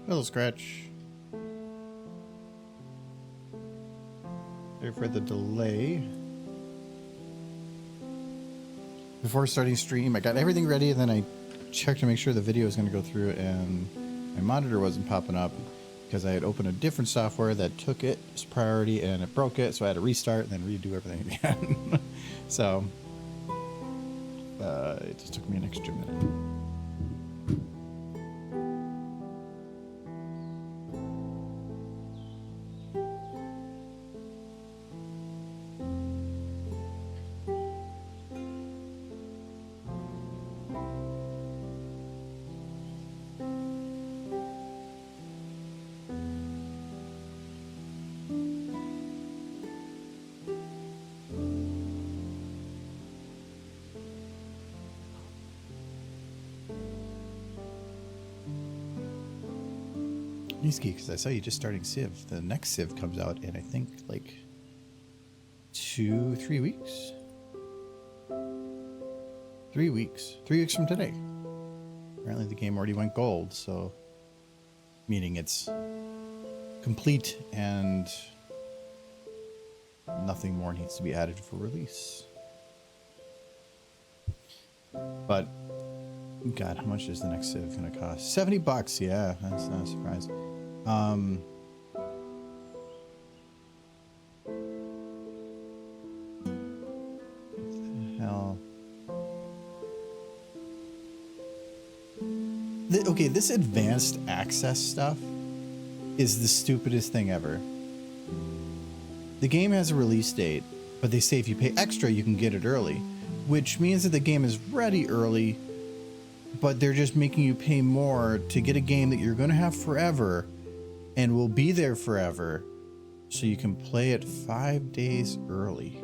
Little scratch. Sorry for the delay. Before starting stream, I got everything ready, and then I checked to make sure the video was going to go through, and my monitor wasn't popping up because I had opened a different software that took it as priority, and it broke it, so I had to restart and then redo everything again. So it just took me an extra minute. Because I saw you just starting Civ. The next Civ comes out in, I think, like 3 weeks. 3 weeks. 3 weeks from today. Apparently the game already went gold, so meaning it's complete and nothing more needs to be added for release. But God, how much is the next Civ gonna cost? $70. Yeah, that's not a surprise. Hell. Okay, this advanced access stuff is the stupidest thing ever. The game has a release date, but they say if you pay extra, you can get it early, which means that the game is ready early, but they're just making you pay more to get a game that you're going to have forever and will be there forever, so you can play it 5 days early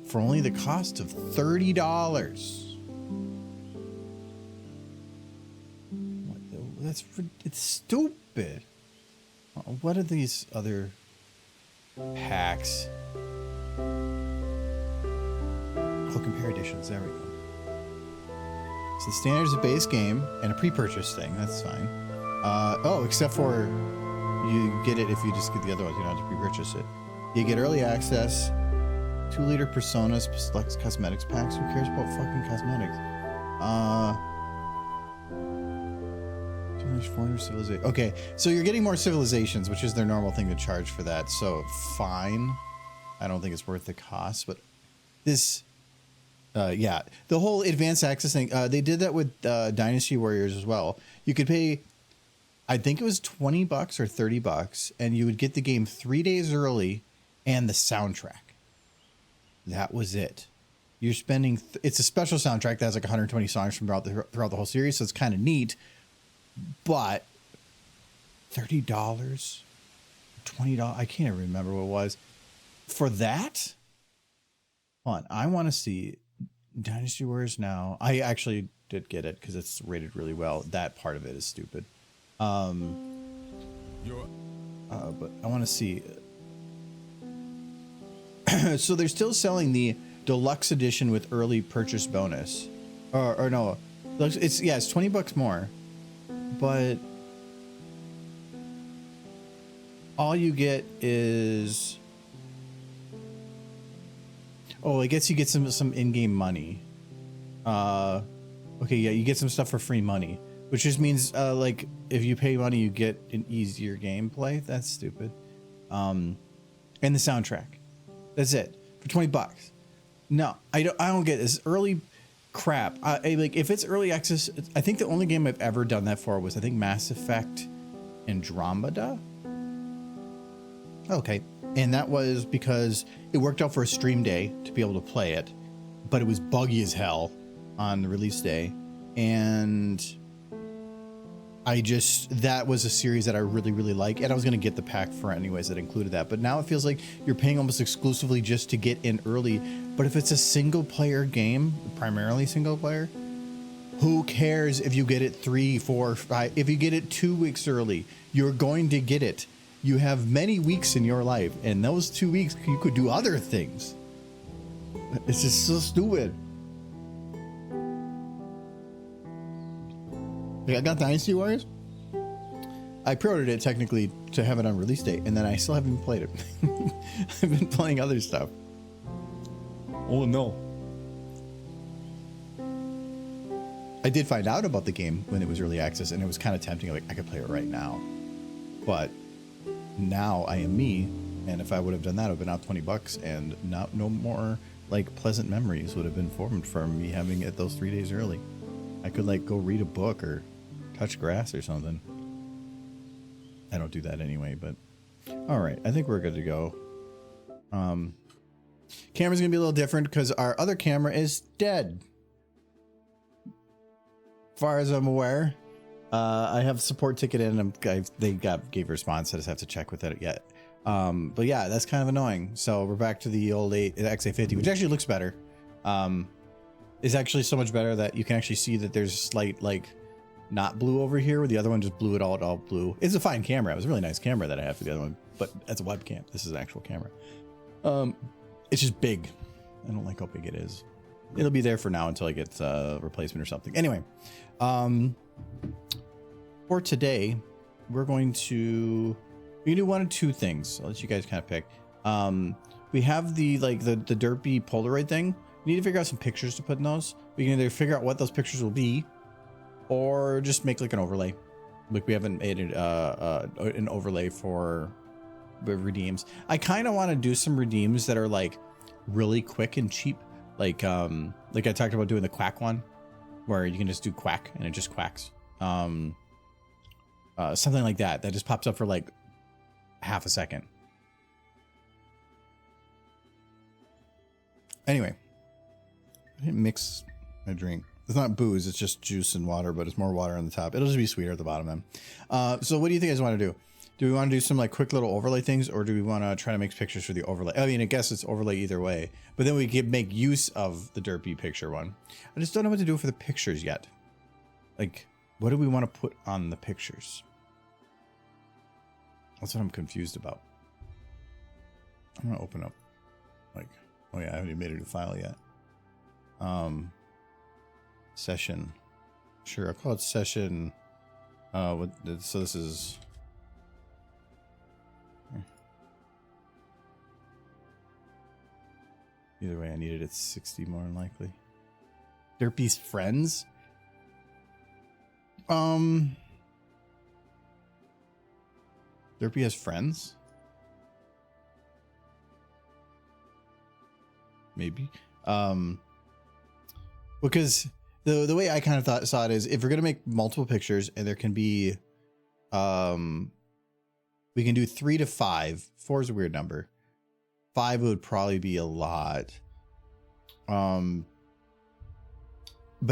for only the cost of $30. It's stupid. What are these other packs? Oh, compare editions. There we go. So the standard is a base game and a pre-purchase thing. That's fine. Oh, except for you get it if you just get the other ones. You don't have to pre-purchase it. You get early access, 2-liter personas, select cosmetics packs. Who cares about fucking cosmetics? 400 civilization. Okay, so you're getting more civilizations, which is their normal thing to charge for that. So fine. I don't think it's worth the cost, but this. Yeah, the whole advanced access thing, they did that with Dynasty Warriors as well. You could pay, I think it was $20 or $30, and you would get the game 3 days early and the soundtrack. That was it. You're spending, it's a special soundtrack that has like 120 songs from throughout the whole series, so it's kind of neat, but $30, $20, I can't even remember what it was. For that? Hold on, I want to see Dynasty Warriors now. I actually did get it because it's rated really well. That part of it is stupid. But I want to see. So they're still selling the deluxe edition with early purchase bonus, or no, it's $20 more, but all you get is. Oh, I guess you get some in-game money. Okay, yeah, you get some stuff for free money, which just means like if you pay money, you get an easier gameplay. That's stupid. And the soundtrack. That's it for $20. No, I don't get this early crap. Like if it's early access, I think the only game I've ever done that for was I think Mass Effect Andromeda. Okay. And that was because it worked out for a stream day to be able to play it, but it was buggy as hell on the release day. And that was a series that I really, really like. And I was going to get the pack for it anyways that included that. But now it feels like you're paying almost exclusively just to get in early. But if it's a single player game, primarily single player, who cares if you get it 3, 4, 5, if you get it 2 weeks early, you're going to get it. You have many weeks in your life, and those 2 weeks you could do other things. It's just so stupid. I got Dynasty Warriors. I pre-ordered it technically to have it on release date, and then I still haven't played it. I've been playing other stuff. Oh no. I did find out about the game when it was early access, and it was kind of tempting. Like, I could play it right now. But now I am me, and if I would have done that, it would have been out $20, and no more like pleasant memories would have been formed from me having it those 3 days early. I could like go read a book or touch grass or something. I don't do that anyway, but all right, I think we're good to go. Camera's gonna be a little different because our other camera is dead. As far as I'm aware, I have support ticket in, and they gave a response. I just have to check with it yet. But yeah, that's kind of annoying. So we're back to the old XA50, which actually looks better. It's actually so much better that you can actually see that there's a slight like not blue over here, where the other one just blew it all blue. It's a fine camera. It was a really nice camera that I have for the other one, but that's a webcam. This is an actual camera. It's just big. I don't like how big it is. It'll be there for now until I get a replacement or something. Anyway, for today, we're going to do one of two things. I'll let you guys kind of pick. We have the derpy Polaroid thing. We need to figure out some pictures to put in those. We can either figure out what those pictures will be, or just make like an overlay. Like we haven't made it, an overlay for redeems. I kind of want to do some redeems that are like really quick and cheap. Like I talked about doing the quack one, where you can just do quack and it just quacks. Something like that just pops up for like half a second. Anyway, I didn't mix my drink. It's not booze, it's just juice and water, but it's more water on the top. It'll just be sweeter at the bottom then. So what do you think you guys want to do? Do we want to do some like quick little overlay things, or do we want to try to make pictures for the overlay? I mean, I guess it's overlay either way, but then we can make use of the derpy picture one. I just don't know what to do for the pictures yet. Like, what do we want to put on the pictures? That's what I'm confused about. I'm gonna open up like, oh yeah, I haven't even made a new file yet. Session. Sure, I'll call it session. So this is. Either way, I needed it 60 more than likely. Derpy's friends. Derpy has friends? Maybe. Because the way I kind of saw it is, if we're gonna make multiple pictures and there can be we can do 3 to 5. 4 is a weird number. 5 would probably be a lot. But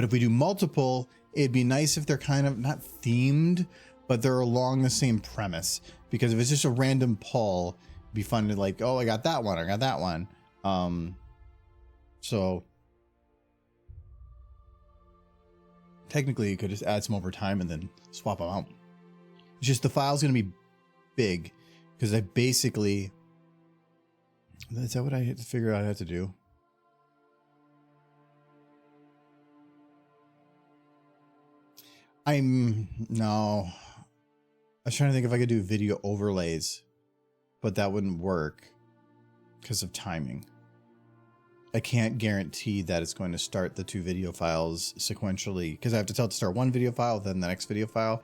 if we do multiple, it'd be nice if they're kind of not themed, but they're along the same premise. Because if it's just a random pull, it'd be fun to like, oh, I got that one, I got that one. So technically you could just add some over time and then swap them out. It's just the file's gonna be big because I basically, is that what I had to figure out how to do? No. I was trying to think if I could do video overlays, but that wouldn't work because of timing. I can't guarantee that it's going to start the 2 video files sequentially, because I have to tell it to start one video file, then the next video file.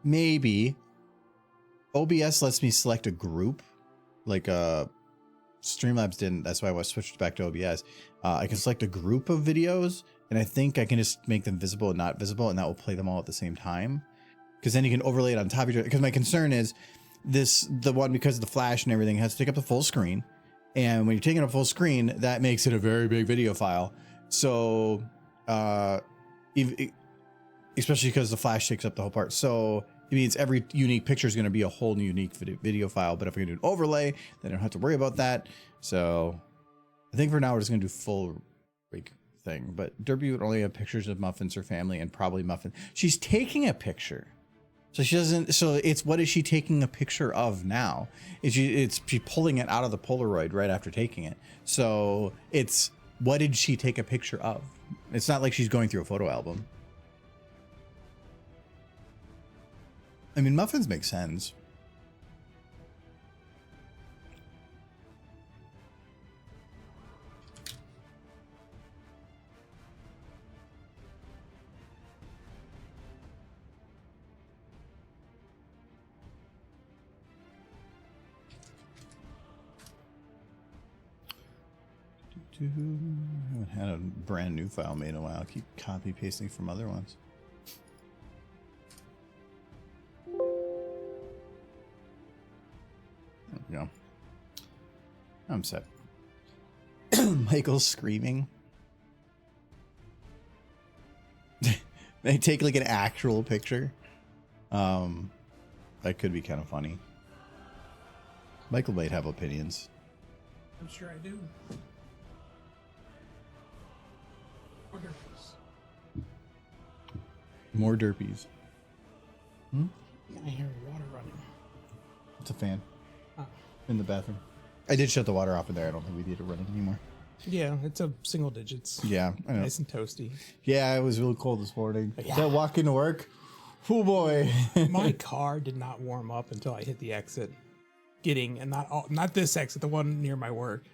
Maybe OBS lets me select a group, like Streamlabs didn't. That's why I switched back to OBS. I can select a group of videos, and I think I can just make them visible and not visible, and that will play them all at the same time. Because then you can overlay it on top of each other. Because my concern is the one, because of the flash and everything, has to take up the full screen, and when you're taking up full screen, that makes it a very big video file. So, especially because the flash takes up the whole part. So it means every unique picture is going to be a whole unique video file. But if we do an overlay, then I don't have to worry about that. So I think for now we're just going to do full like thing. But Derpy would only have pictures of Muffin's her family, and probably Muffin. She's taking a picture. So she doesn't, so it's, what is she taking a picture of now? She's pulling it out of the Polaroid right after taking it. So it's, what did she take a picture of? It's not like she's going through a photo album. I mean, muffins make sense. I haven't had a brand new file made in a while. I keep copy pasting from other ones. There we go. I'm set. Michael's screaming. They take like an actual picture. That could be kind of funny. Michael might have opinions. I'm sure I do. More derpies. Hmm? I hear water running. It's a fan. Oh. In the bathroom. I did shut the water off in there. I don't think we need it running anymore. Yeah, it's a single digits. Yeah, I know. Nice and toasty. Yeah, it was really cold this morning. Yeah. That walk into work. Oh boy. My car did not warm up until I hit the exit. And not this exit, the one near my work.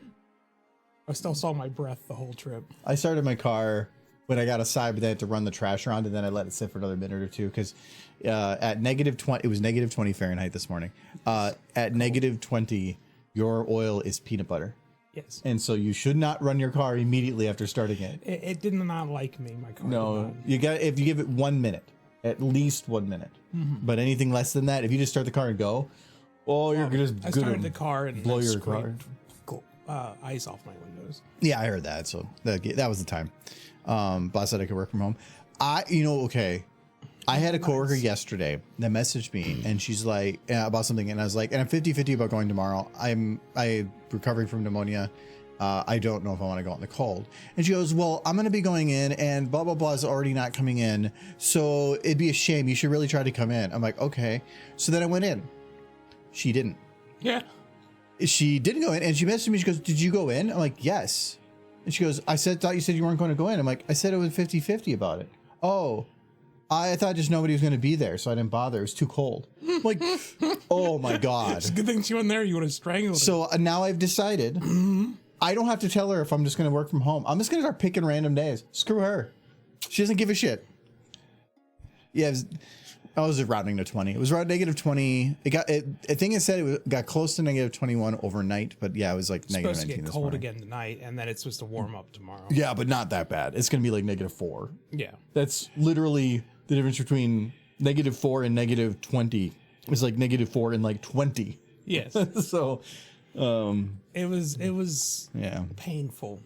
I still saw my breath the whole trip. I started my car when I got outside, but then I had to run the trash around, and then I let it sit for another minute or two because at -20, it was -20 Fahrenheit this morning. At -20, your oil is peanut butter. Yes. And so you should not run your car immediately after starting it. It did not like me, my car. No, you got if you give it 1 minute, at least 1 minute. Mm-hmm. But anything less than that, if you just start the car and go, you're just I started the car and blow your scraped ice off my windows. Yeah, I heard that. So that was the time. Boss said I could work from home. Okay. I had a coworker yesterday that messaged me and she's like about something, and I was like, and I'm 50-50 about going tomorrow. I'm recovering from pneumonia. I don't know if I want to go out in the cold. And she goes, well, I'm going to be going in and blah, blah, blah is already not coming in. So it'd be a shame. You should really try to come in. I'm like, okay. So then I went in. She didn't. Yeah. She didn't go in, and she messaged me. She goes, did you go in? I'm like, yes. And she goes, thought you said you weren't going to go in. I'm like, I said it was 50-50 about it. Oh, I thought just nobody was going to be there, so I didn't bother. It was too cold. I'm like, oh my God. It's a good thing she wasn't there. You would have strangled her. So now I've decided I don't have to tell her if I'm just going to work from home. I'm just going to start picking random days. Screw her. She doesn't give a shit. Yeah, I was rounding to 20. It was around -20. I think it said it got close to -21 overnight, but yeah, it was like it's supposed to -19 get this cold morning. again tonight, and then it's supposed to warm up tomorrow. Yeah, but not that bad. It's going to be like -4. Yeah. That's literally the difference between -4 and -20. It's like -4 and like 20. Yes. So, it was yeah, painful.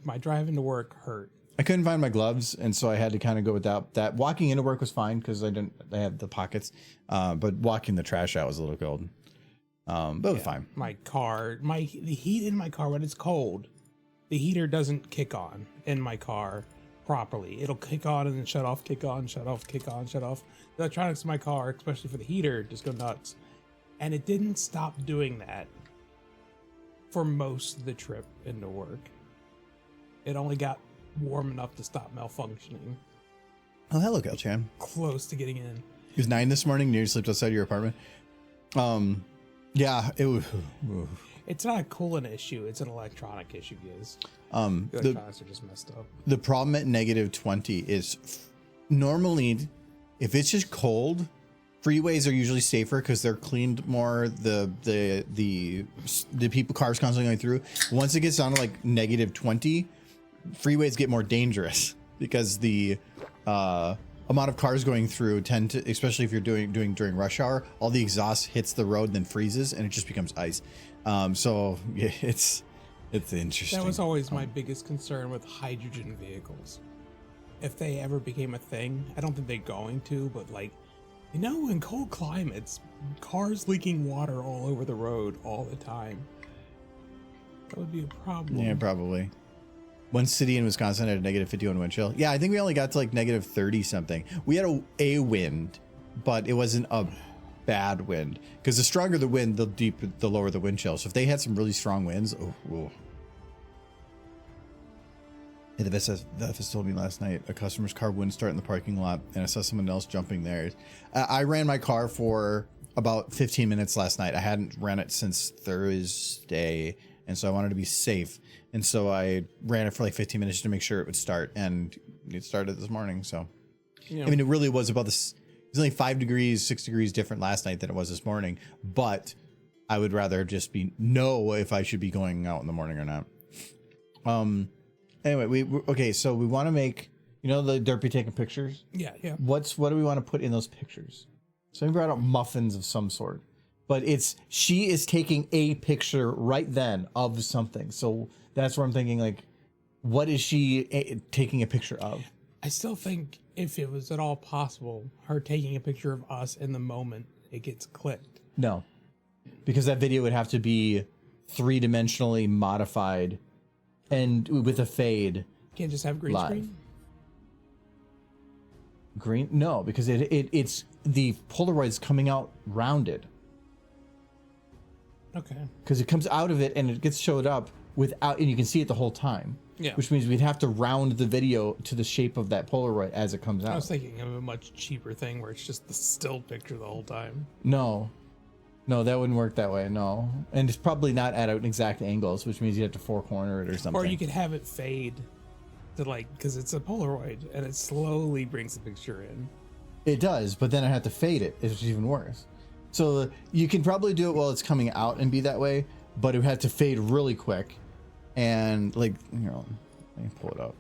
My drive into work hurt. I couldn't find my gloves, and so I had to kind of go without that. Walking into work was fine because I had the pockets, but walking the trash out was a little cold. But it was fine. My car, the heat in my car when it's cold, the heater doesn't kick on in my car properly. It'll kick on and then shut off, kick on, shut off, kick on, shut off. The electronics in my car, especially for the heater, just go nuts. And it didn't stop doing that for most of the trip into work. It only got warm enough to stop malfunctioning. Oh, hello, Galchan. Close to getting in. It was 9 this morning. Near slept outside your apartment. Yeah, it was. It's not a coolant issue. It's an electronic issue, guys. The electronics are just messed up. The problem at -20 is normally, if it's just cold, freeways are usually safer because they're cleaned more. The people cars constantly going through. Once it gets down to like -20, freeways get more dangerous because the amount of cars going through tend to, especially if you're doing during rush hour, all the exhaust hits the road and then freezes and it just becomes ice. So yeah, it's interesting. That was always my biggest concern with hydrogen vehicles. If they ever became a thing, I don't think they're going to, but like, in cold climates, cars leaking water all over the road all the time. That would be a problem. Yeah, probably. One city in Wisconsin had a -51 wind chill. Yeah, I think we only got to like -30 something. We had a wind, but it wasn't a bad wind because the stronger the wind, the lower the wind chill. So if they had some really strong winds, The FS told me last night a customer's car wouldn't start in the parking lot, and I saw someone else jumping there. I ran my car for about 15 minutes last night. I hadn't ran it since Thursday, and so I wanted to be safe. And so I ran it for like 15 minutes to make sure it would start, and it started this morning. So, yeah. I mean, it really was about this. It was only 5 degrees, 6 degrees different last night than it was this morning. But I would rather just know if I should be going out in the morning or not. Anyway, okay. So we want to make, the Derpy taking pictures. Yeah. What do we want to put in those pictures? So we brought out muffins of some sort, but she is taking a picture right then of something. So that's where I'm thinking, like, what is she taking a picture of? I still think if it was at all possible, her taking a picture of us in the moment it gets clicked. No, because that video would have to be 3-dimensionally modified and with a fade. Can't just have green screen? Green? No, because it's the Polaroid's coming out rounded. Okay. Because it comes out of it and it gets showed up and you can see it the whole time. Yeah. Which means we'd have to round the video to the shape of that Polaroid as it comes out. I was thinking of a much cheaper thing where it's just the still picture the whole time. No, that wouldn't work that way. No. And it's probably not at an exact angles, which means you have to 4-corner it or something. Or you could have it fade to because it's a Polaroid and it slowly brings the picture in. It does, but then I have to fade it, which is even worse. So you can probably do it while it's coming out and be that way, but it would have to fade really quick. And let me pull it up.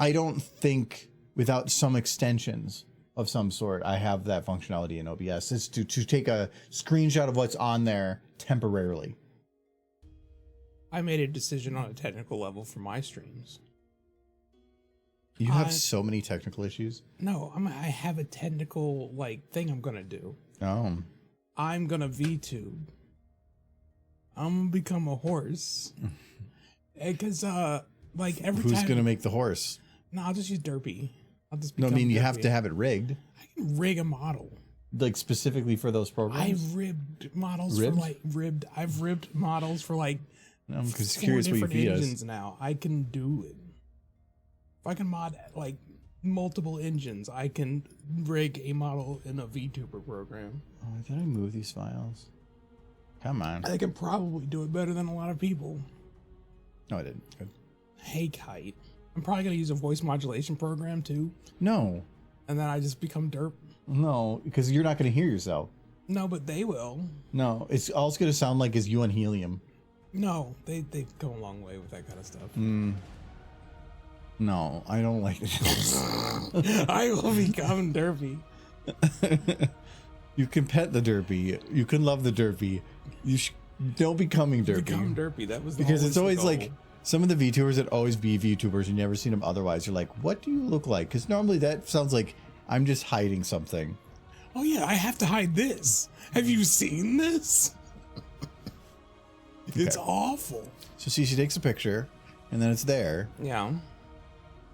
I don't think without some extensions of some sort, I have that functionality in OBS. It's to take a screenshot of what's on there temporarily. I made a decision on a technical level for my streams. You have so many technical issues. No, I have a technical thing I'm gonna do. Oh. I'm gonna VTube. I'm gonna become a horse. Because every time. Who's gonna make the horse? No, I'll just use Derpy. No, I mean you have to have it rigged. I can rig a model. Specifically for those programs. I've ribbed models I've ribbed models for I'm just curious what you feed engines now. I can do it. If I can mod multiple engines, I can rig a model in a VTuber program. Oh, did I move these files? Come on. I can probably do it better than a lot of people. No, I didn't. Good. Hey, Kite. I'm probably going to use a voice modulation program too. No. And then I just become derp. No, because you're not going to hear yourself. No, but they will. No, all it's going to sound like is you on helium. No, they've come a long way with that kind of stuff. No, I don't like it. I will become derpy. You can pet the derpy. You can love the derpy. Don't becoming derpy. Become derpy. That was because it's always some of the VTubers that always be VTubers. You never seen them otherwise. You're like, what do you look like? Because normally that sounds like I'm just hiding something. Oh yeah, I have to hide this. Have you seen this? It's awful. So see, she takes a picture, and then it's there. Yeah.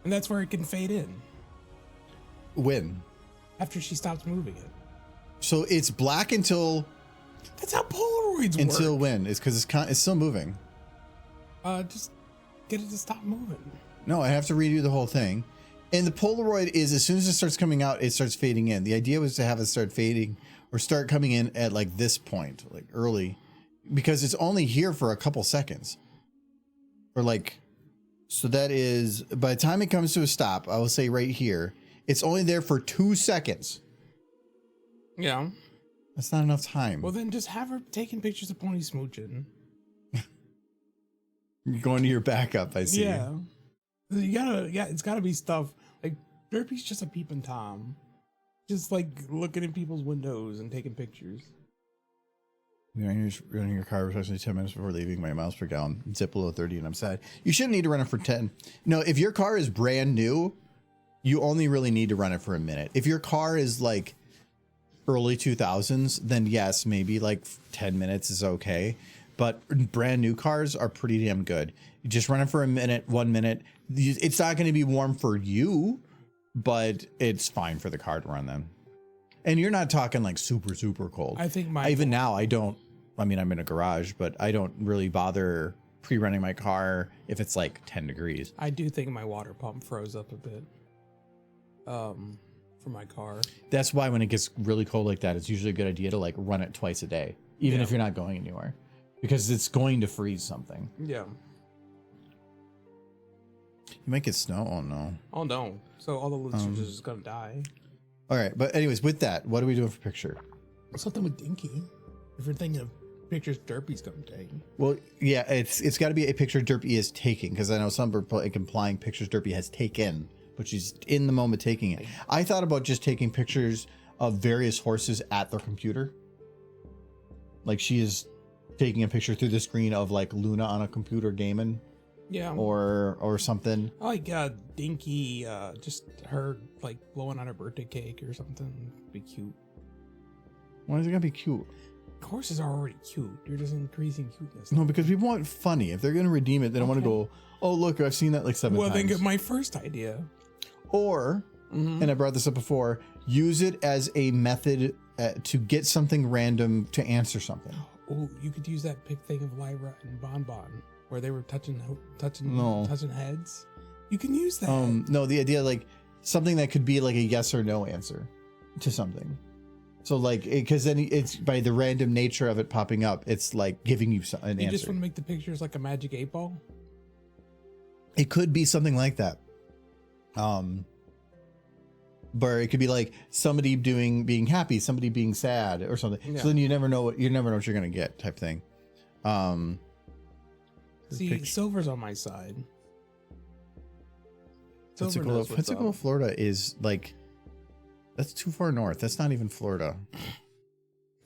And that's where it can fade in. When? After she stops moving it. So it's black until... That's how Polaroids work. Until when? It's because it's still moving. Just get it to stop moving. No, I have to redo the whole thing. And the Polaroid is, as soon as it starts coming out, it starts fading in. The idea was to have it start fading or start coming in at this point, early. Because it's only here for a couple seconds. Or so that is, by the time it comes to a stop, I will say right here, it's only there for 2 seconds. Yeah. That's not enough time. Well, then just have her taking pictures of Pony smooching. You're going to your backup, I see. Yeah. It's gotta be stuff. Derpy's just a peeping Tom. Just looking in people's windows and taking pictures. You're running your car approximately 10 minutes before leaving. My miles per gallon zip below 30 and I'm sad. You shouldn't need to run it for 10. No, if your car is brand new, you only really need to run it for a minute. If your car is early 2000s, then yes, maybe 10 minutes is okay. But brand new cars are pretty damn good. You just run it for a minute, 1 minute. It's not going to be warm for you, but it's fine for the car to run them. And you're not talking super, super cold. I think even now I don't I mean, I'm in a garage, but I don't really bother pre-running my car if it's like 10 degrees. I do think my water pump froze up a bit. For my car. That's why when it gets really cold like that, it's usually a good idea to like run it twice a day, even if you're not going anywhere, because it's going to freeze something. Yeah. You might get snow. Oh no. Oh no. So all the lizards are just gonna die. All right, but anyways, with that, what are we doing for picture? Something with Dinky. If you're thinking of pictures Derpy's gonna take. Well, yeah, it's got to be a picture Derpy is taking, because I know some are implying pictures Derpy has taken, but she's in the moment taking it. I thought about just taking pictures of various horses at their computer. Like she is taking a picture through the screen of like Luna on a computer gaming. Yeah. Or something. I like Dinky, just her like blowing on her birthday cake or something. Be cute. Why is it gonna be cute? Horses are already cute. You're just increasing cuteness. No, because people want funny. If they're gonna redeem it, they don't want to go, oh look, I've seen that like 7 times. Well, then get my first idea. Or, and I brought this up before, use it as a method to get something random to answer something. Oh, you could use that big thing of Lyra and Bon Bon where they were touching heads. You can use that. No, the idea like something that could be like a yes or no answer to something. So like, because then it's by the random nature of it popping up, it's like giving you an answer. You just want to make the pictures like a magic 8-ball? It could be something like that. But it could be like somebody being happy, somebody being sad or something. Yeah. So then you never know what you're gonna get type thing. See, Silver's on my side. Pensacola, Florida is like, that's too far north. That's not even Florida.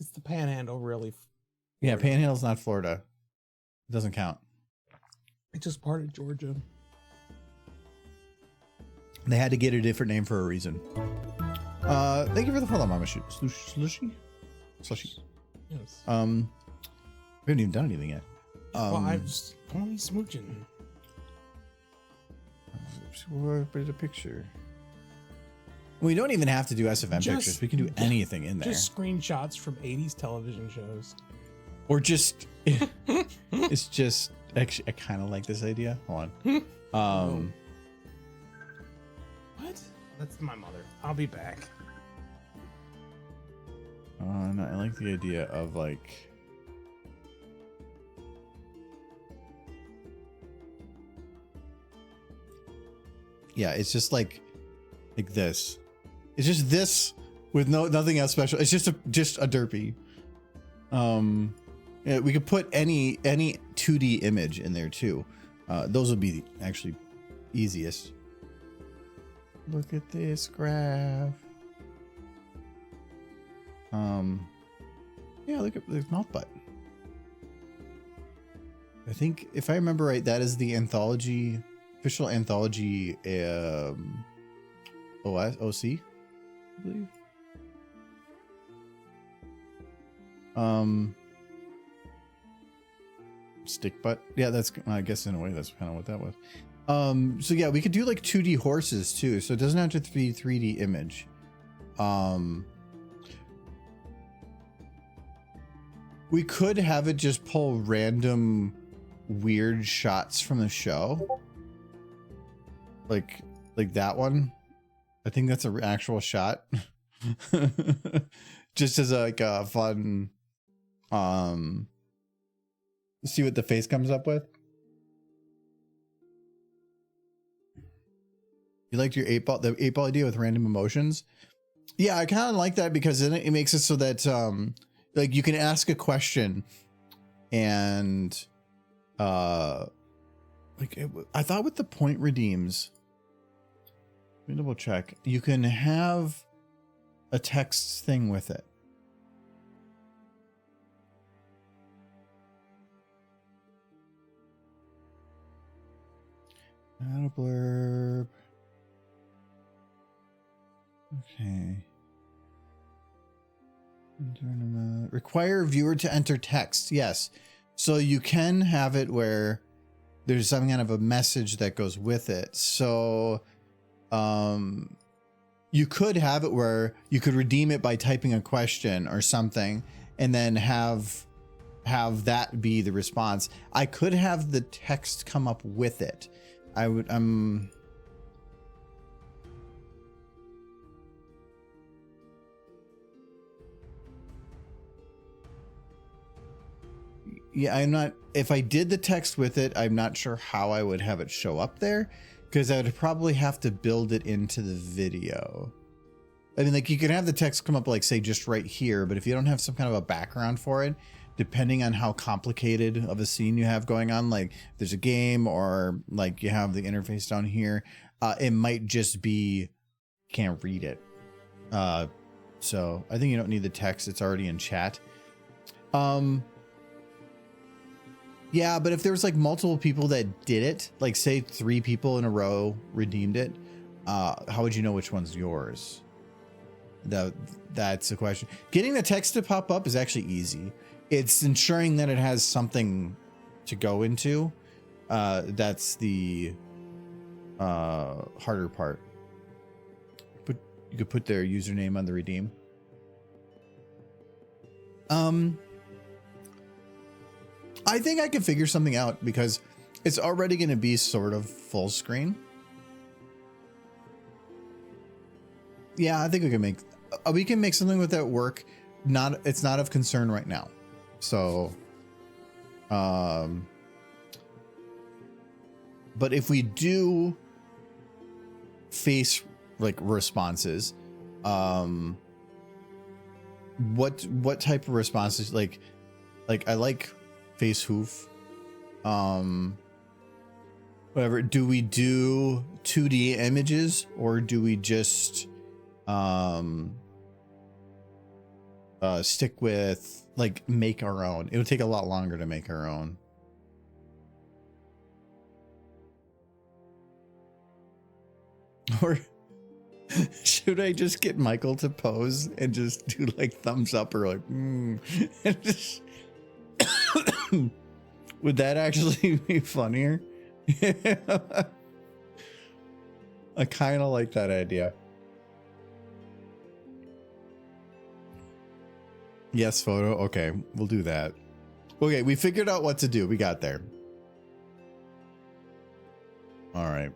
It's the Panhandle, really. Yeah, Panhandle's not Florida. It doesn't count. It's just part of Georgia. They had to get a different name for a reason. Thank you for the follow, Mama Slushy. Yes. We haven't even done anything yet. Well, I was only smooching. But it's a picture. We don't even have to do SFM pictures. We can do anything in there. Just screenshots from 80s television shows. Or just, it's just, actually, I kind of like this idea. Hold on. What? That's my mother. I'll be back. No, I like the idea of like, yeah, it's just like this. It's just this with nothing else special. It's just a derpy. Yeah, we could put any 2D image in there too. Those would be actually easiest. Look at this graph. Yeah, look at the mouth butt. I think if I remember right, that is the anthology, official anthology, OC, I believe. Stick butt. Yeah, that's, I guess in a way that's kind of what that was. So yeah, we could do like 2D horses too. So it doesn't have to be 3D image. We could have it just pull random weird shots from the show. Like that one. I think that's an actual shot. Just as like a fun, see what the face comes up with. You liked your 8-ball, the 8-ball idea with random emotions? Yeah, I kind of like that because then it makes it so that like you can ask a question and I thought with the point redeems, let me double check, you can have a text thing with it. Add a blurb. Okay. Require viewer to enter text. Yes. So you can have it where there's some kind of a message that goes with it. So you could have it where you could redeem it by typing a question or something and then have have that be the response. I could have the text come up with it. I would, yeah, I'm not, if I did the text with it, I'm not sure how I would have it show up there, because I would probably have to build it into the video. I mean, like, you could have the text come up, like, say, just right here, but if you don't have some kind of a background for it, depending on how complicated of a scene you have going on, like there's a game or like you have the interface down here, it might just be, can't read it. So I think you don't need the text. It's already in chat. Yeah, but if there was like multiple people that did it, like say 3 people in a row redeemed it, how would you know which one's yours? That's the question. Getting the text to pop up is actually easy. It's ensuring that it has something to go into. That's the harder part. But you could put their username on the redeem. I think I could figure something out because it's already going to be sort of full screen. Yeah, I think we can make something with that work. It's not of concern right now. So, but if we do face like responses, what type of responses, like I like face hoof, whatever. Do we do 2D images or do we just stick with like make our own? It would take a lot longer to make our own. Or should I just get Michael to pose and just do like thumbs up or like and just would that actually be funnier? I kind of like that idea. Yes, photo. Okay, we'll do that. Okay, we figured out what to do. We got there. All right.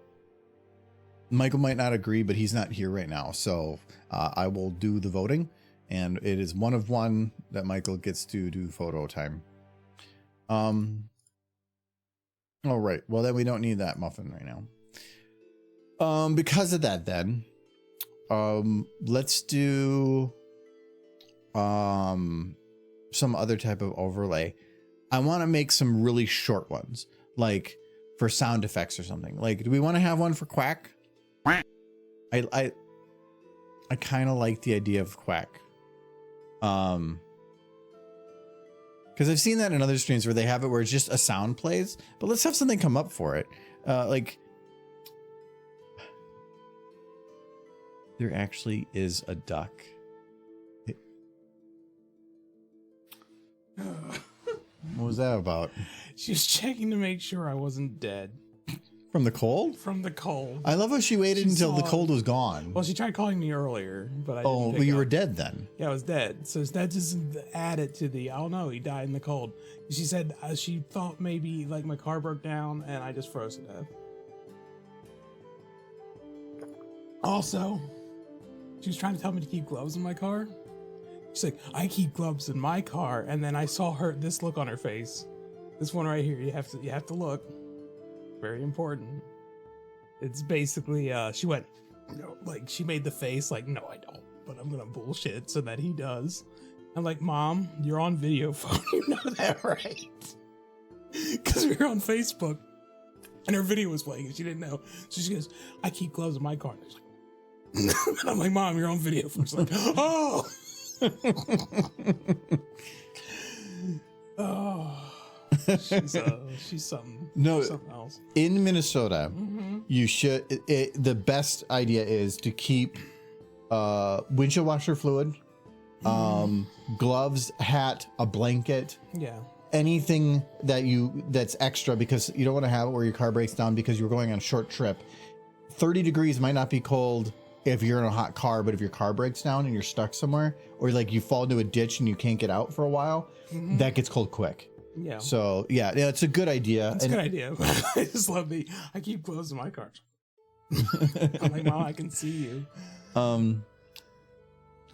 Michael might not agree, but he's not here right now. So I will do the voting. And it is 1 of 1 that Michael gets to do photo time. All right. Well, then we don't need that muffin right now. Because of that, then, let's do some other type of overlay. I want to make some really short ones, like for sound effects or something. Like, do we want to have one for quack? I kind of like the idea of quack. Because I've seen that in other streams where they have it where it's just a sound plays, but let's have something come up for it. Like there actually is a duck. What was that about? She was checking to make sure I wasn't dead. From the cold? From the cold. I love how she waited until the cold was gone. Well, she tried calling me earlier, but I didn't well, pick you up. were dead then. Yeah, I was dead. So that just added to the, oh no, he died in the cold. She said she thought maybe like my car broke down and I just froze to death. Also, she was trying to tell me to keep gloves in my car. She's like, I keep gloves in my car. And then I saw this look on her face. This one right here, you have to look. Very important. It's basically, she went, no, like she made the face like, no, I don't, but I'm gonna bullshit so that he does. I'm like, Mom, you're on video phone. You know that, right? Because we were on Facebook and her video was playing and she didn't know. So she goes, I keep gloves in my car. And like, and I'm like, Mom, you're on video phone. She's like, oh. Oh. She's something. No, something else. In Minnesota, you should. The best idea is to keep windshield washer fluid, gloves, hat, a blanket. Yeah. Anything that's extra, because you don't want to have it where your car breaks down because you're going on a short trip. 30 degrees might not be cold if you're in a hot car, but if your car breaks down and you're stuck somewhere, or like you fall into a ditch and you can't get out for a while, that gets cold quick. Yeah. So yeah, it's a good idea. It's a good idea. I just love I keep closing my car. I'm like, Mom, I can see you.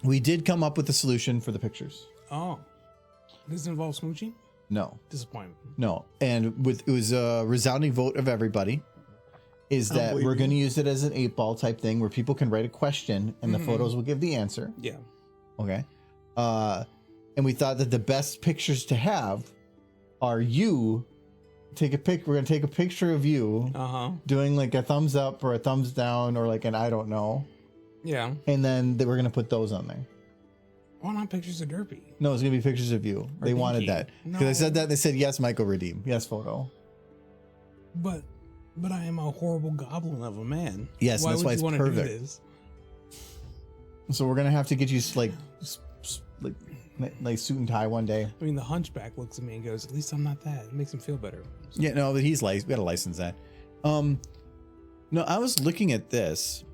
We did come up with a solution for the pictures. Oh. Does it involve smooching? No. Disappointment. No. And it was a resounding vote of everybody is that we're going to use it as an 8-ball type thing where people can write a question and the photos will give the answer. Yeah. Okay. And we thought that the best pictures to have are you we're going to take a picture of you doing like a thumbs up or a thumbs down or like an I don't know. Yeah. And then we're going to put those on there. Why not pictures of Derpy? No, it's going to be pictures of you. Or they Pinky. wanted that. Because I said that. They said, yes, Michael, redeem. Yes, photo. But I am a horrible goblin of a man. Yes, why that's would why you it's want perfect. to do this? So we're going to have to get you like suit and tie one day. I mean, the hunchback looks at me and goes, at least I'm not that. It makes him feel better. So. Yeah, no, but he's licensed. We got to license that. No, I was looking at this.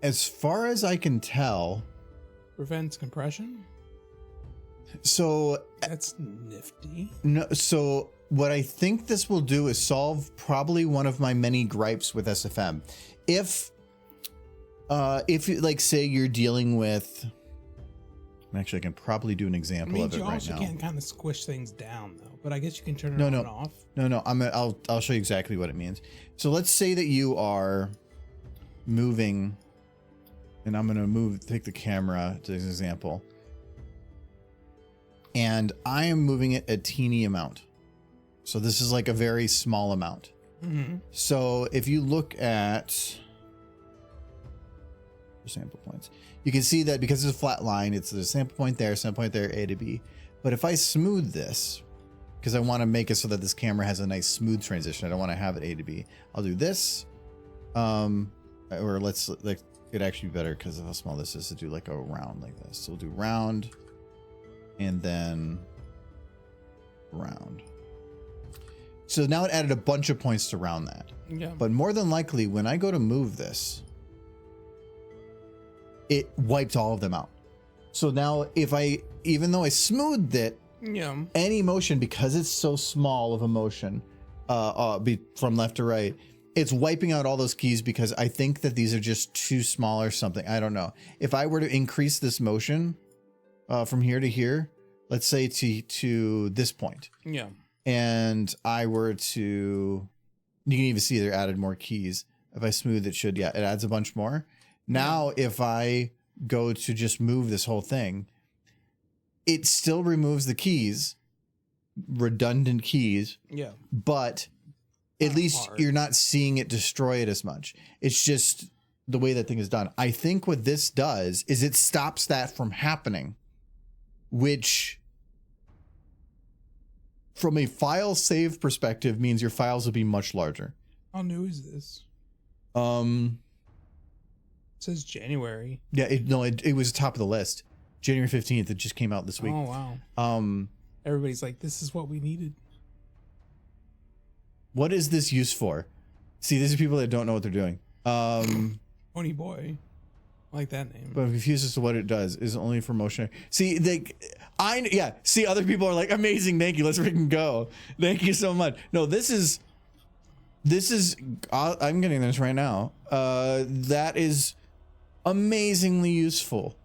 As far as I can tell, Prevents compression? so That's nifty. no, so what I think this will do is solve probably one of my many gripes with SFM. If you like say you're dealing with, actually I can probably do an example of it you right also now. can kind of squish things down though, but I guess you can turn it No, on no. and off. No, I'll show you exactly what it means. So let's say that you are moving, and I'm gonna take the camera to this example, and I am moving it a teeny amount. So this is like a very small amount. So if you look at sample points, you can see that because it's a flat line, it's a sample point there, A to B. But if I smooth this, because I want to make it so that this camera has a nice smooth transition, I don't want to have it A to B. Or let's like it'd actually be better because of how small this is to do like a round like this. So we'll do round and then round. So now it added a bunch of points to round that. Yeah. But more than likely, when I go to move this, it wiped all of them out. So now even though I smoothed it, any motion, because it's so small of a motion, from left to right, it's wiping out all those keys because I think that these are just too small or something. I don't know. If I were to increase this motion from here to here, let's say to this point. Yeah. And I were to, you can even see there added more keys. If I smooth it, it adds a bunch more. Now, if I go to just move this whole thing, it still removes the keys, redundant keys. Yeah. But at least you're not seeing it destroy it as much. It's just the way that thing is done. I think what this does is it stops that from happening, which from a file save perspective means your files will be much larger. How new is this? It says January. Yeah, it was top of the list. January 15th. It just came out this week. Oh wow. Everybody's like, this is what we needed. What is this used for? See, these are people that don't know what they're doing. Pony Boy. I like that name. But I'm confused as to what it does. Is it only for motion? See, see, other people are like, amazing, thank you, let's freaking go. Thank you so much. No, this is, I'm getting this right now. That is amazingly useful.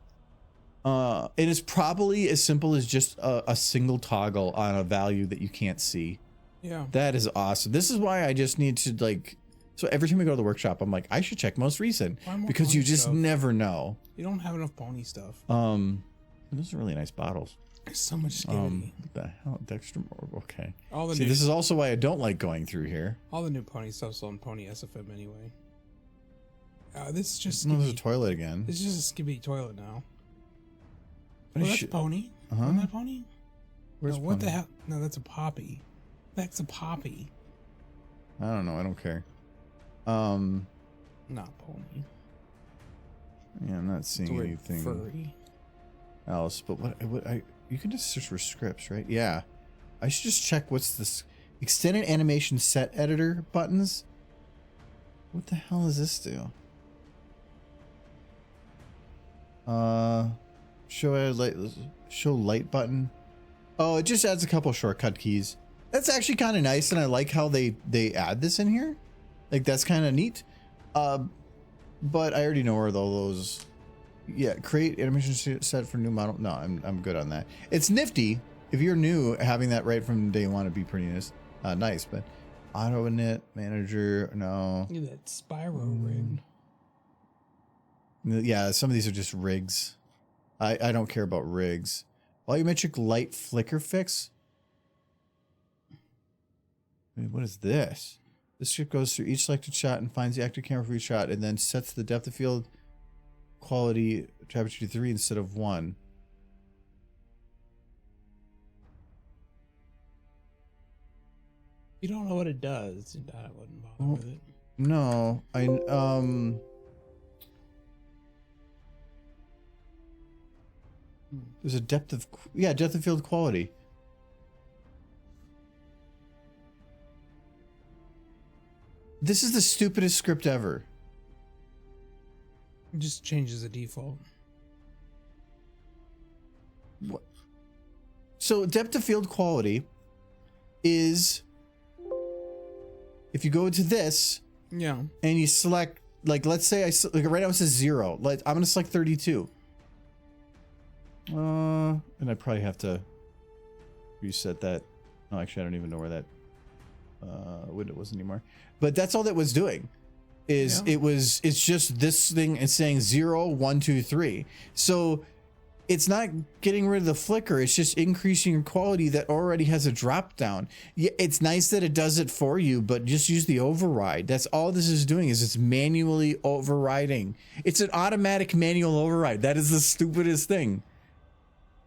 It is probably as simple as just a single toggle on a value that you can't see. Yeah. That is awesome. This is why I just need to like, so every time we go to the workshop, I'm like, I should check most recent because you just never know. You don't have enough pony stuff. Those are really nice bottles. There's so much skivity. What the hell? Dexter Moore. Okay. See, this is also why I don't like going through here. All the new pony stuff's on Pony SFM anyway. This is just there's a toilet again. This is just a skibby toilet now. But that's a pony. Isn't that pony? Where's what the hell? No, that's a poppy. That's a poppy. I don't know. I don't care. Not pony. Yeah, I'm not seeing anything furry else. But you can just search for scripts, right? Yeah. I should just check what's this extended animation set editor buttons. What the hell does this do? Show light button. Oh, it just adds a couple shortcut keys. That's actually kind of nice, and I like how they add this in here. Like, that's kind of neat. But I already know where all those. Yeah, create animation set for new model. No, I'm good on that. It's nifty. If you're new, having that right from day one would be pretty nice. But auto init manager, no. Look at that Spyro rig. Yeah, some of these are just rigs. I don't care about rigs. Volumetric light flicker fix. Wait, what is this? This ship goes through each selected shot and finds the active camera for each shot, and then sets the depth of field quality to aperture 3 instead of 1. You don't know what it does. I wouldn't bother with it. No, there's a depth of field quality. This is the stupidest script ever. It just changes the default. What? So depth of field quality is if you go to this, yeah, and you select, like, let's say like right now it says 0. Like, I'm gonna select 32. And I probably have to reset that. No, actually, I don't even know where that window was anymore. But that's all that was doing. Is it's just this thing is saying 0, 1, 2, 3. So it's not getting rid of the flicker. It's just increasing your quality that already has a drop down. Yeah, it's nice that it does it for you, but just use the override. That's all this is doing, is it's manually overriding. It's an automatic manual override. That is the stupidest thing.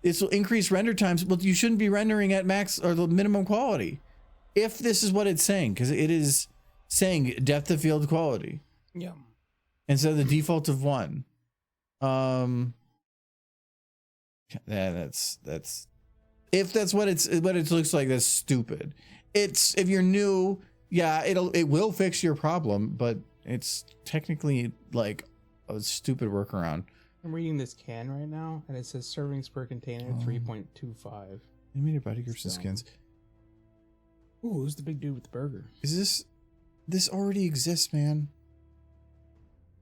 This will increase render times. Well, you shouldn't be rendering at max or the minimum quality if this is what it's saying, because it is saying depth of field quality. Yeah. Instead of the default of 1. Yeah, that's if that's what it looks like, that's stupid. It's, if you're new, yeah, it will fix your problem, but it's technically like a stupid workaround. I'm reading this can right now, and it says servings per container 3.25. Animated body groups and skins. Ooh, who's the big dude with the burger? Is this already exists, man?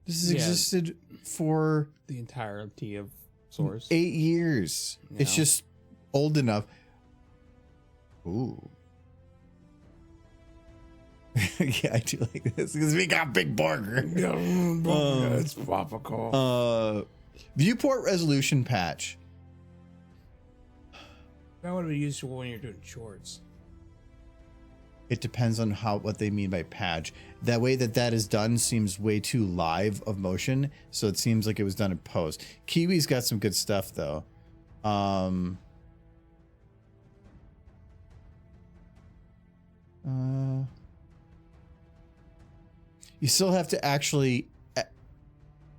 This has existed for the entirety of Source. 8 years. Yeah. It's just old enough. Ooh. Yeah, I do like this because we got big burger. It's tropical. Viewport resolution patch. That would be useful when you're doing shorts. It depends on what they mean by patch. That way that is done seems way too live of motion, so it seems like it was done in post. Kiwi's got some good stuff though. You still have to actually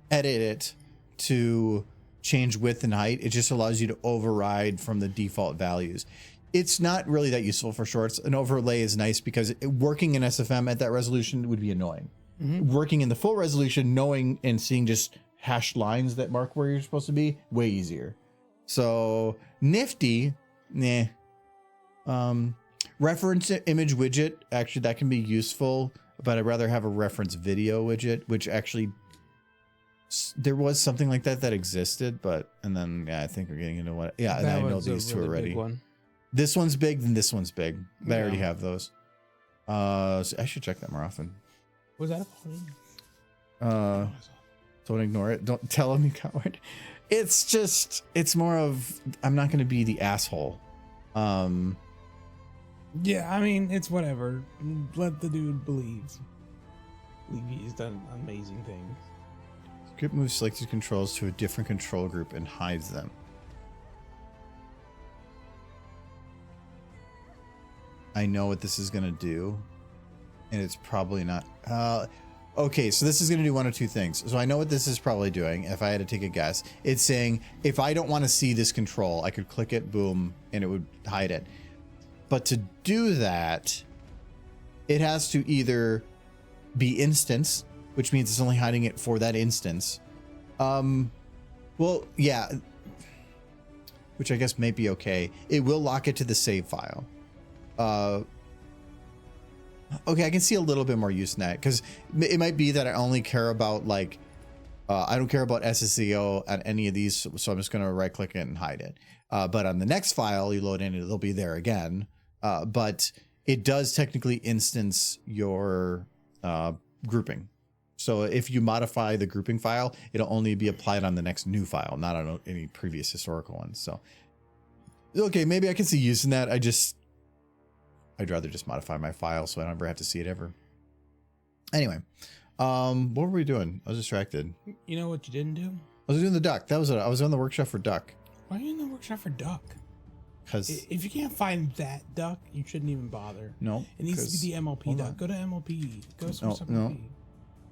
edit it to change width and height. It just allows you to override from the default values. It's not really that useful for shorts. An overlay is nice because working in SFM at that resolution would be annoying. Mm-hmm. Working in the full resolution, knowing and seeing just hashed lines that mark where you're supposed to be, way easier. So nifty, nah. Reference image widget, actually that can be useful, but I'd rather have a reference video widget, which actually there was something like that existed, but and then I think we're getting into what and I know these two already. This one's big, then this one's big. I already have those. So I should check that more often. Was that a point? Don't ignore it. Don't tell him you coward. It's more of, I'm not going to be the asshole. Yeah, I mean, it's whatever. Let the dude believe he's done amazing things. Script moves selected controls to a different control group and hides them. I know what this is going to do, and it's probably not. Okay, so this is going to do one of two things. So I know what this is probably doing. If I had to take a guess, it's saying if I don't want to see this control, I could click it, boom, and it would hide it. But to do that, it has to either be instance which means it's only hiding it for that instance. Well, yeah, which I guess may be okay. It will lock it to the save file. Okay, I can see a little bit more use in that, because it might be that I only care about like, I don't care about SSEO on any of these, so I'm just going to right click it and hide it. But on the next file you load in, it'll be there again. But it does technically instance your grouping. So if you modify the grouping file, it'll only be applied on the next new file, not on any previous historical ones. So, okay, maybe I can see use in that. I'd rather just modify my file so I don't ever have to see it ever. Anyway, what were we doing? I was distracted. You know what you didn't do? I was doing the duck. That was it. I was on the workshop for duck. Why are you in the workshop for duck? Because if you can't find that duck, you shouldn't even bother. No, it needs to be the MLP duck. Go to MLP. Go source MLP. No,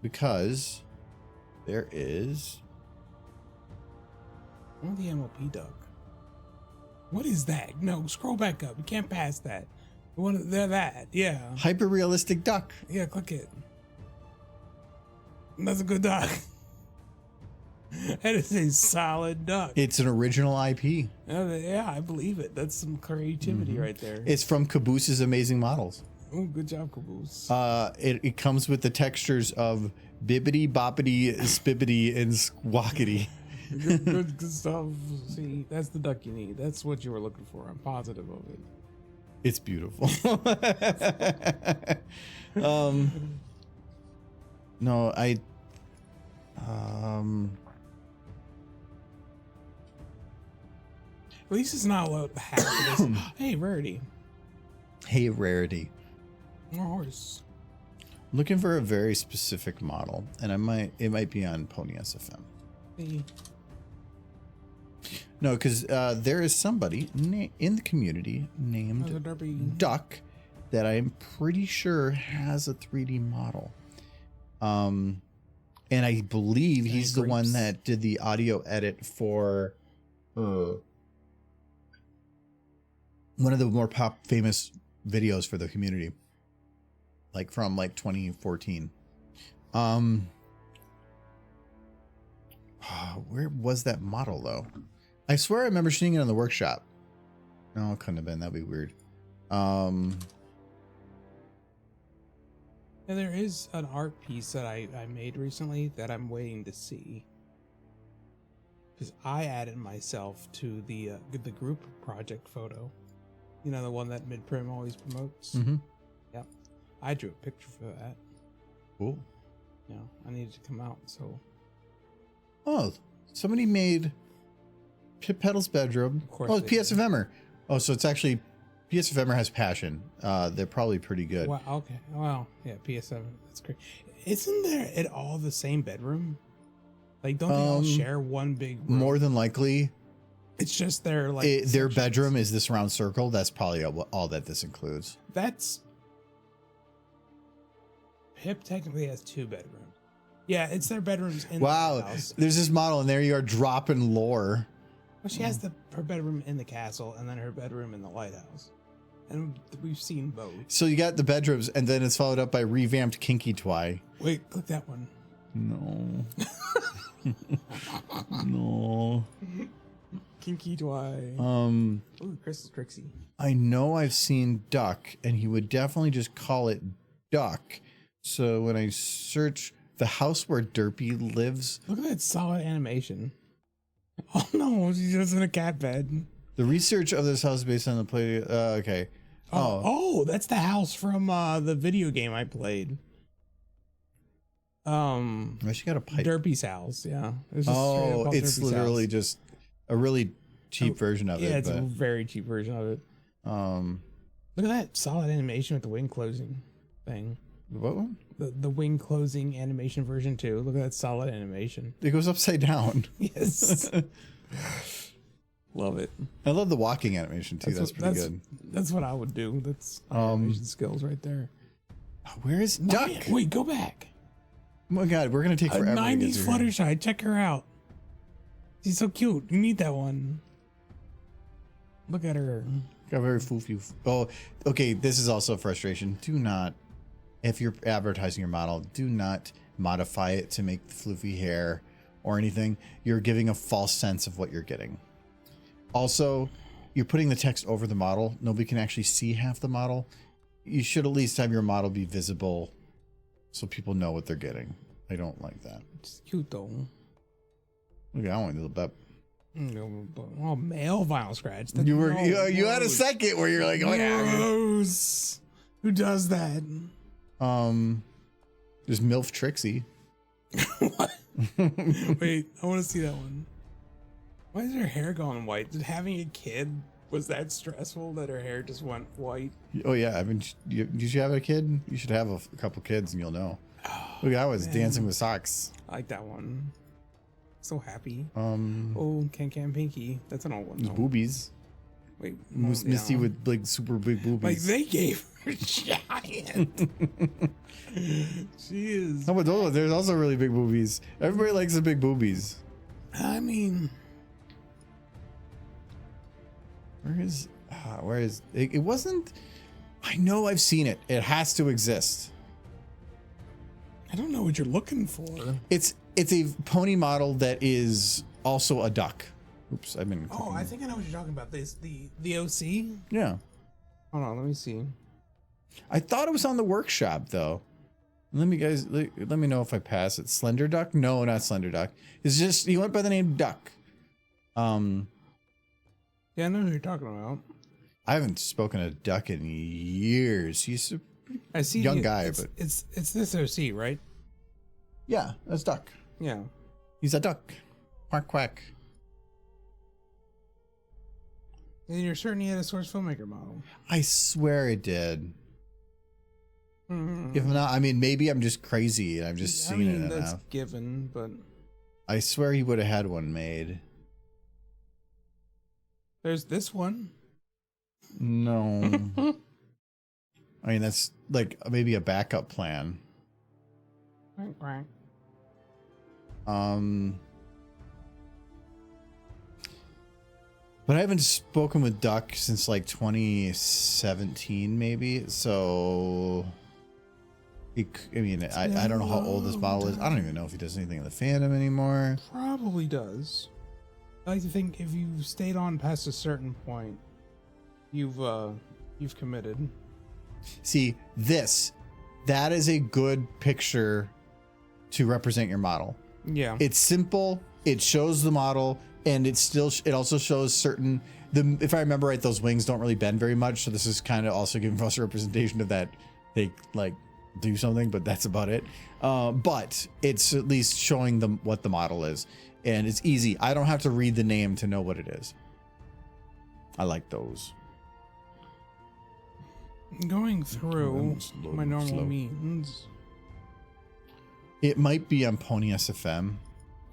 because there is. I want the MLP duck. What is that? No, scroll back up. You can't pass that. They're that. Yeah. Hyper realistic duck. Yeah, click it. That's a good duck. That is a solid duck. It's an original IP. Yeah, I believe it. That's some creativity right there. It's from Caboose's Amazing Models. Oh, good job, Caboose. It comes with the textures of bibbity, boppity, spibbity, and squawkity. Good stuff. See, that's the duck you need. That's what you were looking for. I'm positive of it. It's beautiful. No, at least it's not allowed to have this. Hey, rarity. Hey, rarity. More horse. I'm looking for a very specific model, and it might be on Pony SFM. Hey. No, because there is somebody in the community named Duck that I'm pretty sure has a 3D model. And I believe he's the one that did the audio edit for one of the more famous videos for the community, like from like 2014. Where was that model though? I swear I remember seeing it in the workshop. No, it couldn't have been. That'd be weird. Yeah, there is an art piece that I made recently that I'm waiting to see, because I added myself to the group project photo. You know, the one that Midprim always promotes. Mm-hmm. Yeah, I drew a picture for that. Cool. Yeah, I needed to come out. So. Oh, somebody made Pip Pedal's bedroom. Of course. Oh, PSFMer. Oh, so it's actually PSFMer has passion. They're probably pretty good. Wow. Okay. Wow. Yeah. PS7. That's great. Isn't there at all the same bedroom? Like, don't they all share one big room? More than likely. It's just their like their bedroom is this round circle. That's probably all that this includes. That's Pip technically has 2 bedrooms. Yeah, it's their bedrooms in the house. There's this model, and there you are dropping lore. Well, she has her bedroom in the castle, and then her bedroom in the lighthouse, and we've seen both. So you got the bedrooms, and then it's followed up by revamped Kinky Twy. Wait, click that one. No. No. Kinky Twy. Ooh, Crystal Trixie. I know I've seen Duck, and he would definitely just call it Duck. So when I search the house where Derpy lives, look at that solid animation. Oh no, she's just in a cat bed. The research of this house is based on the play. Okay. Oh, that's the house from the video game I played. She got a pipe. Derpy's house. Yeah. It's Derpy's literally house. just a really cheap version of it. Yeah, it's a very cheap version of it. Look at that solid animation with the wing closing thing. What one? The wing closing animation version too. Look at that solid animation. It goes upside down. Yes. Love it. I love the walking animation too. That's pretty good. That's what I would do. That's animation skills right there. Where is Duck? Wait, go back. Oh my god, we're gonna take forever. 90s Fluttershy. Check her out. She's so cute. You need that one. Look at her. Got very foofy. Oh, okay. This is also a frustration. Do not, if you're advertising your model, do not modify it to make the floofy hair or anything. You're giving a false sense of what you're getting. Also, you're putting the text over the model. Nobody can actually see half the model. You should at least have your model be visible so people know what they're getting. I don't like that. It's cute though. Look at that one, little bit. Oh, male vinyl scratch. You had a second where you're like, oh yeah. Gross. Who does that? There's MILF Trixie. What? Wait, I want to see that one. Why is her hair going white? Did having a kid, was that stressful that her hair just went white? Oh yeah, I mean, did you have a kid? You should have a couple kids and you'll know. Look, I was dancing with socks. I like that one. So happy. Oh, Can Pinky. That's an old one. There's boobies. Wait, Misty with like super big boobies. Like they gave her giant. She is. No, but there's also really big boobies. Everybody likes the big boobies. I mean, where is it? Wasn't. I know I've seen it. It has to exist. I don't know what you're looking for. It's a pony model that is also a duck. Oops, I've been. Oh, I think I know what you're talking about. This the OC. Yeah. Hold on, let me see. I thought it was on the workshop though. Let me know if I pass it. Slender Duck? No, not Slender Duck. It's just he went by the name Duck. Yeah, I know who you're talking about. I haven't spoken to Duck in years. He's I see young guy, but it's this OC, right? yeah, that's Duck. Yeah. He's a duck. Quack quack. And you're certain he had a source filmmaker model. I swear it did. Mm-hmm. If not, I mean, maybe I'm just crazy and I've just seen it that's enough. given, but I swear he would have had one made. there's this one. No. I mean, that's like maybe a backup plan. Right. But I haven't spoken with Duck since like 2017, maybe. So, I don't know how old this model is. I don't even know if he does anything in the fandom anymore. Probably does. I like to think if you've stayed on past a certain point, you've committed. See, that is a good picture to represent your model. Yeah. It's simple. It shows the model. And it also shows if I remember right, those wings don't really bend very much. So this is kind of also giving us a representation of that they like do something, but that's about it. But it's at least showing them what the model is. And it's easy. I don't have to read the name to know what it is. I like those. Going through my normal means. It might be on Pony SFM.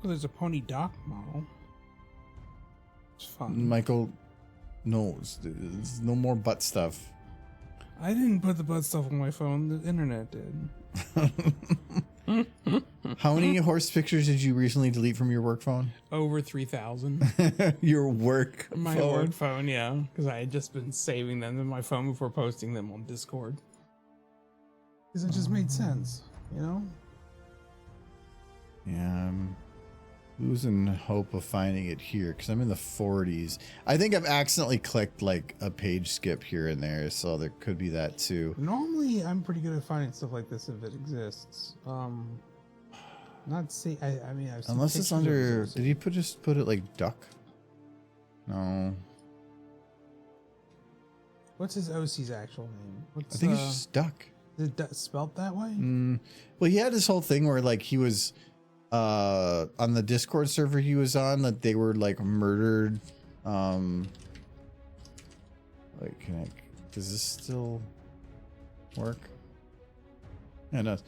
Well, there's a Pony Doc model. It's fun. Michael, no, there's no more butt stuff. I didn't put the butt stuff on my phone. The internet did. How many horse pictures did you recently delete from your work phone? Over 3,000. Your work My phone? work phone, yeah. Because I had just been saving them in my phone before posting them on Discord. Because it just made sense, you know? Yeah, I'm losing hope of finding it here because I'm in the 40s. I think I've accidentally clicked like a page skip here and there, so there could be that too. Normally, I'm pretty good at finding stuff like this if it exists. Not see. I mean, I've seen Unless it's under. Did he just put it like duck? No. What's his OC's actual name? I think it's just duck. Is it spelled that way? Well, he had this whole thing where like he was on the Discord server he was on, that they were like murdered. Like, does this still work? Yeah, it does.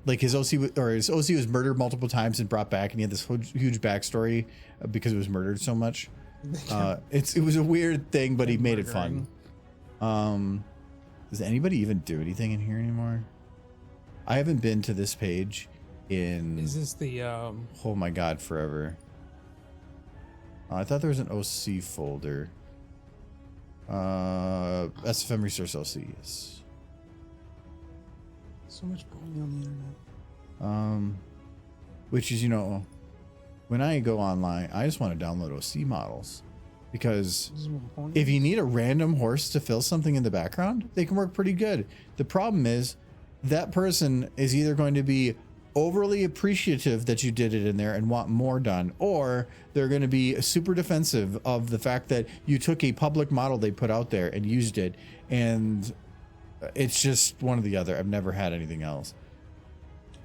Like his OC was murdered multiple times and brought back, and he had this huge backstory because it was murdered so much. It was a weird thing, but he made it fun. Does anybody even do anything in here anymore? I haven't been to this page in. Is this the oh my god, forever. I thought there was an OC folder. SFM Resource OC, yes. So much going on the internet. Which is, you know, when I go online, I just want to download OC models because if you need a random horse to fill something in the background, they can work pretty good. The problem is that person is either going to be overly appreciative that you did it in there and want more done, or they're going to be super defensive of the fact that you took a public model they put out there and used it. And it's just one or the other. I've never had anything else.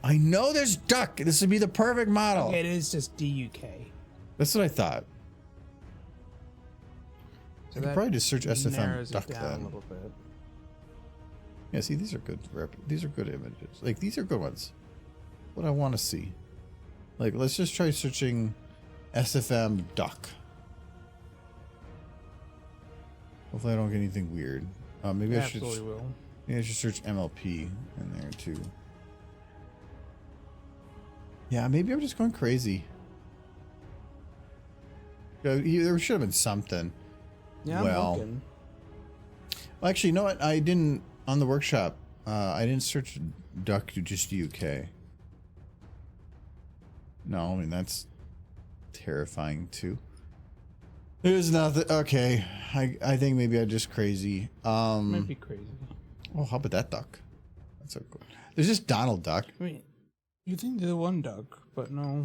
I know there's duck. This would be the perfect model. Okay, it is just DUK. That's what I thought. So I could probably just search SFM narrows it duck down then. a little bit. Yeah, see, these are good. These are good images. Like, these are good ones. What I want to see. Like, let's just try searching SFM duck. Hopefully I don't get anything weird. Maybe I should. Absolutely will. Maybe I should search MLP in there too. Yeah, maybe I'm just going crazy. There should have been something. Yeah, well, I'm looking. well, actually, you know what? I didn't on the workshop. I didn't search duck to just UK. No, I mean that's terrifying too. There's nothing. Okay, I think maybe I'm just crazy. Might be crazy. Oh, how about that duck? That's so cool. There's just Donald Duck. I mean, you think they're one duck, but no.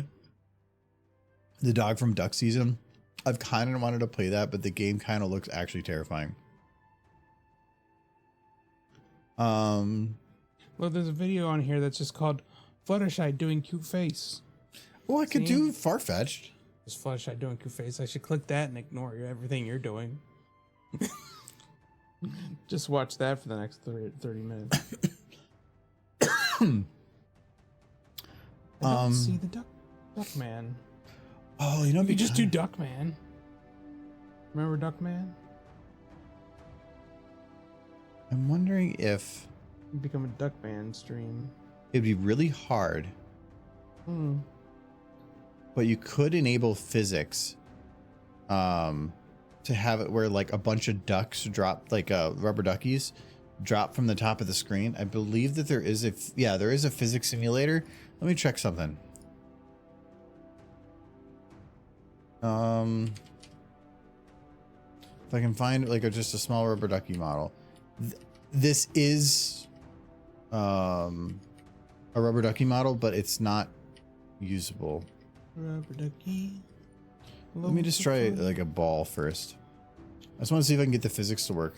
The dog from Duck Season. I've kind of wanted to play that, but the game kind of looks actually terrifying. Well, there's a video on here that's just called Fluttershy doing cute face. Oh, I could do Farfetch'd. Just Fluttershy doing cute face. I should click that and ignore everything you're doing. Just watch that for the next 30 minutes. I don't see the Duckman. Oh, you know, You just do Duckman. Remember Duckman? I'm wondering if You become a Duckman stream. it'd be really hard, but you could enable physics, to have it where like a bunch of ducks drop, like rubber duckies drop from the top of the screen. I believe that there is there is a physics simulator. Let me check something. If I can find like just a small rubber ducky model. This is a rubber ducky model, but it's not usable. Rubber ducky. Let me just try like a ball first. I just want to see if I can get the physics to work.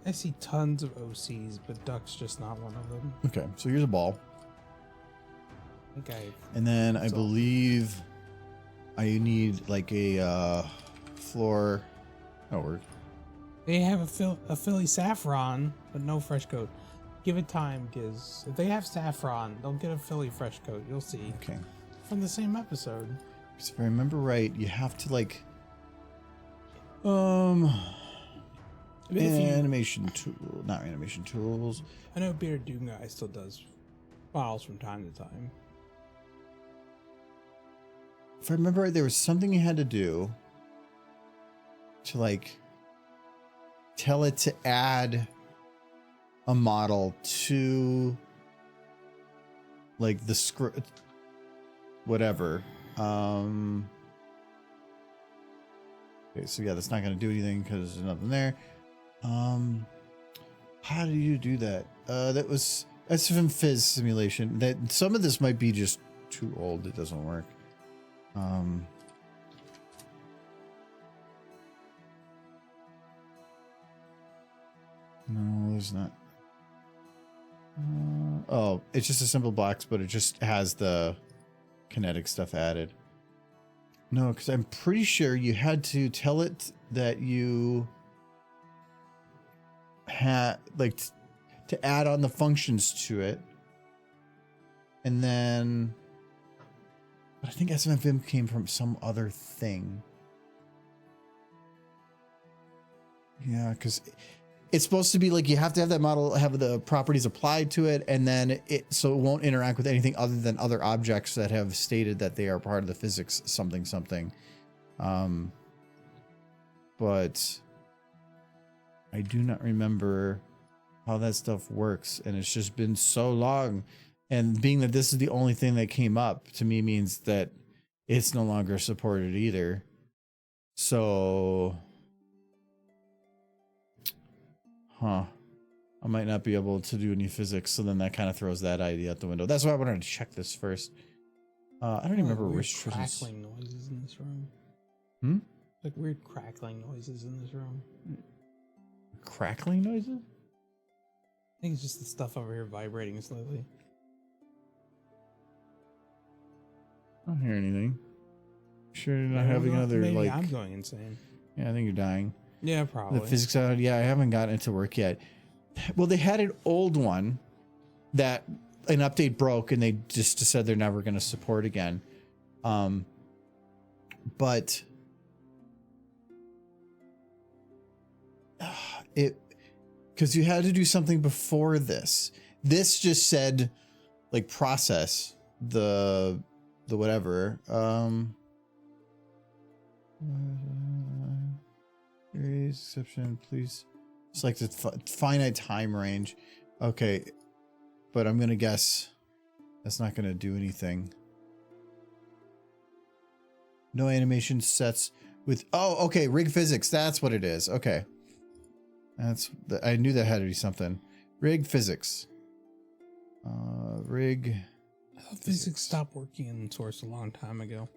I see tons of OCs, but duck's just not one of them. Okay, so here's a ball. Okay. And then I believe I need like a floor. That'll work. They have a Philly saffron, but no fresh coat. Give it time, Giz. If they have saffron, they'll get a Philly fresh coat. You'll see. Okay. From the same episode. So if I remember right, you have to like animation tool, not animation tools. I know Bearded Doom Guy still does files from time to time. If I remember right, there was something you had to do to like tell it to add a model to like the script, whatever. Okay, so yeah, that's not going to do anything because there's nothing there. How do you do that? That was SFM Fizz simulation. That some of this might be just too old. It doesn't work. No, there's not. Oh, it's just a simple box, but it just has the kinetic stuff added. No, because I'm pretty sure you had to tell it that you had like to add on the functions to it, and then. But I think SMFM came from some other thing. Yeah, because it's supposed to be like you have to have that model have the properties applied to it, and then it won't interact with anything other than other objects that have stated that they are part of the physics something. But I do not remember how that stuff works, and it's just been so long. And being that this is the only thing that came up to me means that it's no longer supported either. So, I might not be able to do any physics. So then that kind of throws that idea out the window. That's why I wanted to check this first. I don't even remember weird restrictions. crackling noises in this room. Hmm? Like weird crackling noises in this room. Crackling noises? I think it's just the stuff over here vibrating slightly. I don't hear anything. Sure you're not Yeah, having well, another, maybe like... I'm going insane. Yeah, I think you're dying. Yeah, probably. The physics out, yeah, I haven't gotten it to work yet. Well, they had an old one that an update broke and they just said they're never going to support again. But it, because you had to do something before this. This just said, like, process the whatever. Exception, please. Select a finite time range. Okay, but I'm gonna guess that's not gonna do anything. No animation sets with. Oh, okay. Rig physics. That's what it is. Okay, I knew that had to be something. Rig physics. Rig. Physics stopped working in Source a long time ago.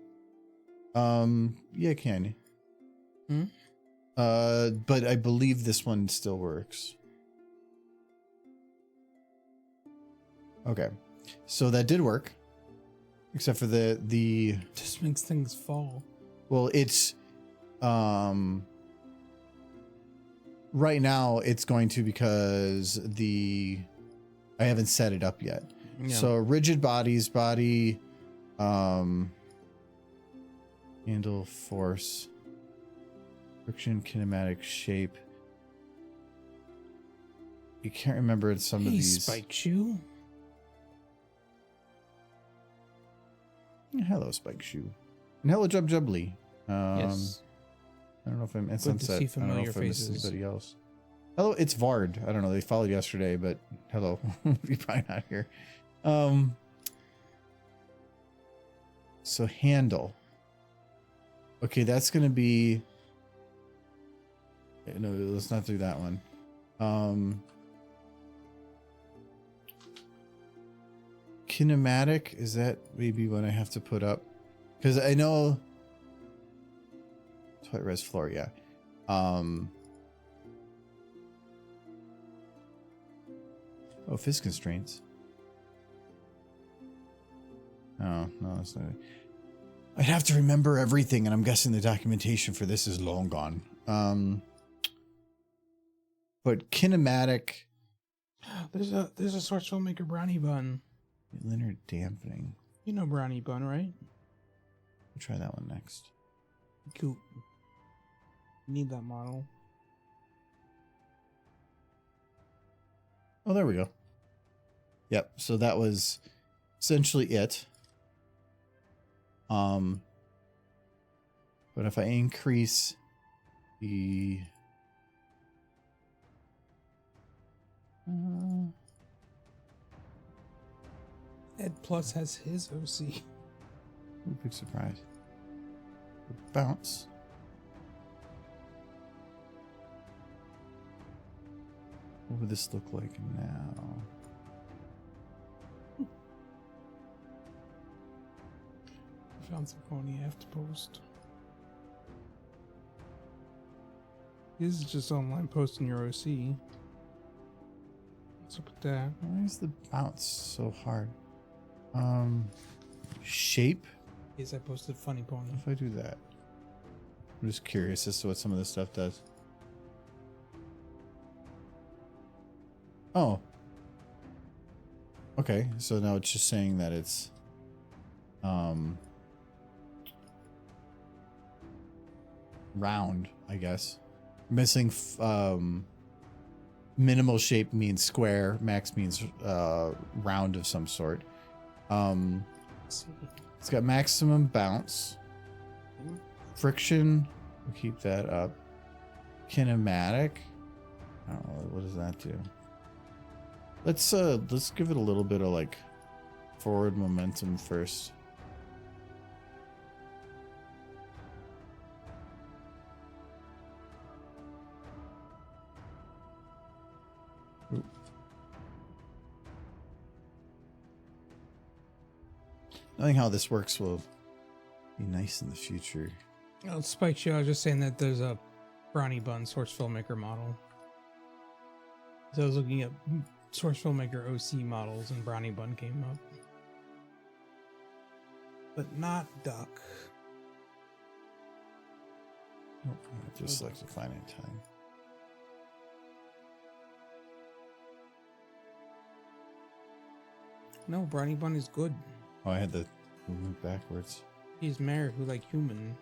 Yeah, can. Hmm? But I believe this one still works. Okay, so that did work, except for the Just makes things fall. well, it's right now it's going to because I haven't set it up yet. Yeah. So rigid bodies, body, handle, force, friction, kinematic, shape. You can't remember some of these. Spike Shoe. Hello, Spike Shoe. And hello, Jub Jubbly. Yes. I don't know if I'm at Good to Sunset. see I don't know familiar if I missed faces. anybody else. Hello, it's Vard. I don't know. They followed yesterday, but hello. You're probably not here. So handle. Okay, that's gonna be. No, let's not do that one. Kinematic, is that maybe what I have to put up? Because I know Twilight Res floor, yeah. Oh, phys constraints. Oh, no, that's not it. I'd have to remember everything, and I'm guessing the documentation for this is long gone. But kinematic. There's a Source Filmmaker brownie bun. Linear dampening. You know brownie bun, right? We'll try that one next. Cool. Need that model. Oh, there we go. Yep. So that was essentially it. But if I increase the Ed Plus has his OC. ooh, big surprise. Bounce. What would this look like now? I found some phony I have to post. This is just online posting your OC. What's up with that? Why is the bounce so hard? Shape. Yes, I posted funny pony. If I do that, I'm just curious as to what some of this stuff does. Oh. Okay, so now it's just saying that it's round, I guess. Missing minimal shape means square, max means round of some sort. Let's see. It's got maximum bounce. Friction, we'll keep that up. Kinematic. I don't know, what does that do? Let's give it a little bit of like forward momentum first. Oop. Knowing how this works will be nice in the future. Oh, Spike Show, I was just saying that there's a brownie bun source filmmaker model. So I was looking at source filmmaker OC models and brownie bun came up. But not duck. Nope, just select a finite time. No, brownie bun is good. Oh, I had the move backwards. He's married who like human.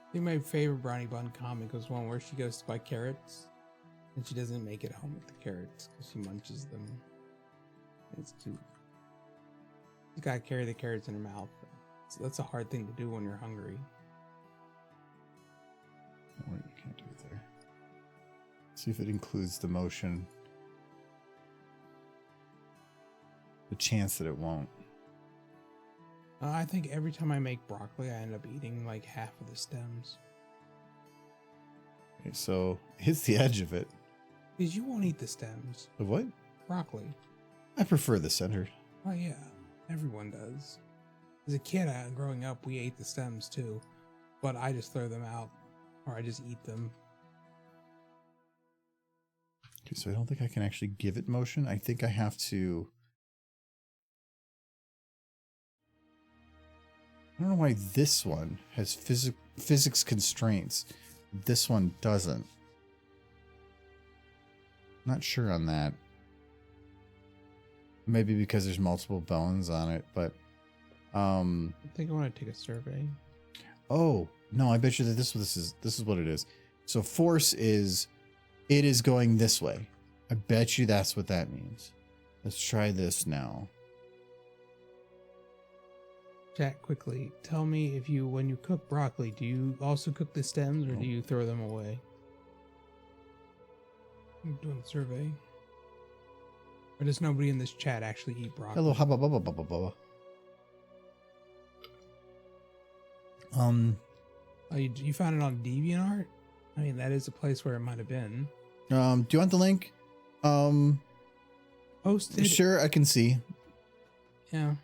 I think my favorite brownie bun comic was one where she goes to buy carrots and she doesn't make it home with the carrots because she munches them. It's cute. You gotta carry the carrots in her mouth. So that's a hard thing to do when you're hungry. Oh, you can't do it there. See if it includes the motion. The chance that it won't. I think every time I make broccoli, I end up eating like half of the stems. Okay, so hits the edge of it. Because you won't eat the stems. Of what? Broccoli. I prefer the center. Oh yeah, everyone does. As a kid, growing up, we ate the stems too, but I just throw them out, or I just eat them. Okay, so I don't think I can actually give it motion. I think I have to... I don't know why this one has physics constraints. This one doesn't. Not sure on that. Maybe because there's multiple bones on it, but I think I want to take a survey. oh no, I bet you that this is what it is. So force is it is going this way. I bet you that's what that means. Let's try this now. Chat quickly. Tell me if you, when you cook broccoli, do you also cook the stems or do you throw them away? I'm doing a survey. Or does nobody in this chat actually eat broccoli? Hello, hubba bubba bubba bubba. Oh, you found it on DeviantArt? I mean, that is a place where it might have been. Do you want the link? Posted. Sure, I can see. Yeah.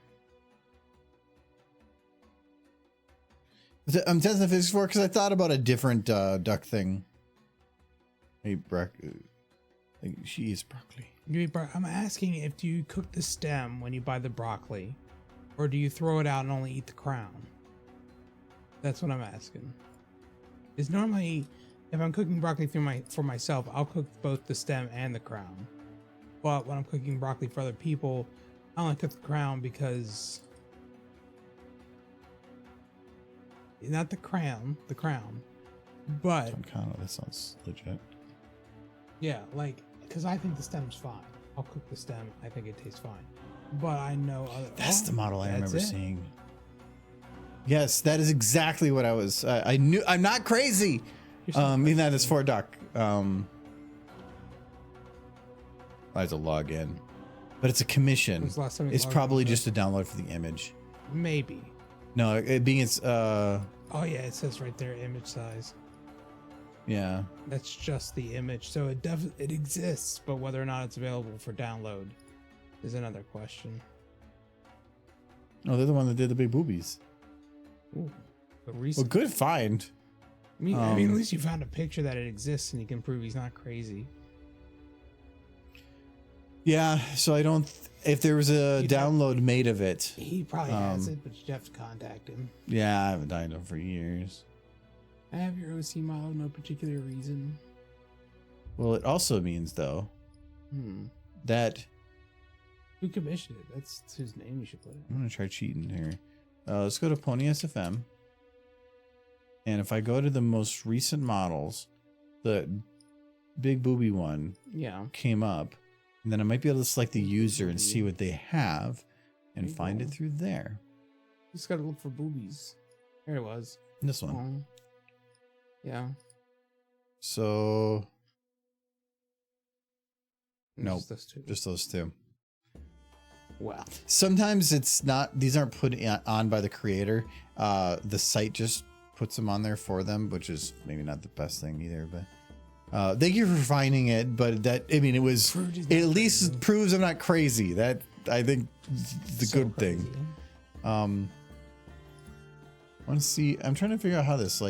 I'm testing the physics for because I thought about a different duck thing. Hey, she eats broccoli. You eat I'm asking if do you cook the stem when you buy the broccoli, or do you throw it out and only eat the crown? That's what I'm asking. Is normally, if I'm cooking broccoli for myself, I'll cook both the stem and the crown. But when I'm cooking broccoli for other people, I only cook the crown because not the crown, but That sounds legit. yeah, like because I think the stem's fine. I'll cook the stem. I think it tastes fine. But I know That's the model I remember it. seeing. Yes, that is exactly what I was. I knew. I'm not crazy. Even that is for duck. I have to log in, but it's a commission. When's the last time you It's logged probably in? just a download for the image. Maybe. No, it being it's Oh yeah, it says right there image size. yeah. That's just the image. So it exists, but whether or not it's available for download is another question. Oh, they're the one that did the big boobies. Ooh, but Well, recent. good find. I mean, at least you found a picture that it exists and you can prove he's not crazy. Yeah, so I don't. If there was a You'd download made of it, He probably has it, but you'd have to contact him. yeah, I haven't died him for years. I have your OC model, no particular reason. Well, it also means though that Who commissioned it? That's whose name you should put it. I'm gonna try cheating here. Let's go to Pony SFM, and if I go to the most recent models, the big booby one Yeah. came up, and then I might be able to select the user and see what they have, and There you find go. it through there. You just gotta look for boobies. There it was. This one. Yeah. So nope, Just those two. just those two. Well, Sometimes it's not, these aren't put on by the creator. The site just puts them on there for them, which is maybe not the best thing either, but thank you for finding it. But that, I mean, it was, it at least proves I'm not crazy. That I think the so good crazy. thing. I want to see, I'm trying to figure out how this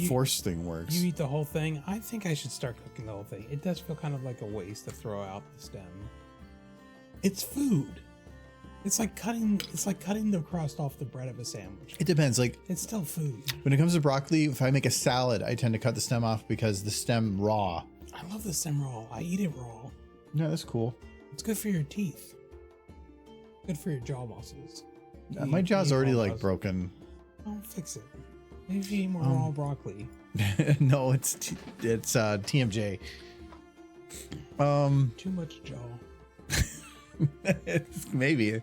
force thing works. You eat the whole thing. I think I should start cooking the whole thing. It does feel kind of like a waste to throw out the stem. It's food. It's like cutting the crust off the bread of a sandwich. It depends. Like, It's still food. when it comes to broccoli, if I make a salad, I tend to cut the stem off because the stem raw. I love the stem raw. I eat it raw. Yeah, that's cool. It's good for your teeth. Good for your jaw muscles. My jaw's already raw like muscles. broken. Don't fix it. Maybe if you eat more raw broccoli. No, it's TMJ. Too much jaw. Maybe.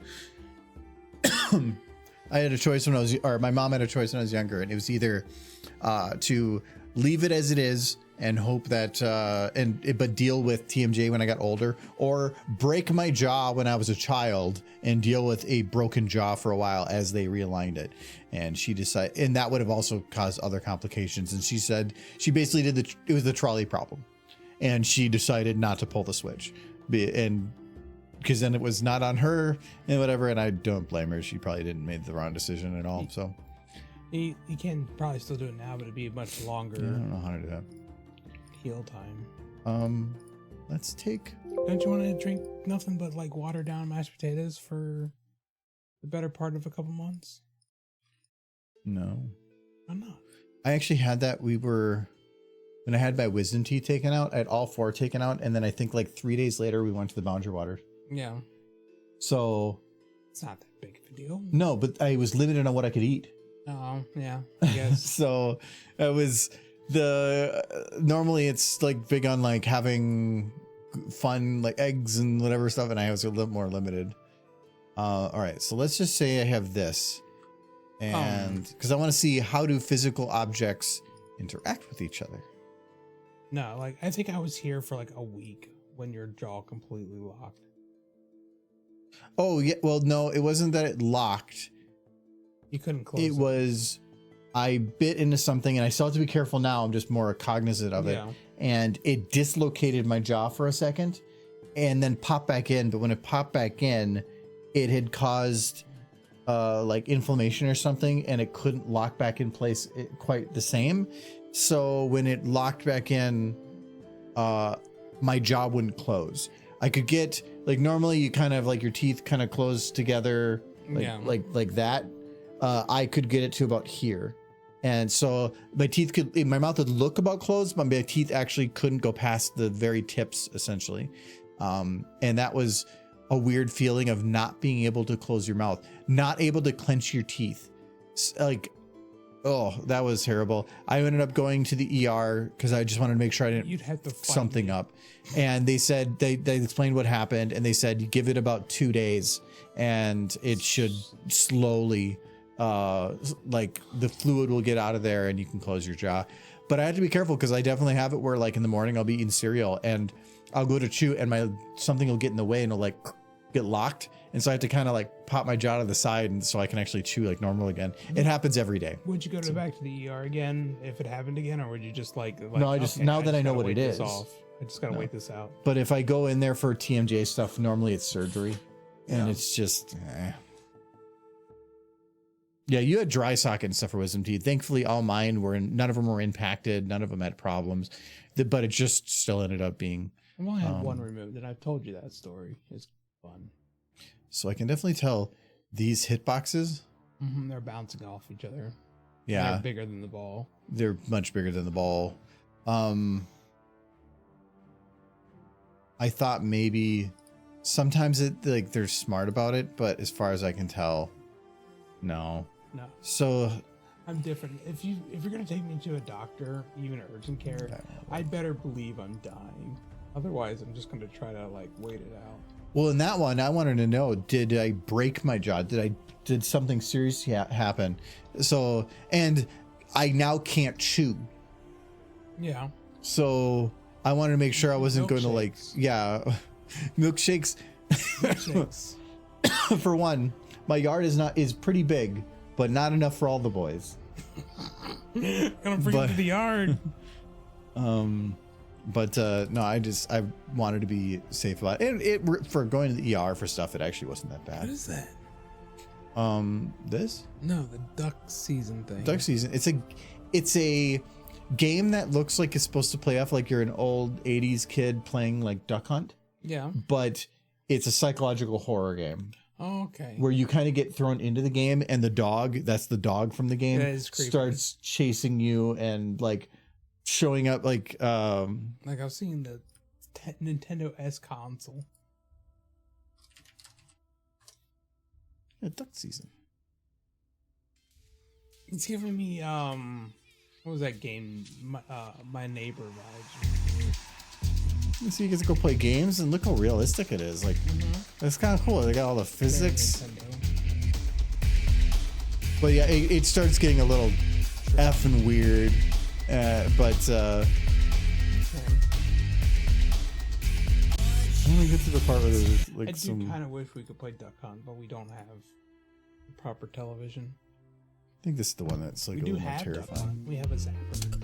I had a choice when I was, or my mom had a choice when I was younger, and it was either to leave it as it is and hope that but deal with TMJ when I got older, or break my jaw when I was a child and deal with a broken jaw for a while as they realigned it. And she decided, and that would have also caused other complications. And she said she basically did it was the trolley problem, and she decided not to pull the switch, and because then it was not on her and whatever. And I don't blame her. She probably didn't make the wrong decision at all. So You can probably still do it now, but it'd be a much longer I don't know how to do that. heal time. Let's take. Don't you want to drink nothing but like watered down mashed potatoes for the better part of a couple months? No, Why not? I actually had that. When I had my wisdom teeth taken out, I had all 4 taken out. And then I think like 3 days later, we went to the Boundary Waters. Yeah, So it's not that big of a deal. no, but I was limited on what I could eat. Oh, yeah, I guess. So it was normally it's like big on like having fun, like eggs and whatever stuff. And I was a little more limited. All right. So let's just say I have this, and because I want to see how do physical objects interact with each other. No, like I think I was here for like a week when your jaw completely locked. Oh yeah. Well, no, it wasn't that it locked. You couldn't close It was, I bit into something, and I still have to be careful now. I'm just more cognizant of it. Yeah. And it dislocated my jaw for a second and then popped back in. But when it popped back in, it had caused like inflammation or something, and it couldn't lock back in place quite the same. So when it locked back in, my jaw wouldn't close. I could get, like, normally you kind of like your teeth kind of close together like that. I could get it to about here. And so my mouth would look about closed, but my teeth actually couldn't go past the very tips, essentially. And that was a weird feeling of not being able to close your mouth, not able to clench your teeth. Like, oh, that was terrible. I ended up going to the ER because I just wanted to make sure I didn't You'd have to find something me. up. And they said, they explained what happened, and they said, you give it about 2 days and it should slowly, like the fluid will get out of there and you can close your jaw. But I had to be careful because I definitely have it where, like, in the morning I'll be eating cereal and I'll go to chew and something will get in the way and it'll like get locked. And so I have to kind of like pop my jaw to the side and so I can actually chew like normal again. It happens every day. Would you go back to the ER again if it happened again, or would you just like No, I just, now that I know what it is. I just gotta wait this out. But if I go in there for TMJ stuff, normally it's surgery, and Yeah. it's just, yeah. You had dry socket and stuff for wisdom teeth. Thankfully, all mine none of them were impacted. None of them had problems, but it just still ended up being. I've only had one removed, and I've told you that story. It's fun. So I can definitely tell these hitboxes. They're bouncing off each other. Yeah, They're bigger than the ball. they're much bigger than the ball. I thought maybe sometimes they're smart about it, but as far as I can tell, no. No, So I'm different. If you're gonna take me to a doctor, even urgent care, I'd better believe I'm dying. Otherwise, I'm just gonna try to like wait it out. Well, in that one, I wanted to know, did I break my jaw? Did something serious happen? So, and I now can't chew. Yeah. So I wanted to make sure I wasn't going to like, yeah, milkshakes. Milkshakes. For one, my yard is pretty big, but not enough for all the boys. Gonna bring it to the yard. But no, I wanted to be safe about it. And it for going to the ER for stuff, it actually wasn't that What bad. is that? This No, the duck season thing. duck season. It's a game that looks like it's supposed to play off like you're an old 80s kid playing like Duck Hunt. Yeah. But it's a psychological horror game. Oh, okay. Where you kind of get thrown into the game and that's the dog from the game, That is creepy. starts chasing you and like showing up like I've seen the Nintendo S console. yeah, duck season. It's giving me what was that game? My neighbor vibes. So you get to go play games and look how realistic it is. Like it's kind of cool. They got all the physics. But yeah, it starts getting a little effing weird. But I want to get to the part where there's like I do kind of wish we could play Duck Hunt, but we don't have proper television. I think this is the one that's like We a do little more have Duck terrifying. Hunt. We have a zapper.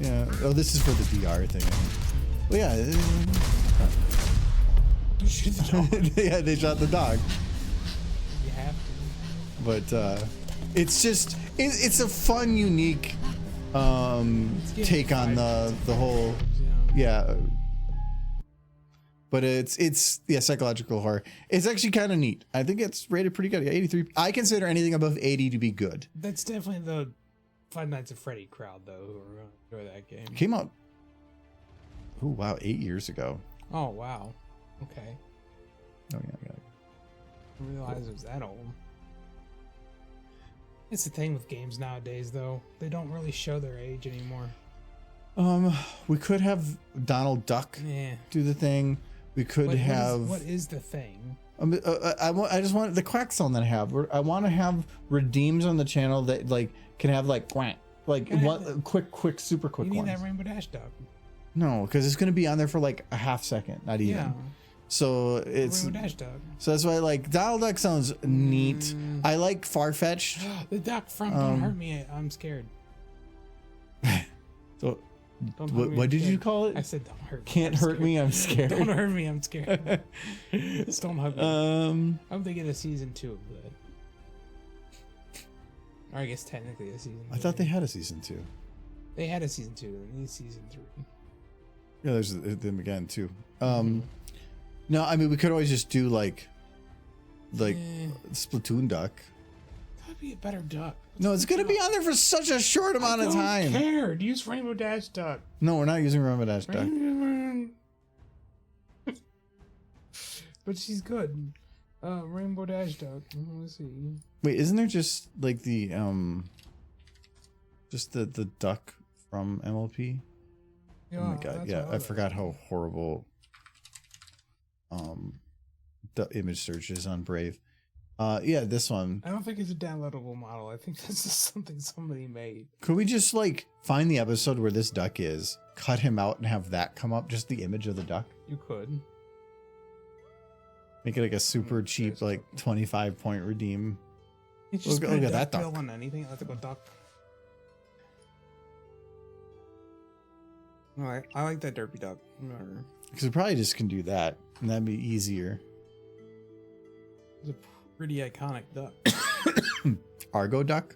Yeah. Oh, this is for the DR thing. Well, yeah. You shoot the dog. Yeah, they shot the dog. You have to. But it's just it's a fun, unique take on the whole yeah. But it's psychological horror. It's actually kind of neat. I think it's rated pretty good. Yeah, 83. I consider anything above 80 to be good. That's definitely the Five Nights at Freddy crowd, though, who are going to enjoy that game. Came out. Oh wow, 8 years ago. Oh wow. Okay. Oh yeah, yeah. I didn't realize it was that old. It's the thing with games nowadays, though. They don't really show their age anymore. We could have Donald Duck Yeah. do the thing. We could have. What is the thing? I just want the quack sound that I have. I want to have redeems on the channel that like can have like quack, like one quick, super quick You need ones. that Rainbow Dash Duck. No, because it's gonna be on there for like a half second, not even. Yeah. So it's Rainbow Dash Duck. so that's why like Donald Duck sounds neat. I like Farfetch'd. The duck from Don't Hurt Me. I'm scared. So Don't hurt me, what I'm did you scared. call it? I said don't hurt me. Can't I'm hurt scared. me. I'm scared. Don't hurt me. I'm scared. Just don't hug me. I hope they get a season 2 of that. Or I guess technically a season 3. I thought they had a season 2. They had a season 2. They need season 3. Yeah, there's them again too. No, I mean we could always just do like Splatoon Duck. That'd be a better duck. No, it's gonna be on there for such a short amount of time. I don't care. Use Rainbow Dash Duck. No, we're not using Rainbow Dash Duck. But she's good. Rainbow Dash Duck. Let's see. Wait, isn't there just like the duck from MLP? Oh my god, yeah, I forgot how horrible the image search is on Brave. Yeah, this one. I don't think it's a downloadable model. I think this is something somebody made. Could we just like find the episode where this duck is, cut him out, and have that come up? Just the image of the duck. You could Make it like a super cheap, like 25-point redeem. You just Look put a at that bill duck. on anything. Let's go duck. No, I like that derpy duck. Because we probably just can do that, and that'd be easier. It's a pretty iconic duck. Argo duck.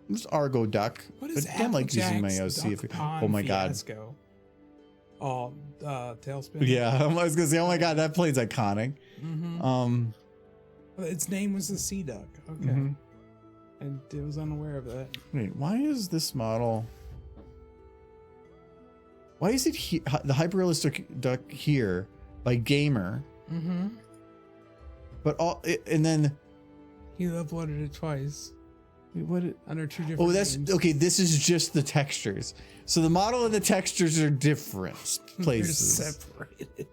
This Argo duck. What is I don't like using my Applejack's OC. Duck Pond Oh my god. Fiasco? Oh, Tailspin. Yeah, I was gonna say, oh my god, that plane's iconic. Well, its name was the Sea Duck. Okay. Mhm. And it was unaware of that. Wait, why is this model? Why is it the hyper-realistic duck here by Gamer? Mm-hmm. But and then He uploaded it twice. Wait, what? under two different Oh, that's names. okay. This is just the textures. So the model and the textures are different They're places. separated.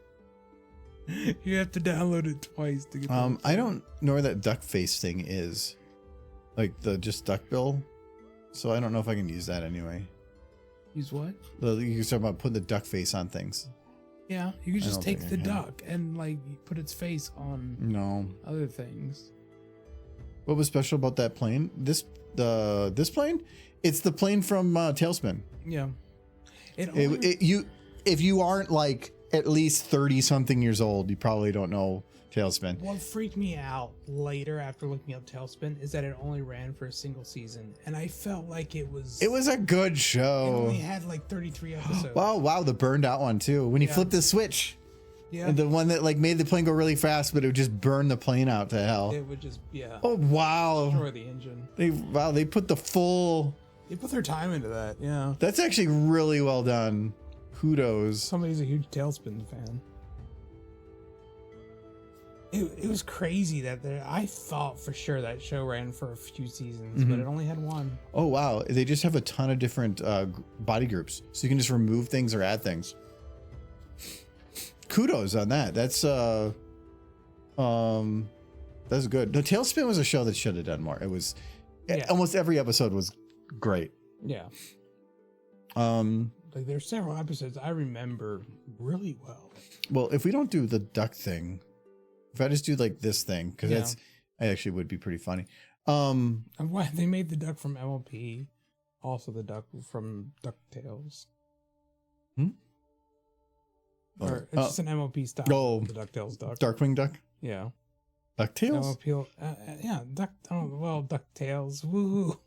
You have to download it twice to get. I don't know where that duck face thing is, like the just duck bill. So I don't know if I can use that anyway. Use what? You can talk about putting the duck face on things. Yeah, you could I just don't take think I the can. duck and like put its face on No. other things. What was special about that plane? This plane? It's the plane from Tailspin. Yeah. If you aren't like at least 30 something years old, you probably don't know Tailspin. What freaked me out later after looking up Tailspin is that it only ran for a single season, and I felt like it was A good it show. only had like 33 episodes. Wow, the burned out one too. When you Yeah. flipped the switch. Yeah. And the one that like made the plane go really fast, but it would just burn the plane out to hell. It would just Oh wow. destroy the engine. They put the full. They put their time into that. Yeah. That's actually really well done. Kudos. Somebody's a huge Tailspin fan. It was crazy that I thought for sure that show ran for a few seasons, but it only had one. Oh wow, they just have a ton of different body groups, so you can just remove things or add things. Kudos on that. That's good. No, Tailspin was a show that should have done more. It was Yeah. almost every episode was great. Yeah. Um, Like there's several episodes I remember really well. well, if we don't do the duck thing, if I just do like this thing, because Yeah. that's I actually would be pretty funny. And why they made the duck from MLP, also the duck from DuckTales. Or it's just an MLP style. Oh. The DuckTales duck. Darkwing Duck, Yeah. DuckTales. MLP. Yeah. DuckTales. Woo.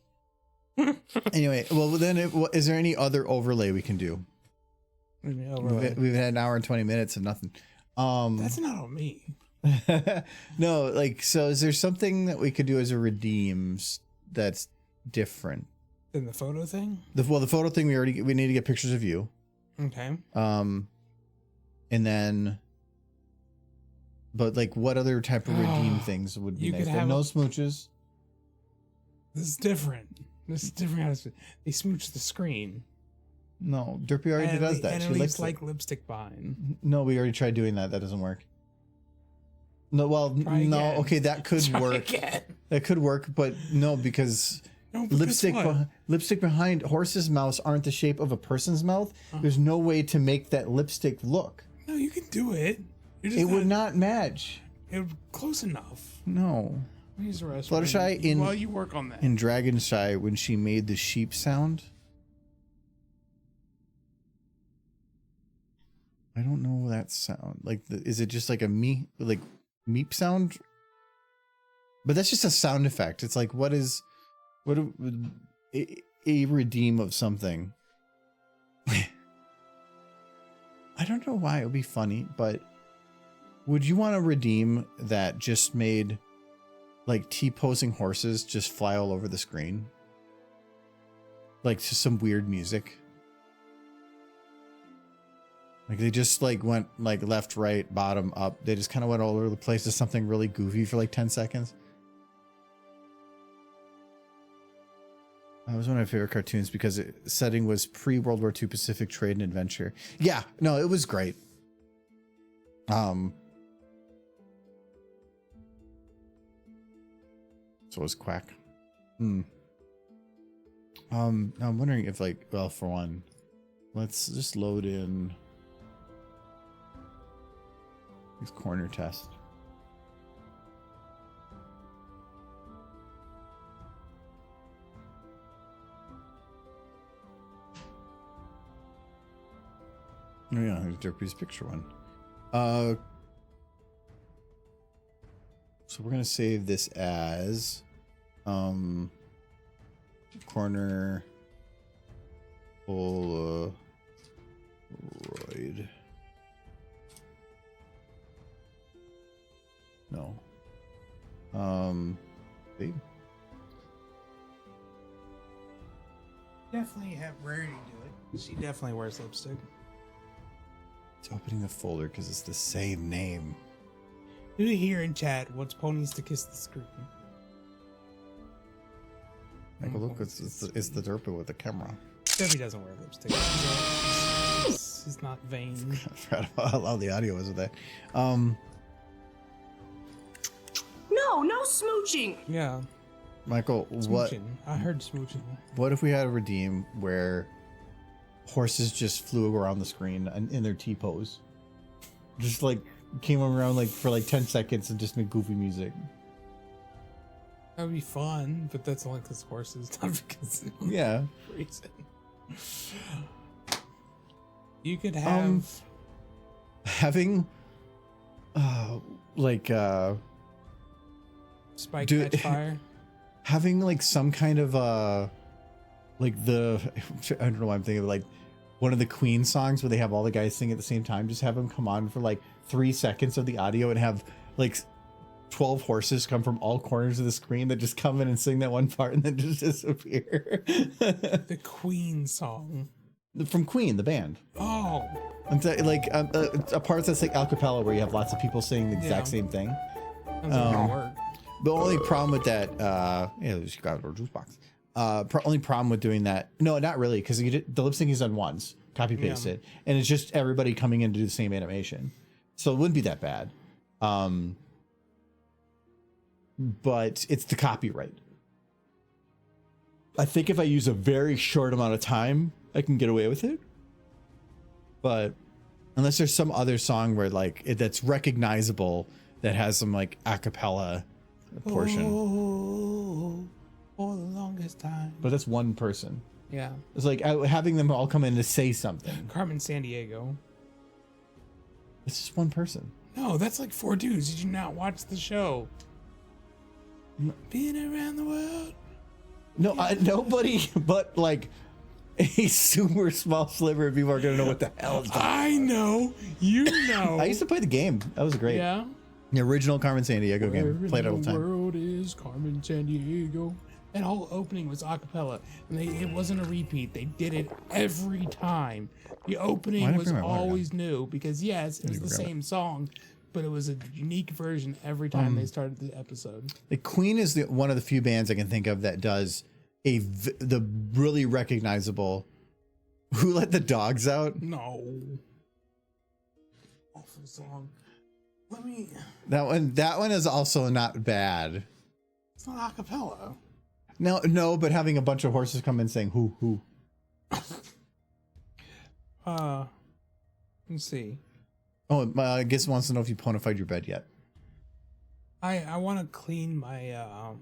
Anyway, well then, is there any other overlay we can do? We've had an hour and 20 minutes of nothing. That's not on me. No, like, so is there something that we could do as a redeem that's different? In the photo thing? The photo thing we need to get pictures of you. Okay. And then, but like, what other type of redeem things would be You nice? could But have no smooches. This is different. They smooch the screen. No, Derpy already does that. And She it likes leaves like lipstick behind. No, we already tried doing that. That doesn't work. No, well, Try no. again. Okay, that could Try work. again. That could work, but no, because No, because what? lipstick behind horses' mouths aren't the shape of a person's mouth. There's no way to make that lipstick look. No, you can do it. It would not match. It would close enough. No. Use the rest Fluttershy while you work on that. in Dragonshy, when she made the sheep sound, I don't know that sound. Like, is it just like a meep sound? But that's just a sound effect. It's like, what a redeem of something? I don't know why it would be funny, but would you want to redeem that just made like T-posing horses just fly all over the screen? Like to some weird music. Like they just like went like left, right, bottom, up. They just kind of went all over the place to something really goofy for like 10 seconds. That was one of my favorite cartoons because setting was pre-World War II Pacific Trade and Adventure. Yeah, no, it was great. So was Quack. I'm wondering if like, well, for one, let's just load in this corner test. Oh yeah, there's Derpy's picture one. So we're gonna save this as corner Polaroid. No. Babe. Definitely have Rarity do it. She definitely wears lipstick. It's opening the folder because it's the same name. Who here in chat wants ponies to kiss the screen? Michael, look, it's the Derpa with the camera. Debbie doesn't wear lipstick. He's not vain. I forgot about how loud the audio was with that. No smooching. Yeah. Michael, Smooching. I heard smooching. what if we had a redeem where horses just flew around the screen in their T-pose? Just like came around like for like 10 seconds and just made goofy music. That would be fun, but that's only because horses, not because Yeah. reason. You could have Having like Spike do- catch fire. having like some kind of like I don't know why I'm thinking of like one of the Queen songs where they have all the guys sing at the same time. Just have them come on for like 3 seconds of the audio and have like 12 horses come from all corners of the screen that just come in and sing that one part and then just disappear. The Queen song. From Queen, the band. Oh, Like a part that's like a cappella where you have lots of people saying the exact Yeah. same thing. sounds like it'll work. The only problem with that, yeah, just got our juice box. Only problem with doing that, no, not really, because the lip sync is done once, copy paste it, and it's just everybody coming in to do the same animation, so it wouldn't be that bad. But it's the copyright. I think if I use a very short amount of time, I can get away with it. But unless there's some other song where like that's recognizable that has some like a cappella portion. Oh, for the longest time. But that's one person. Yeah. It's like having them all come in to say something. Carmen Sandiego. It's just one person. No, that's like 4 dudes. Did you not watch the show? Been around the world. No, nobody but like a super small sliver of people are gonna know what the hell is going on. I know. You know. I used to play the game. That was great. Yeah. The original Carmen Sandiego game. Played it all the time. World is Carmen Sandiego. That whole opening was a cappella, and it wasn't a repeat. They did it every time. The opening was always new because yes, it was the same song, but it was a unique version every time they started the episode. The Queen is one of the few bands I can think of that does the really recognizable "Who Let the Dogs Out." No. Awful song. Let me. That one is also not bad. It's not a cappella. No, but having a bunch of horses come in saying who. Let's see. Oh, I guess it wants to know if you ponified your bed yet. I want to clean my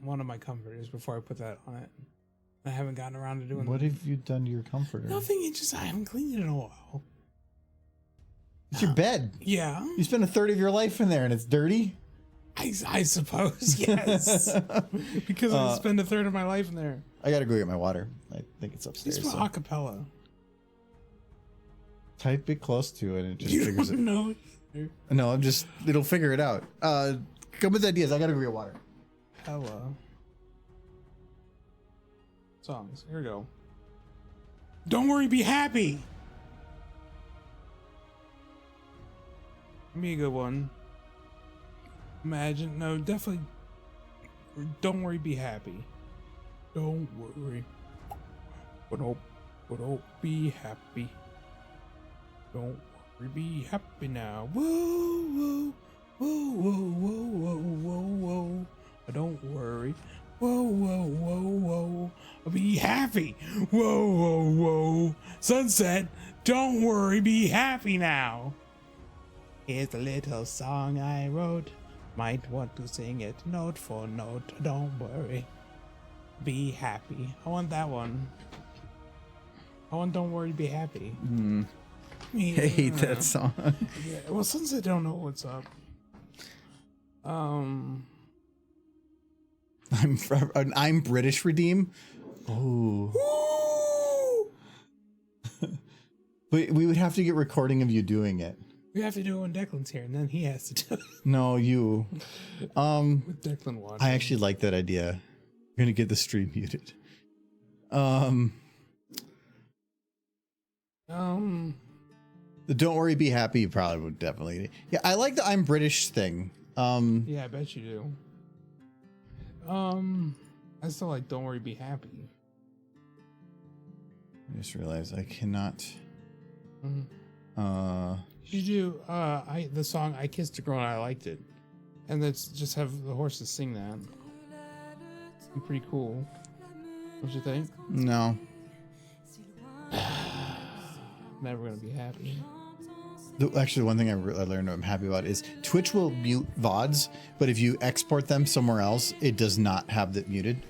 one of my comforters before I put that on it. I haven't gotten around to doing What have you done to your comforter? nothing. It's just I haven't cleaned it in a while. It's your bed. Yeah, You spend a third of your life in there and it's dirty. I suppose yes, because I spend a third of my life in there. I gotta go get my water. I think it's upstairs. It's So. acapella. Type it close to it and it just You figures don't it. know. No, it'll figure it out. Come with ideas. I gotta go get water. Hella songs. Here we go. Don't worry, be happy. Give me a good one. Imagine, no, definitely. Don't worry, be happy. Don't worry. But don't be happy. Don't worry, be happy now. Whoa, whoa, whoa, whoa, whoa, whoa, whoa, whoa. Don't worry. Whoa, whoa, whoa, whoa. Be happy. Whoa, whoa, whoa. Sunset. Don't worry, be happy now. Here's a little song I wrote. Might want to sing it note for note. Don't worry. Be happy. I want that one. I want Don't Worry, Be Happy. I hate that song. Yeah, well, since I don't know what's up. I'm British redeem. Oh. But we would have to get recording of you doing it. We have to do it when Declan's here, and then he has to do it No, you. with Declan watching. I actually like that idea. I'm gonna get the stream muted. The Don't Worry, Be Happy you probably would definitely. Yeah, I like the I'm British thing. Yeah, I bet you do. I still like Don't Worry, Be Happy. I just realized I cannot. You do the song "I Kissed a Girl and I Liked It," and let's just have the horses sing that. Be pretty cool, don't you think? No. Never gonna be happy. Actually, one thing I learned I'm happy about is Twitch will mute VODs, but if you export them somewhere else, it does not have that muted.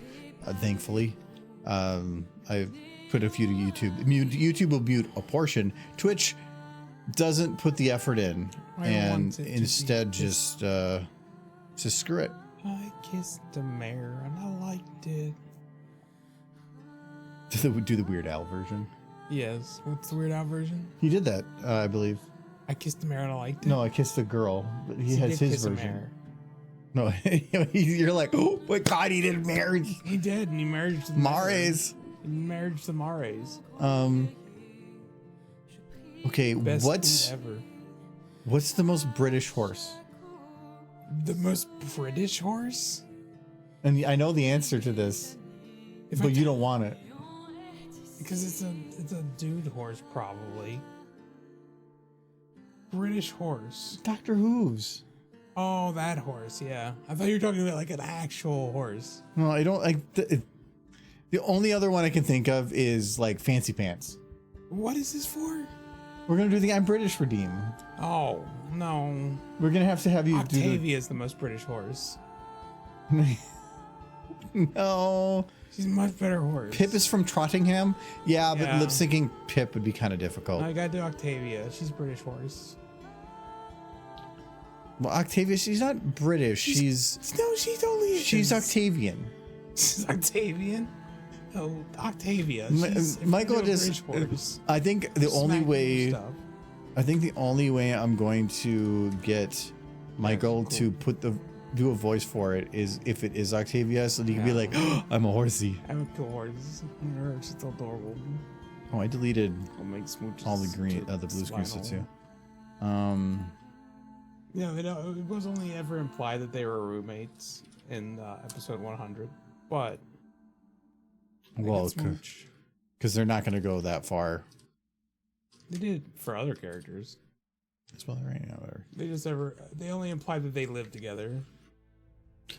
Thankfully, I put a few to YouTube. YouTube will mute a portion. Twitch doesn't put the effort in, and instead just screw it. I kissed the mare and I liked it. Do the Weird Al version. Yes. What's the Weird Al version? He did that, I believe. I kissed the mare and I liked it. No, I kissed the girl, but he has did his kiss a version. mare. No, you're like, oh my God, he did marriage. He did, and he married to the Mares. Marriage to Mares. Okay, Best food ever. what's the most British horse? The most British horse? And I know the answer to this, but you don't want it. Because it's a dude horse, probably. British horse. Dr. Hooves. Oh, that horse, yeah. I thought you were talking about like an actual horse. No, I don't like. The only other one I can think of is like Fancy Pants. What is this for? We're gonna do the I'm British redeem. Oh, no. We're gonna have to have you Octavia is the most British horse. do the. No. She's a much better horse. Pip is from Trottingham. Yeah, but Yeah. lip syncing Pip would be kind of difficult. No, I gotta do Octavia. She's a British horse. Well, Octavia, she's not British. She's No, she's only. she's Octavian. She's Octavian? No, Octavia. Michael British just. horse. I think the only Smack way. stuff. I think the only way I'm going to get Michael cool. to do a voice for it is if it is Octavia, so he can be like, oh, "I'm a horsey." I'm a cool horse. She's adorable. Oh, I deleted I'll make smooches all the green, to the blue screens Spinal. too. Yeah, it was only ever implied that they were roommates in episode 100, but Well, smooch. because they're not going to go that far. They did for other characters. That's well, right now. They only implied that they lived together.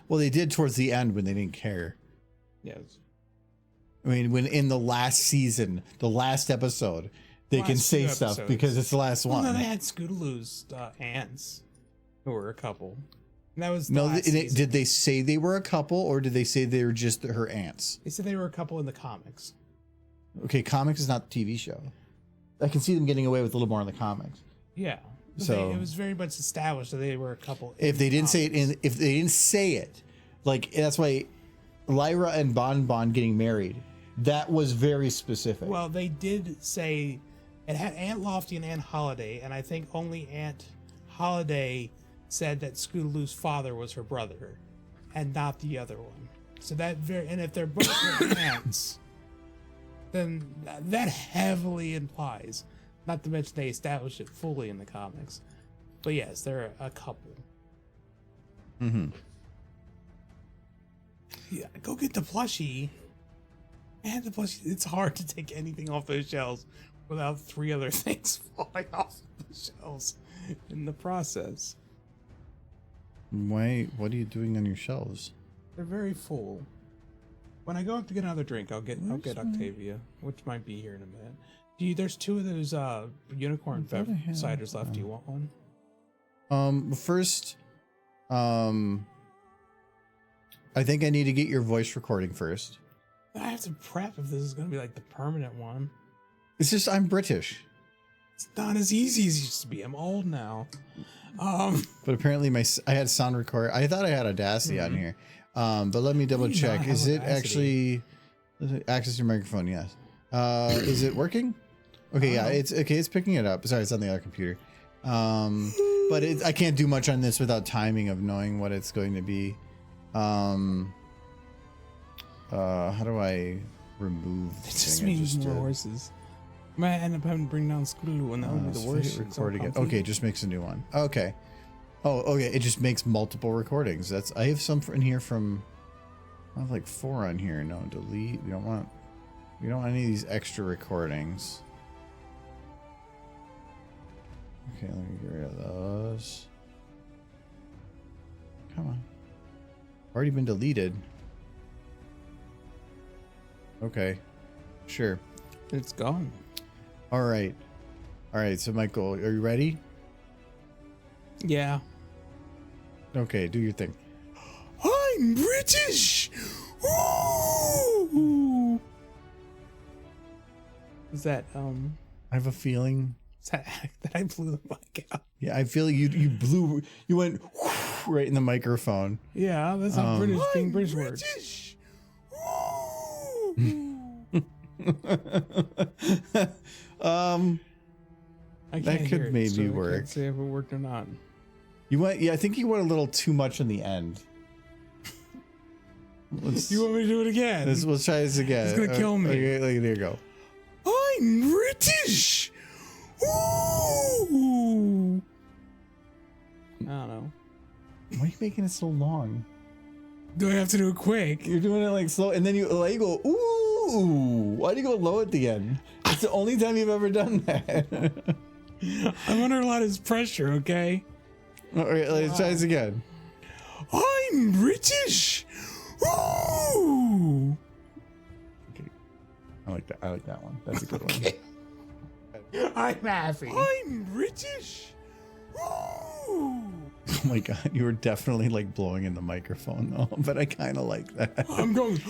Well, they did towards the end when they didn't care. Yes. I mean, when in the last season, the last episode, they can Last say two stuff episodes. because it's the last Well, one. no, they had Scootaloo's aunts, who were a couple. And that was the No, last season. did they say they were a couple, or did they say they were just her aunts? They said they were a couple in the comics. Okay, comics is not the TV show. I can see them getting away with a little more in the comics. Yeah. But So- it was very much established that they were a couple. If they didn't say it if they didn't say it, like that's why Lyra and Bon getting married, that was very specific. Well, they did say it had Aunt Lofty and Aunt Holiday, and I think only Aunt Holiday said that Scootaloo's father was her brother, and not the other one. So and if they're both her aunts, then that heavily implies. Not to mention they established it fully in the comics. But yes, they're a couple. Mm-hmm. Yeah, go get the plushie. And the plushie. It's hard to take anything off those shelves without 3 other things falling off the shelves in the process. Why? What are you doing on your shelves? They're very full. When I go up to get another drink, I'll get Octavia, which might be here in a minute. There's 2 of those unicorn ciders left. Do you want one? First, I think I need to get your voice recording first. I have to prep if this is going to be like the permanent one. It's just I'm British. It's not as easy as it used to be. I'm old now. But apparently I had sound record. I thought I had Audacity on here. But let me double check. have Is it Audacity. actually access your microphone? Yes. Is it working? Okay, yeah, it's okay. It's picking it up. Sorry, it's on the other computer. But I can't do much on this without timing of knowing what it's going to be. How do I remove? It just means more horses. I might end up having to bring down Scootaloo, and that would be the worst. Record again. Okay, it just makes a new one. Okay. Oh, okay. It just makes multiple recordings. I have some in here from. I have like 4 on here. No, delete. We don't want. We don't want any of these extra recordings. Okay, let me get rid of those. Come on. Already been deleted. Okay. Sure. It's gone. All right. All right, so Michael, are you ready? Yeah. Okay, do your thing. I'm British. Ooh. Is that I have a feeling. is that that I blew the mic out? Yeah, I feel you went right in the microphone. Yeah, that's how British being British words. I That can't could hear it, maybe so I work. can't say if it worked or not. You went, yeah, I think you went a little too much in the end. You want me to do it again? Let's try this again. It's gonna kill me. Okay, there you go. I'm British. Ooh. I don't know. Why are you making it so long? Do I have to do it quick? You're doing it like slow, and then you go, ooh. Why do you go low at the end? It's the only time you've ever done that. I'm under a lot of pressure, okay? All right, let's try this again. I'm British. Ooh. Okay. I like that. I like that one. That's a good one. I'm happy. I'm British. Ooh. Oh my god, you were definitely like blowing in the microphone though, but I kind of like that. I'm going,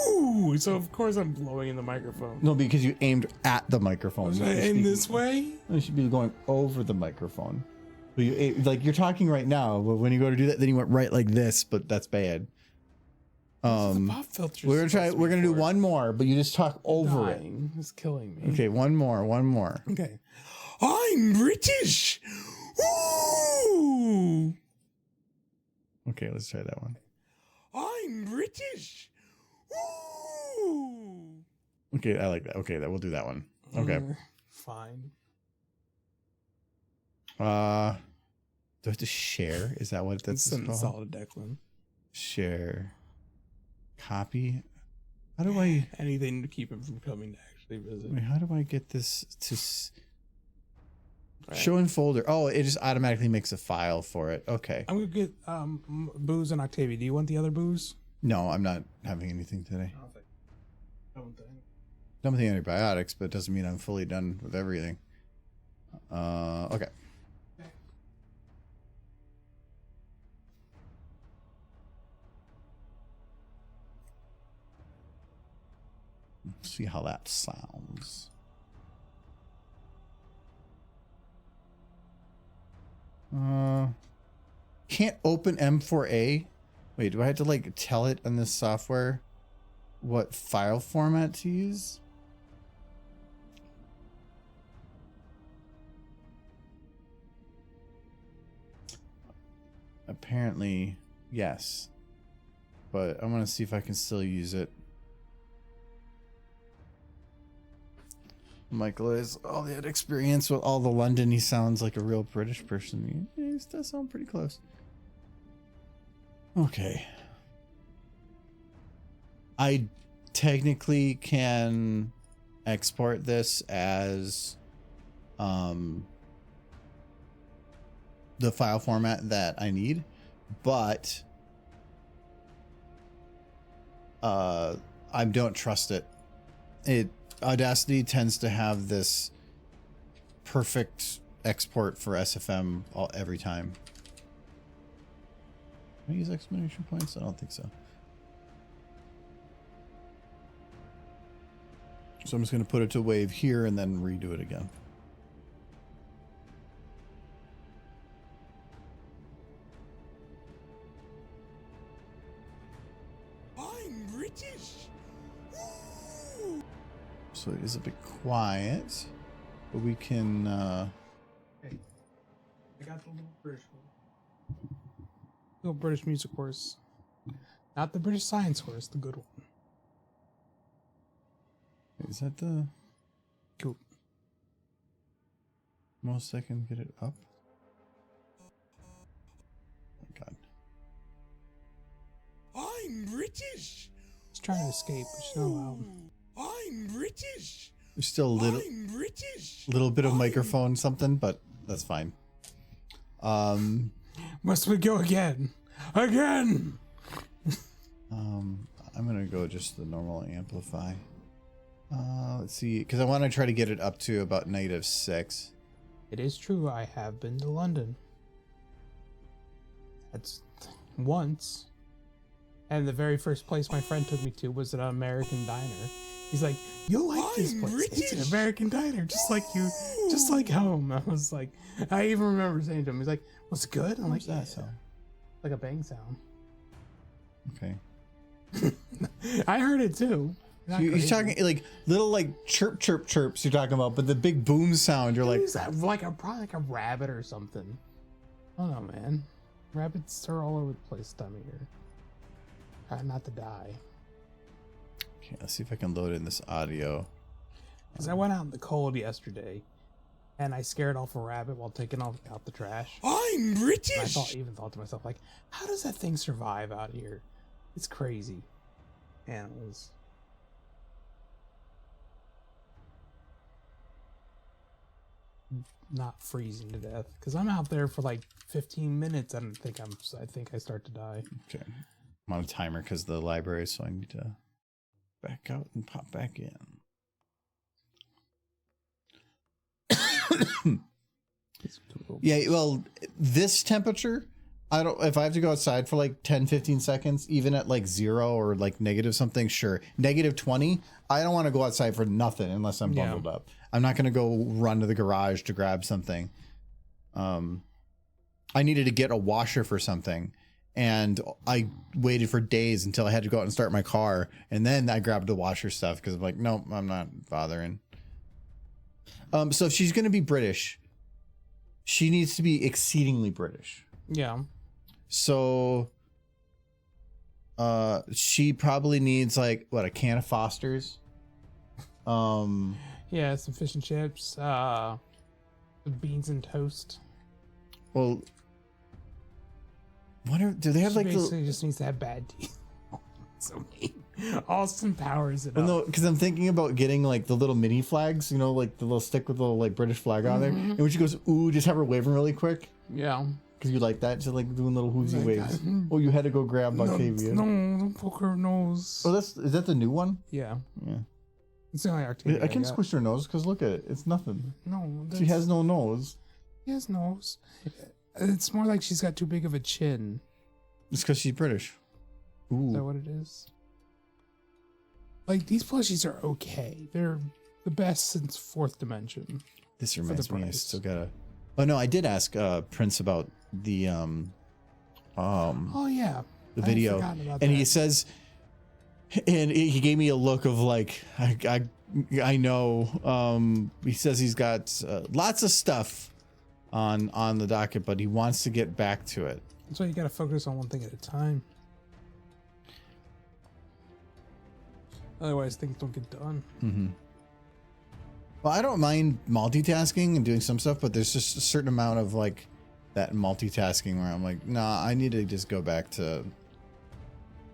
ooh. So of course I'm blowing in the microphone. No, because you aimed at the microphone. Was I in this way? You should be going over the microphone. But you like you're talking right now, but when you go to do that, then you went right like this. But that's bad. The pop filter. We're gonna try. We're gonna do one more, but you just talk over it. It's killing me. Okay, one more. Okay. I'm British. Ooh. Okay, let's try that one. I'm British. Ooh. Okay, I like that. Okay, we'll do that one. Okay. Fine. Do I have to share? Is that what that's Send this called? all to Declan. Share. Copy. How do I? Anything to keep him from coming to actually visit. Wait, how do I get this to show in folder? Oh, it just automatically makes a file for it. Okay. I'm gonna get booze and Octavia. Do you want the other booze? No, I'm not having anything today. Don't think. Done with the antibiotics, but it doesn't mean I'm fully done with everything. Okay. Let's see how that sounds. Can't open M4A. Wait, do I have to like tell it on this software what file format to use? Apparently, yes. But I want to see if I can still use it. Michael has all that experience with all the London. He sounds like a real British person. He does sound pretty close. Okay. I technically can export this as the file format that I need, but I don't trust it. Audacity tends to have this perfect export for SFM every time. Can I use exclamation points? I don't think so. So I'm just going to put it to wave here and then redo it again. I'm British. So it is a bit quiet, but we can Okay. I got the little British one. Little British music course. Not the British science course, the good one. is that the Cool. most I can get it up? Oh my god. I'm British. She's trying to escape, but she's not allowed. I'm British. There's still a I'm British. little bit of microphone something, but that's fine. Must we go again? Again. I'm gonna go just the normal amplify. Let's see, because I want to try to get it up to about -6. It is true. I have been to London. That's once. And the very first place my friend took me to was an American diner. He's like, "You'll like this place. It's an American diner, just like you, just like home." I was like, I even remember saying to him, he's like, "Was it good?" I'm like, What's that sound? like a bang sound. Okay. I heard it too. Not You're crazy. talking like little like chirp chirps you're talking about, but the big boom sound you're like, What is that? Probably like a rabbit or something. I don't know, man. Rabbits are all over the place this time of year. Try not to die. okay, let's see if I can load in this audio. Because I went out in the cold yesterday, and I scared off a rabbit while taking out the trash. I'm British. And I even thought to myself, like, how does that thing survive out here? It's crazy. Animals. Not freezing to death, because I'm out there for like 15 minutes. I think I start to die. Okay, I'm on a timer because the library, so I need to back out and pop back in. Yeah, well, this temperature, if I have to go outside for like 10-15 seconds, even at like 0 or like negative something, sure. -20, I don't want to go outside for nothing unless I'm bundled up. I'm not going to go run to the garage to grab something. I needed to get a washer for something, and I waited for days until I had to go out and start my car, and then I grabbed the washer stuff because I'm like, nope, I'm not bothering. So if she's going to be British, she needs to be exceedingly British. Yeah. So she probably needs like what, a can of Foster's. Yeah, some fish and chips, beans and toast. Well, do they have She like basically just needs to have bad teeth. So Austin Powers it well, up. no, because I'm thinking about getting like the little mini flags, you know, like the little stick with the little like British flag on there. And when she goes, ooh, just have her waving really quick. Yeah. Because you like that, just like doing little hoosy Like, waves. Oh, you had to go grab Octavia. No, don't poke her nose. Oh, is that the new one? Yeah. Yeah. It's the only Octavia I can got. squish her nose because look at it. It's nothing. No, She has no nose. She has nose. It's more like she's got too big of a chin. It's because she's British. Ooh. Is that what it is? Like, these plushies are okay. They're the best since Fourth Dimension. This for reminds the me, I price. still gotta. Oh no, I did ask Prince about the Oh yeah, the I had video, forgotten about and that. he says, and he gave me a look of like, I know. He says he's got lots of stuff on the docket, but he wants to get back to it. That's why you gotta focus on one thing at a time. Otherwise, things don't get done. Mm-hmm. Well, I don't mind multitasking and doing some stuff, but there's just a certain amount of like that multitasking where I'm like, nah, I need to just go back to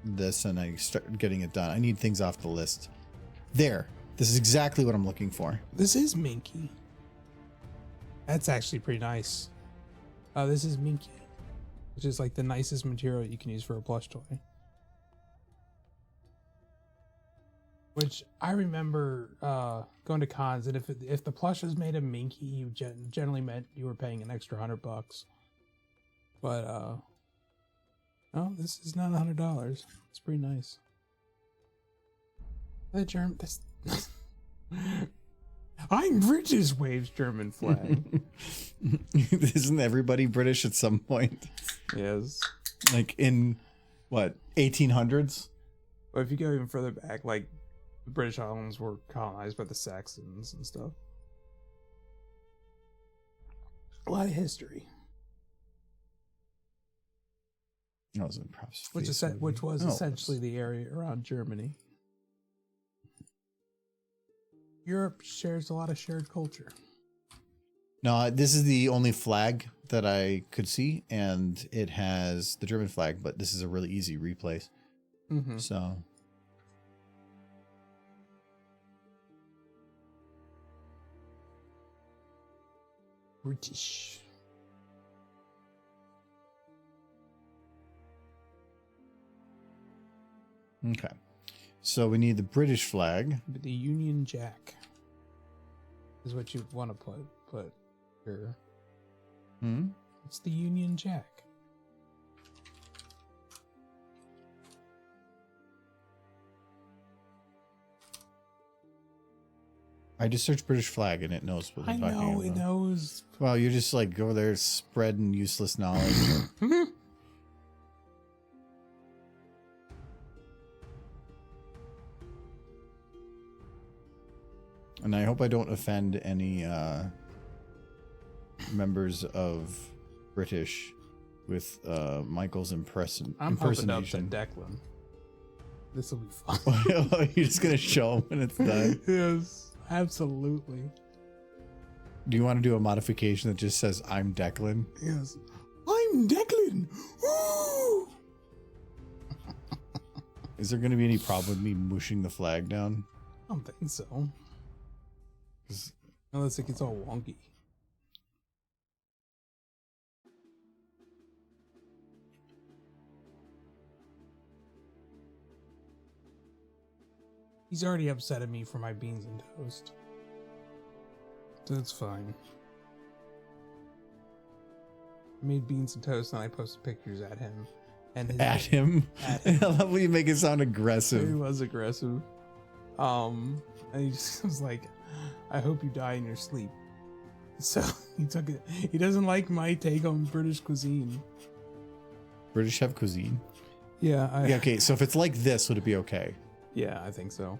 this and I start getting it done. I need things off the list. There. This is exactly what I'm looking for. This is Minky. That's actually pretty nice. This is Minky, which is like the nicest material you can use for a plush toy. Which I remember going to cons, and if the plush was made of Minky, you generally meant you were paying an extra $100. But no, this is not $100. It's pretty nice. I'm British, waves German flag. Isn't everybody British at some point? Yes. Like in what, 1800s? But if you go even further back, like the British Islands were colonized by the Saxons and stuff. A lot of history. That was a props. Which was Oh, essentially the area around Germany. Europe shares a lot of shared culture. No, this is the only flag that I could see, and it has the German flag, but this is a really easy replace. Mm-hmm. So British. Okay. So we need the British flag. But the Union Jack is what you want to put here. Hmm? It's the Union Jack. I just searched British flag and it knows what I I'm talking know, about. it knows. Well, you're just like go there spreading useless knowledge. And I hope I don't offend any members of British with Michael's I'm hoping up to impersonation. Declan. This will be fun. You're just gonna show him when it's done. Yes, absolutely. Do you want to do a modification that just says "I'm Declan"? Yes. I'm Declan. Woo! Is there gonna be any problem with me mushing the flag down? I don't think so. 'Cause Unless it gets all wonky. He's already upset at me for my beans and toast. That's fine. I made beans and toast and I posted pictures at him. And at him. At I him. love when you make it sound He aggressive. was aggressive. And he just was like, I hope you die in your sleep. So he took it. He doesn't like my take on British cuisine. British have cuisine. Yeah. Yeah, okay, so if it's like this, would it be okay? Yeah, I think so.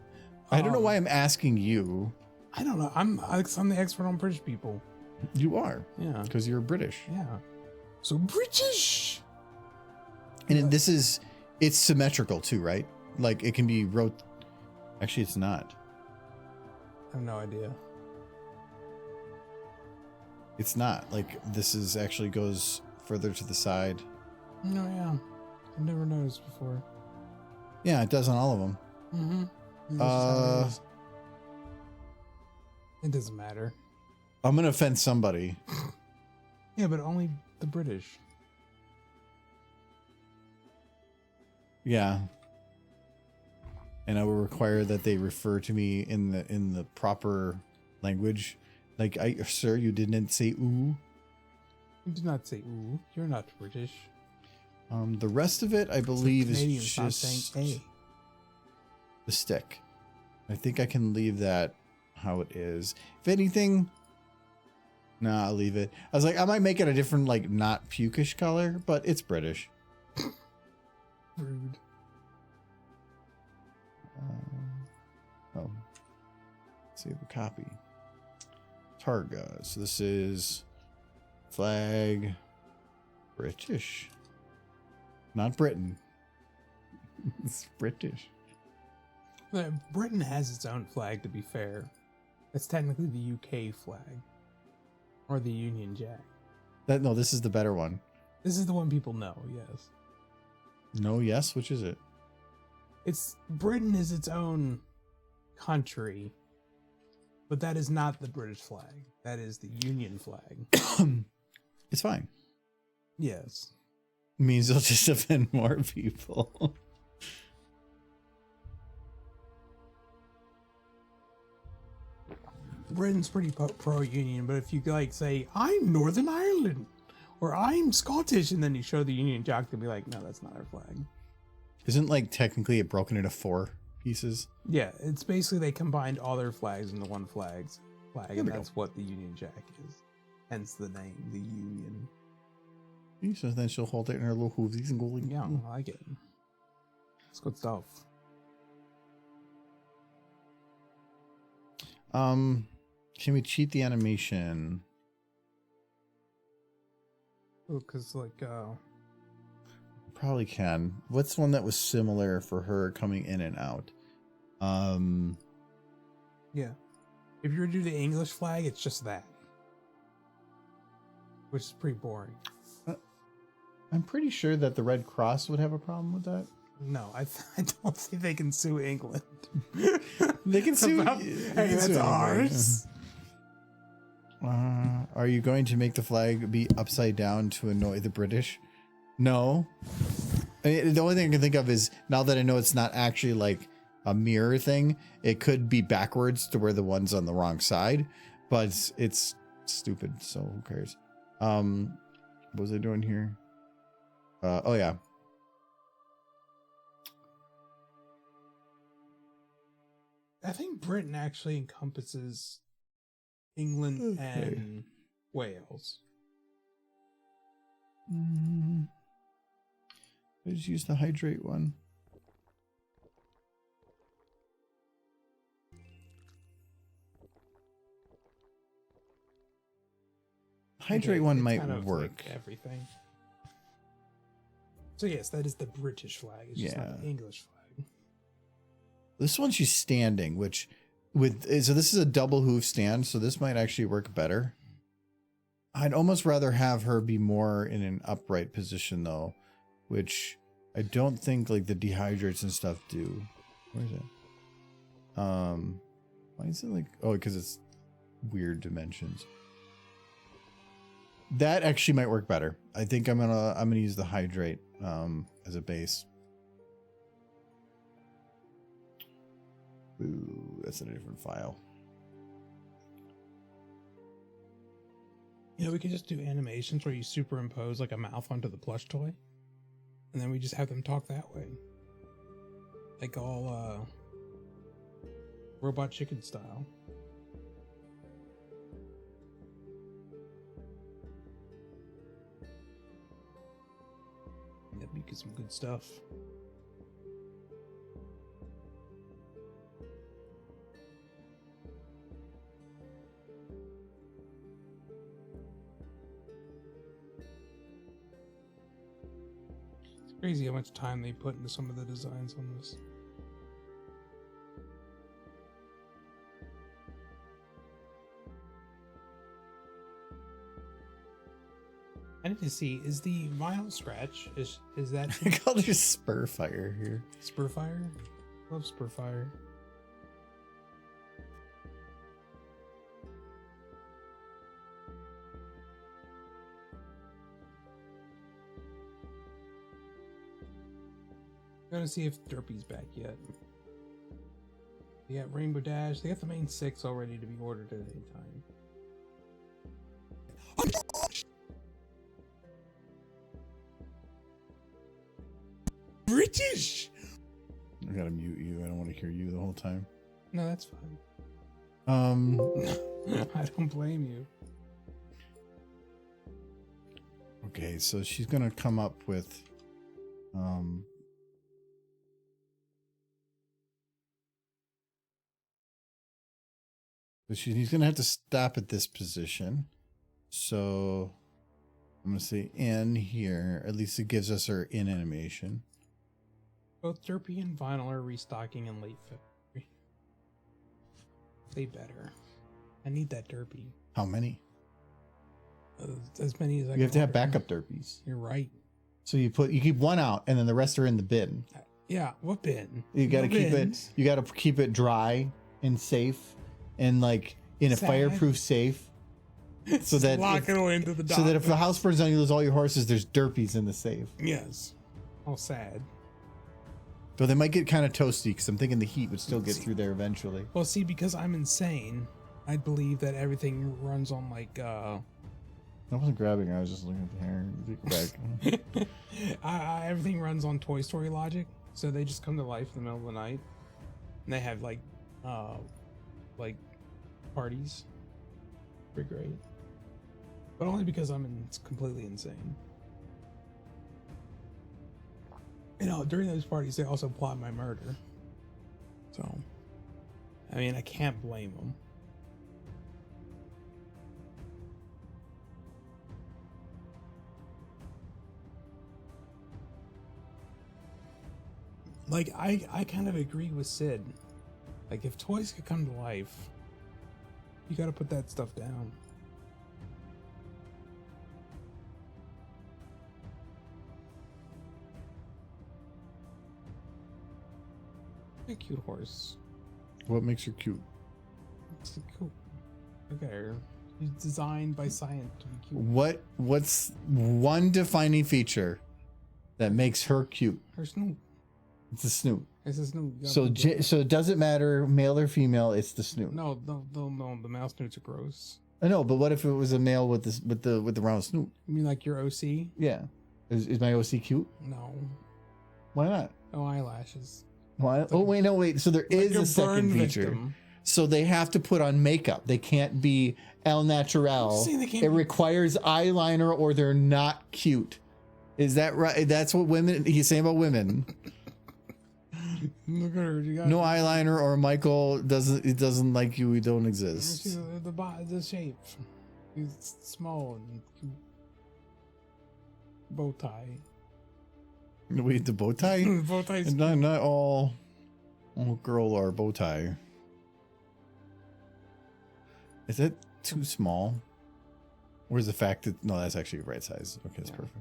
I don't know why I'm asking you. I don't know. I'm the expert on British people. You are, Yeah. because you're British. Yeah. So British. And it's symmetrical too, right? Like it can be actually it's not. I have no idea. It's not. Like this is actually goes further to the side. No, yeah. I've never noticed before. Yeah, it does on all of them. Mm-hmm. It doesn't matter. I'm gonna offend somebody. Yeah, but only the British. Yeah. And I will require that they refer to me in the proper language. Like, sir, you didn't say ooh. You did not say ooh. You're not British. The rest of it, I believe, Canadians is not just saying a. the stick. I think I can leave that how it is. If anything, nah, I'll leave it. I was like, I might make it a different, like, not pukish color, but it's British. Rude. Save a copy. Targa. So this is flag British. Not Britain. It's British. Britain has its own flag, to be fair. It's technically the UK flag. Or the Union Jack. No, this is the better one. This is the one people know, yes. No, yes, which is it? Britain is its own country, but that is not the British flag. That is the Union flag. It's fine. Yes. It means they'll just offend more people. Britain's pretty pro-Union, but if you like say, I'm Northern Ireland, or I'm Scottish, and then you show the Union Jack, they'll be like, no, that's not our flag. Isn't like technically it broken into 4 pieces? Yeah, it's basically they combined all their flags into one flag, and we that's what the Union Jack is. Hence the name, the Union. So then she'll hold it in her little hoovies and go like, Yeah, I like it. It's good stuff. Can we cheat the animation? Oh, because like, Probably can. What's one that was similar for her coming in and out? yeah. If you were to do the English flag, it's just that. Which is pretty boring. I'm pretty sure that the Red Cross would have a problem with that. No, I don't think they can sue England. They can sue. Hey, that's ours. All Are you going to make the flag be upside down to annoy the British? No. I mean, the only thing I can think of is, now that I know it's not actually like a mirror thing, it could be backwards to where the one's on the wrong side, but it's stupid, so who cares? What was I doing here? Oh yeah. I think Britain actually encompasses England and Wales. I just use the hydrate one. Hydrate one might kind of work. like everything. So yes, that is the British flag. It's just not the English flag. This one she's standing, which so this is a double hoof stand, so this might actually work better. I'd almost rather have her be more in an upright position though, which I don't think like the dehydrates and stuff do. Where is it? Why is it like, oh, because it's weird dimensions. That actually might work better. I think I'm gonna use the hydrate as a base. Ooh, that's in a different file. You know, we could just do animations where you superimpose like a mouth onto the plush toy, and then we just have them talk that way, like all Robot Chicken style. That'd be some good stuff. It's crazy how much time they put into some of the designs on this. I need to see, is the vinyl scratch, is that I called her Spurfire here. Spurfire? Love Spurfire. I'm gonna see if Derpy's back yet. They got Rainbow Dash. They got the main 6 all ready to be ordered at any time. British! I gotta mute you. I don't want to hear you the whole time. No, that's fine. I don't blame you. Okay, so she's gonna come up with so he's gonna have to stop at this position. So I'm gonna say in here. At least it gives us her in animation. Both Derpy and Vinyl are restocking in late February. They better. I need that Derpy. How many? As many as I can. You have to have order. backup derpies. You're right. So you keep one out, and then the rest are in the bin. Yeah, what bin? You got to No keep bins. it. You got to keep it dry and safe, and like in a Sad. fireproof safe, so that Lock it away into the so that if the dock. house burns down, you lose all your horses. There's derpies in the safe. Yes. All sad. Though they might get kind of toasty, because I'm thinking the heat would still get through there eventually. Well, see, because I'm insane, I believe that everything runs on like I wasn't grabbing. I was just looking at the hair. Take it back. everything runs on Toy Story logic. So they just come to life in the middle of the night, and they have like parties. Pretty great, but only because it's completely insane. You know, during those parties, they also plot my murder. So, I mean, I can't blame them. Like, I kind of agree with Sid. Like, if toys could come to life, you gotta put that stuff down. A cute horse. What makes her cute? It's cool. Look at her. It's designed by science to be cute. What's one defining feature that makes her cute? Her snoot. It's the snoot. It's a snoot. So it doesn't matter male or female. It's the snoot. No. The male snoots are gross. I know, but what if it was a male with this with the round snoot? You mean like your OC? Yeah. Is my OC cute? No. Why not? No eyelashes. Why? Oh wait, no wait. So there is a second feature. Victim. So they have to put on makeup. They can't be al natural. It requires eyeliner or they're not cute. Is that right? That's what women. He's saying about women. Look at her. You got No eyeliner or Michael doesn't like you. We don't exist. She's the shape. He's small and cute. Bow tie. Wait, the bow tie? Bow ties. Not all girl are bow tie. Is it too small? Or is the fact that no, that's actually the right size. Okay, that's perfect.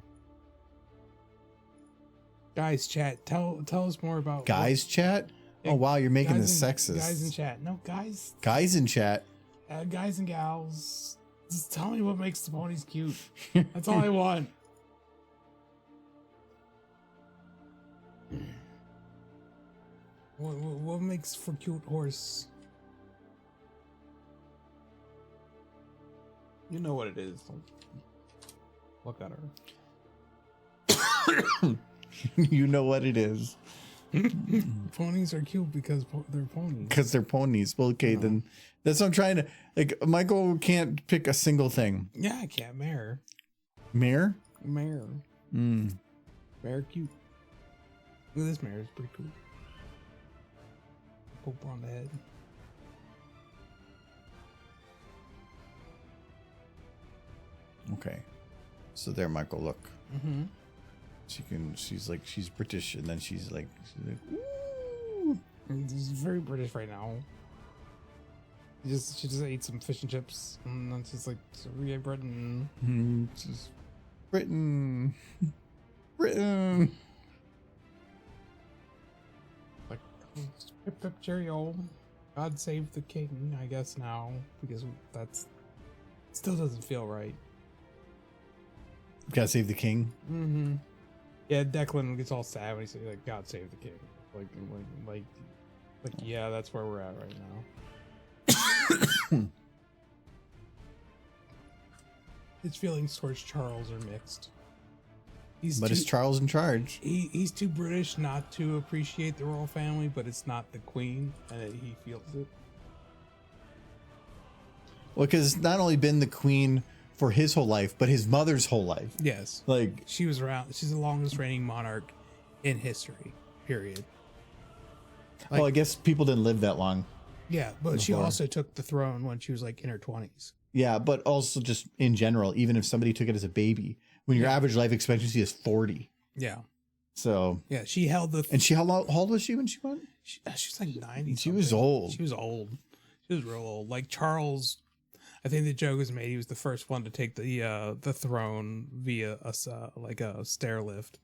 Guys, chat. Tell us more about Guys, chat. Oh wow, you're making this sexist. Guys in chat. No, guys. Guys in chat. Guys and gals. Just tell me what makes the ponies cute. That's all I want. What makes for cute horse? You know what it is. Look at her. You know what it is. Ponies are cute because they're ponies. Because they're ponies. Well, okay, then that's what I'm trying to like. Michael can't pick a single thing. Yeah, I can't. Mare. Mare? Mare. Mm. Mare cute. Look at this mare. It's pretty cool. Pope on the head. Okay. So there, Michael, look. Mm-hmm. She's British, and then she's like ooh. She's very British right now. She just ate some fish and chips, and then she's like, so we ate Britain. Just Britain. Britain. Like, pip pip cheerio. God save the king, I guess now, because that's still doesn't feel right. Gotta save the king. Mm-hmm. Yeah, Declan gets all sad when he says like, "God save the king." Like, yeah, that's where we're at right now. His feelings towards Charles are mixed. But is Charles in charge? He's too British not to appreciate the royal family, but it's not the queen, and he feels it. Well, because it's not only been the queen for his whole life, but his mother's whole life. Yes. Like, she was around. She's the longest reigning monarch in history, period. well, I guess people didn't live that long. Yeah, but she also took the throne when she was like in her 20s. Yeah, but also just in general, even if somebody took it as a baby, when your average life expectancy is 40. Yeah. So. Yeah, she held the... And how old was she when she went? She's like 90. She was old. She was old. She was real old. Like Charles... I think the joke was made. He was the first one to take the throne via a stair lift,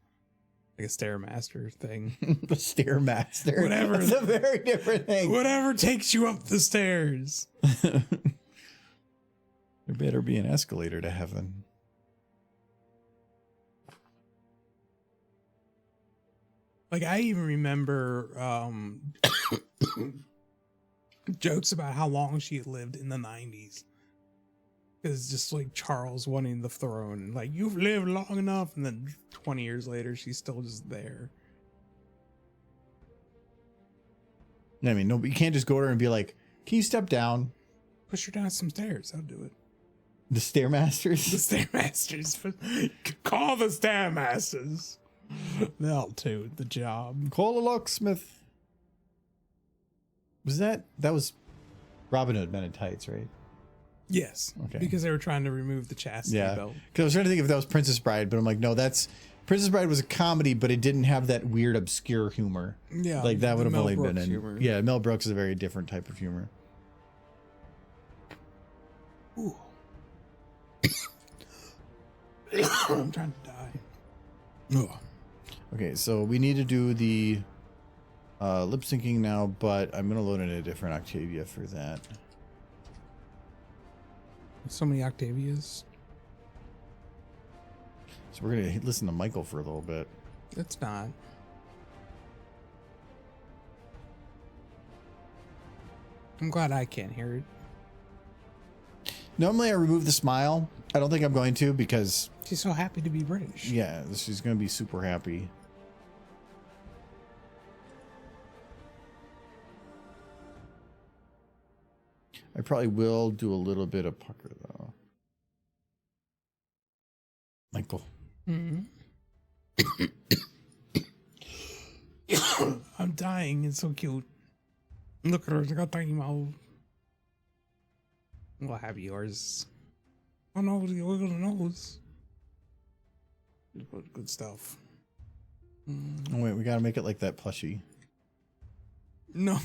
like a stairmaster thing. The stairmaster, whatever. That's a very different thing. Whatever takes you up the stairs. There better be an escalator to heaven. Like I even remember jokes about how long she had lived in the 90s. It's just like Charles wanting the throne. Like, you've lived long enough. And then 20 years later, she's still just there. I mean, no, but you can't just go to her and be like, can you step down? Push her down some stairs. I'll do it. The Stairmasters? The Stairmasters. Call the Stairmasters. They'll do the job. Call a locksmith. That was Robin Hood Men in Tights, right? Yes. Okay. Because they were trying to remove the chastity belt. Because I was trying to think if that was Princess Bride, but I'm like, no, that's Princess Bride was a comedy, but it didn't have that weird, obscure humor. Yeah. Like that would have only been in. Humor. Yeah, Mel Brooks is a very different type of humor. Ooh. I'm trying to die. Ugh. Okay, so we need to do the lip syncing now, but I'm going to load in a different Octavia for that. So many Octavias. So we're gonna listen to Michael for a little bit. It's not. I'm glad I can't hear it. Normally I remove the smile. I don't think I'm going to because She's so happy to be British. yeah, she's gonna be super happy. I probably will do a little bit of pucker though. Michael. Mm-hmm. I'm dying. It's so cute. Look at her. She got tiny mouth. We'll have yours. Oh no, you wiggle the nose. Good stuff. Oh wait, we gotta make it like that plushie. No.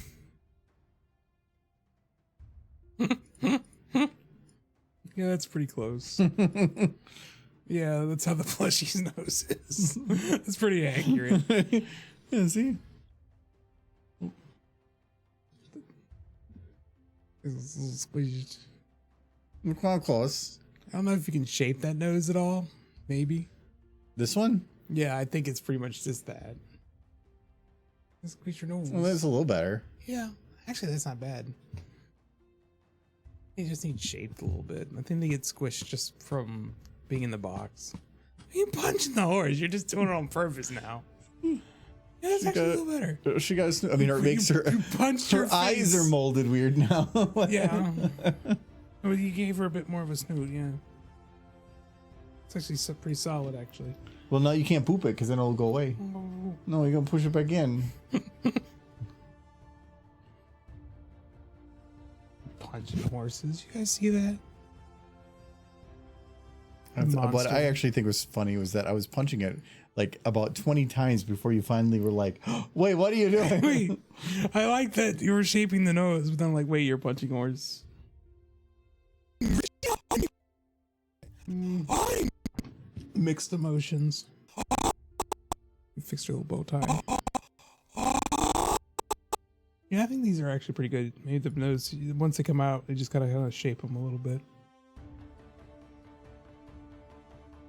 Yeah, that's pretty close. Yeah, that's how the plushie's nose is. That's pretty accurate. Yeah, see? It's a little squished. We're quite close. I don't know if you can shape that nose at all. Maybe. This one? Yeah, I think it's pretty much just that. Squeeze your nose. Well, that's a little better. Yeah, actually, that's not bad. You just need shaped a little bit. I think they get squished just from being in the box. You punching the horse. You're just doing it on purpose now. Yeah, that's actually a little better. She got. I mean, it makes her. You punched her eyes face. are molded weird now. Yeah. Oh, you gave her a bit more of a snoot. Yeah. It's actually pretty solid, actually. Well, now you can't poop it because then it'll go away. Oh. No, you're gonna push it back in. Punching horses. You guys see that? What I actually think was funny was that I was punching it like about 20 times before you finally were like, wait, what are you doing? Wait, I like that you were shaping the nose, but then I'm like, wait, you're punching horse. Mixed emotions. You fixed your little bow tie. Yeah, I think these are actually pretty good. Maybe the nose, once they come out, they just gotta kind of shape them a little bit.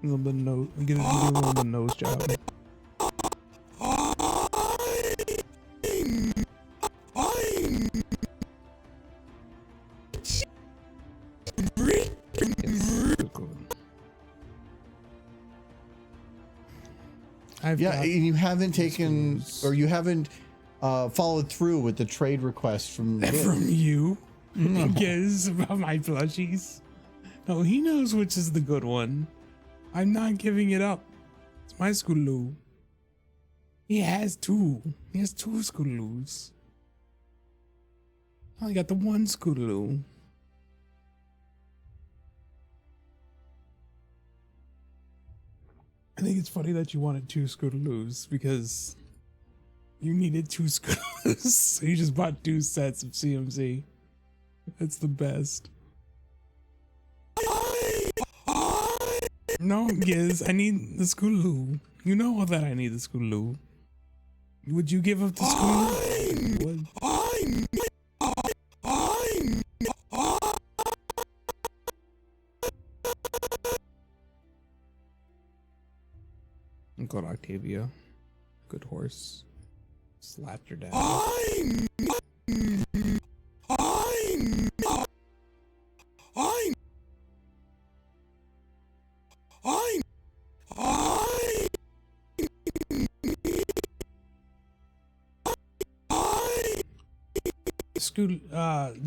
A little bit of nose, get a little bit of nose job. Yeah, and you haven't taken, or you haven't followed through with the trade request from you. Yes, about my plushies. No, he knows which is the good one. I'm not giving it up. It's my Scootaloo. He has two. He has two Scootaloos. I only got the one Scootaloo. I think it's funny that you wanted two Scootaloos because you needed two Scootaloos, so you just bought two sets of CMC. That's the best. No, Giz, I need the Scootaloo. You know that I need the Scootaloo. Would you give up the Scootaloo? Good Octavia. Good horse. Slapped your dad.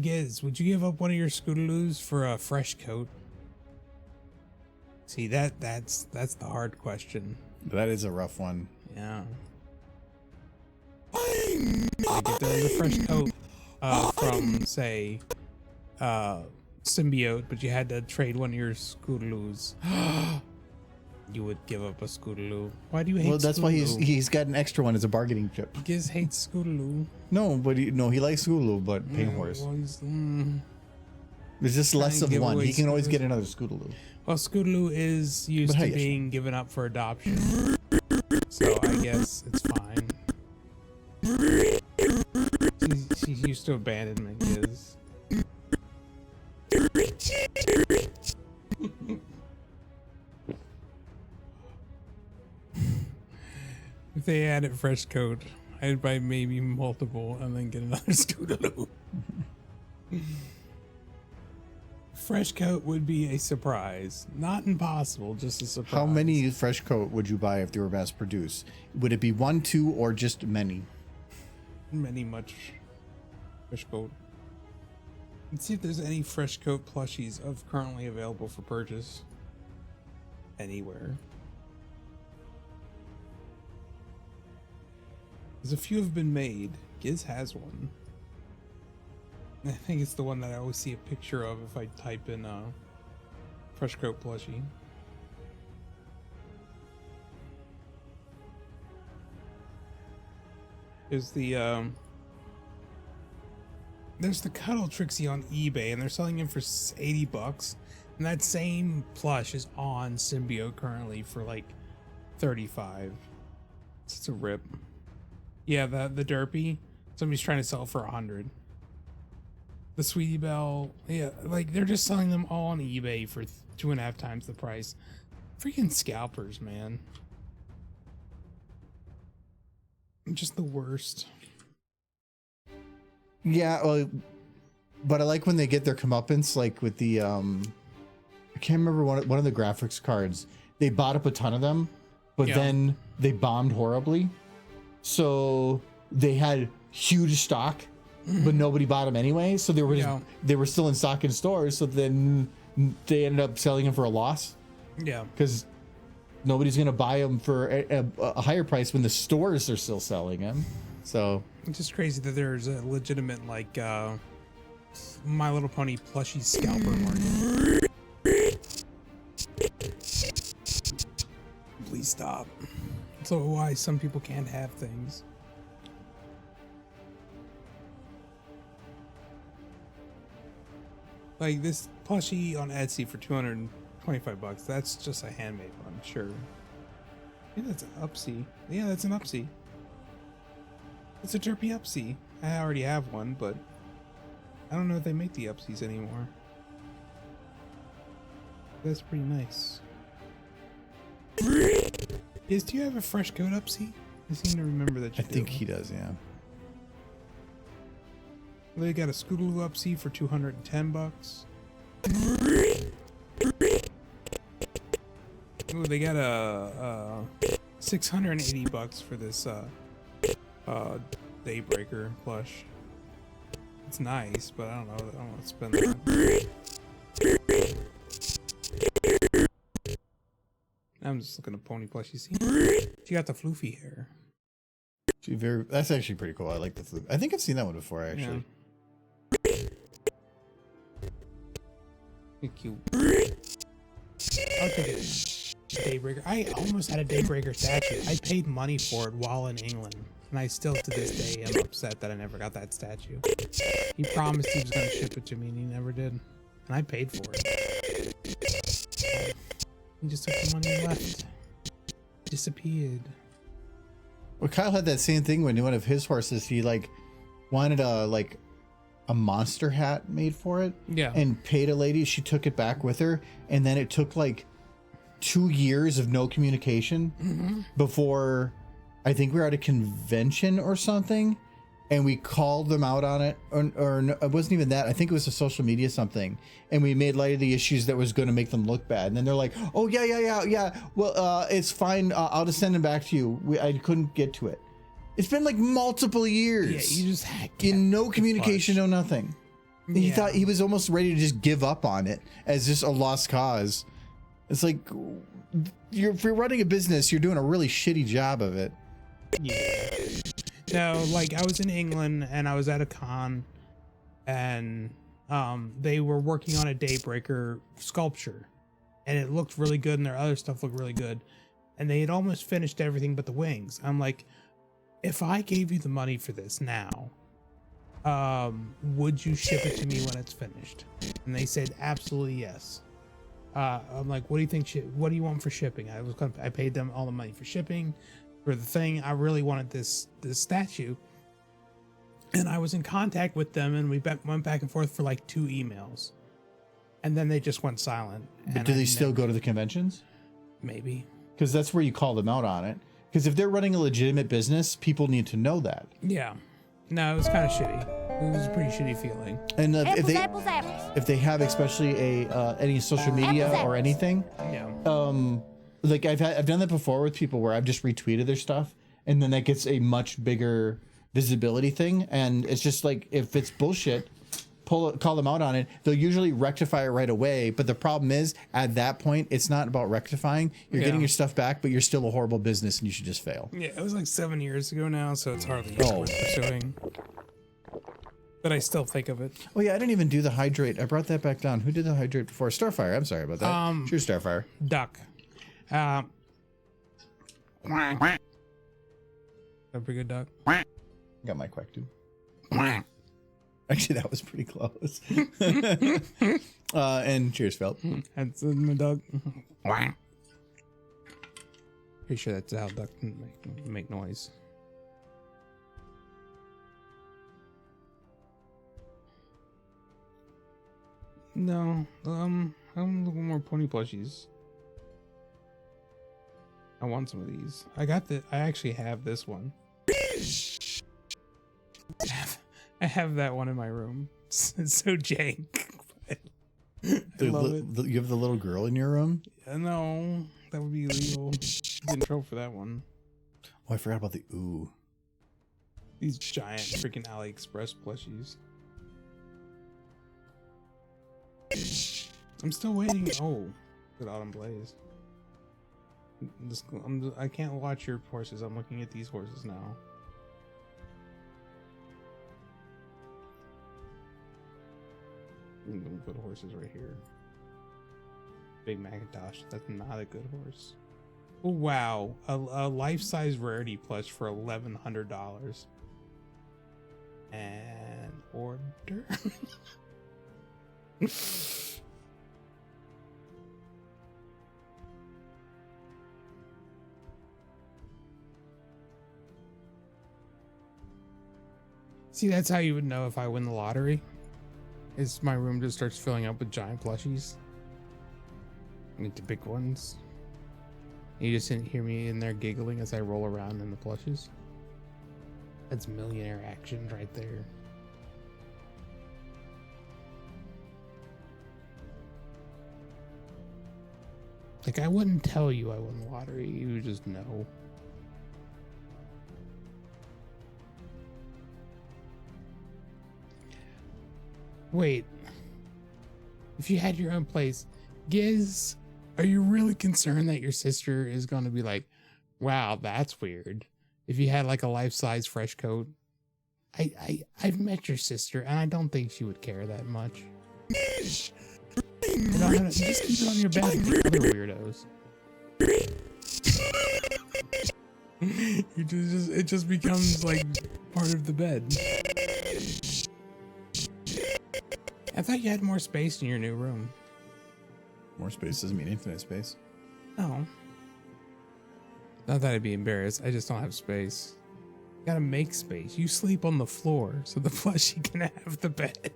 Giz, would you give up one of your Scootaloos for a fresh coat? See, that's the hard question. That is a rough one. Yeah. Like if there was a fresh coat from, say, Symbiote, but you had to trade one of your Scootaloos, you would give up a Scootaloo. Why do you hate Scootaloo? Well, that's why he's got an extra one as a bargaining chip. Giz hates Scootaloo. No, but he likes Scootaloo, but Pain Horse. Well, There's just less of one. He can always get another Scootaloo. Well, Scootaloo is used to being given up for adoption, so I guess it's fine. She's used to abandonment, Giz. If they added fresh coat, I'd buy maybe multiple and then get another Scootaloo. Fresh coat would be a surprise. Not impossible, just a surprise. How many fresh coat would you buy if they were mass produced? Would it be 1, 2, or just many? Much fresh coat. Let's see if there's any fresh coat plushies currently available for purchase anywhere. There's a few have been made. Giz has one. I think it's the one that I always see a picture of if I type in fresh coat plushie. There's the Cuddle Trixie on eBay, and they're selling him for $80. And that same plush is on Symbiote currently for like $35. It's a rip. Yeah, the Derpy, somebody's trying to sell it for $100. The Sweetie Belle, yeah, like they're just selling them all on eBay for 2.5 times the price. Freaking scalpers, man. Just the worst. Yeah, well, but I like when they get their comeuppance, like with the I can't remember one of the graphics cards. They bought up a ton of them, but then they bombed horribly. So they had huge stock, but nobody bought them anyway. So they were still in stock in stores. So then they ended up selling them for a loss. Yeah, because nobody's gonna buy them for a higher price when the stores are still selling them. So it's just crazy that there's a legitimate like My Little Pony plushie scalper market. Please stop. So why some people can't have things. Like this plushie on Etsy for $225. That's just a handmade one, sure. Yeah, that's an Upsy. Yeah, that's an Upsy. It's a Derpy Upsy. I already have one, but I don't know if they make the Upsies anymore. That's pretty nice. Do you have a fresh coat Upsy? I seem to remember that you do. I think he does, yeah. They got a Scootaloo Upsy for $210. Ooh, they got a $680 for this Daybreaker plush. It's nice, but I don't know. I don't want to spend that. I'm just looking at pony plushies. She got the floofy hair. That's actually pretty cool. I like the floof. I think I've seen that one before, actually. Yeah. Cute. I'll take it. Daybreaker. I almost had a Daybreaker statue. I paid money for it while in England, and I still to this day am upset that I never got that statue. He promised he was going to ship it to me, and he never did. And I paid for it. He just took the money and left. Disappeared. Well, Kyle had that same thing when one of his horses, he like wanted a monster hat made for it. Yeah. And paid a lady. She took it back with her, and then it took like 2 years of no communication before I think we were at a convention or something, and we called them out on it, or no, it wasn't even that. I think it was a social media something, and we made light of the issues that was going to make them look bad. And then they're like, "Oh yeah. Well, it's fine. I'll just send them back to you. I couldn't get to it." It's been like multiple years. Yeah, you just in no communication, no nothing. Yeah. He thought he was almost ready to just give up on it as just a lost cause. It's like if you're running a business, you're doing a really shitty job of it. Yeah. No, like I was in England and I was at a con, and they were working on a Daybreaker sculpture, and it looked really good, and their other stuff looked really good, and they had almost finished everything but the wings. I'm like, if I gave you the money for this now, would you ship it to me when it's finished? And they said absolutely yes. I'm like, what do you think? What do you want for shipping? I paid them all the money for shipping. For the thing, I really wanted this statue, and I was in contact with them, and we went back and forth for like 2 emails, and then they just went silent. But do they still go to the conventions? Maybe, because that's where you call them out on it. Because if they're running a legitimate business, people need to know that. Yeah. No, it was kind of shitty. It was a pretty shitty feeling. And Apples, apples, apples. if they have especially any social media Apples, or apples. anything, Yeah. like I've done that before with people where I've just retweeted their stuff, and then that gets a much bigger visibility thing. And it's just like, if it's bullshit, call them out on it. They'll usually rectify it right away. But the problem is, at that point, it's not about rectifying. You're getting your stuff back, but you're still a horrible business, and you should just fail. Yeah, it was like 7 years ago now, so it's hardly Oh. worth pursuing. But I still think of it. Oh yeah, I didn't even do the hydrate. I brought that back down. Who did the hydrate before? Starfire. I'm sorry about that. Cheers, Starfire. Duck. A pretty good duck. Got my quack too. Actually, that was pretty close. And cheers, Phil. That's my duck. Pretty sure that's how duck make noise. No, I'm looking more pony plushies. I want some of these. I actually have this one. I have that one in my room. It's so jank. But I love it. You have the little girl in your room? No, that would be illegal. Get in trouble for that one. Oh, I forgot about the ooh. These giant freaking AliExpress plushies. I'm still waiting. Oh, good Autumn Blaze. I can't watch your horses. I'm looking at these horses now. Good horses right here. Big Macintosh. That's not a good horse. Oh, wow. A life-size rarity plush for $1,100. And order. See, that's how you would know if I win the lottery. Is my room just starts filling up with giant plushies. Like the big ones. You just didn't hear me in there giggling as I roll around in the plushies. That's millionaire action right there. Like, I wouldn't tell you I won the lottery. You would just know. Wait. If you had your own place, Giz, are you really concerned that your sister is going to be like, wow, that's weird? If you had like a life-size fresh coat. I've met your sister, and I don't think she would care that much. Just keep it on your bed with the other weirdos. It just becomes like part of the bed. I thought you had more space in your new room. More space doesn't mean infinite space. No. Not that I'd be embarrassed. I just don't have space. You gotta make space. You sleep on the floor so the plushie can have the bed.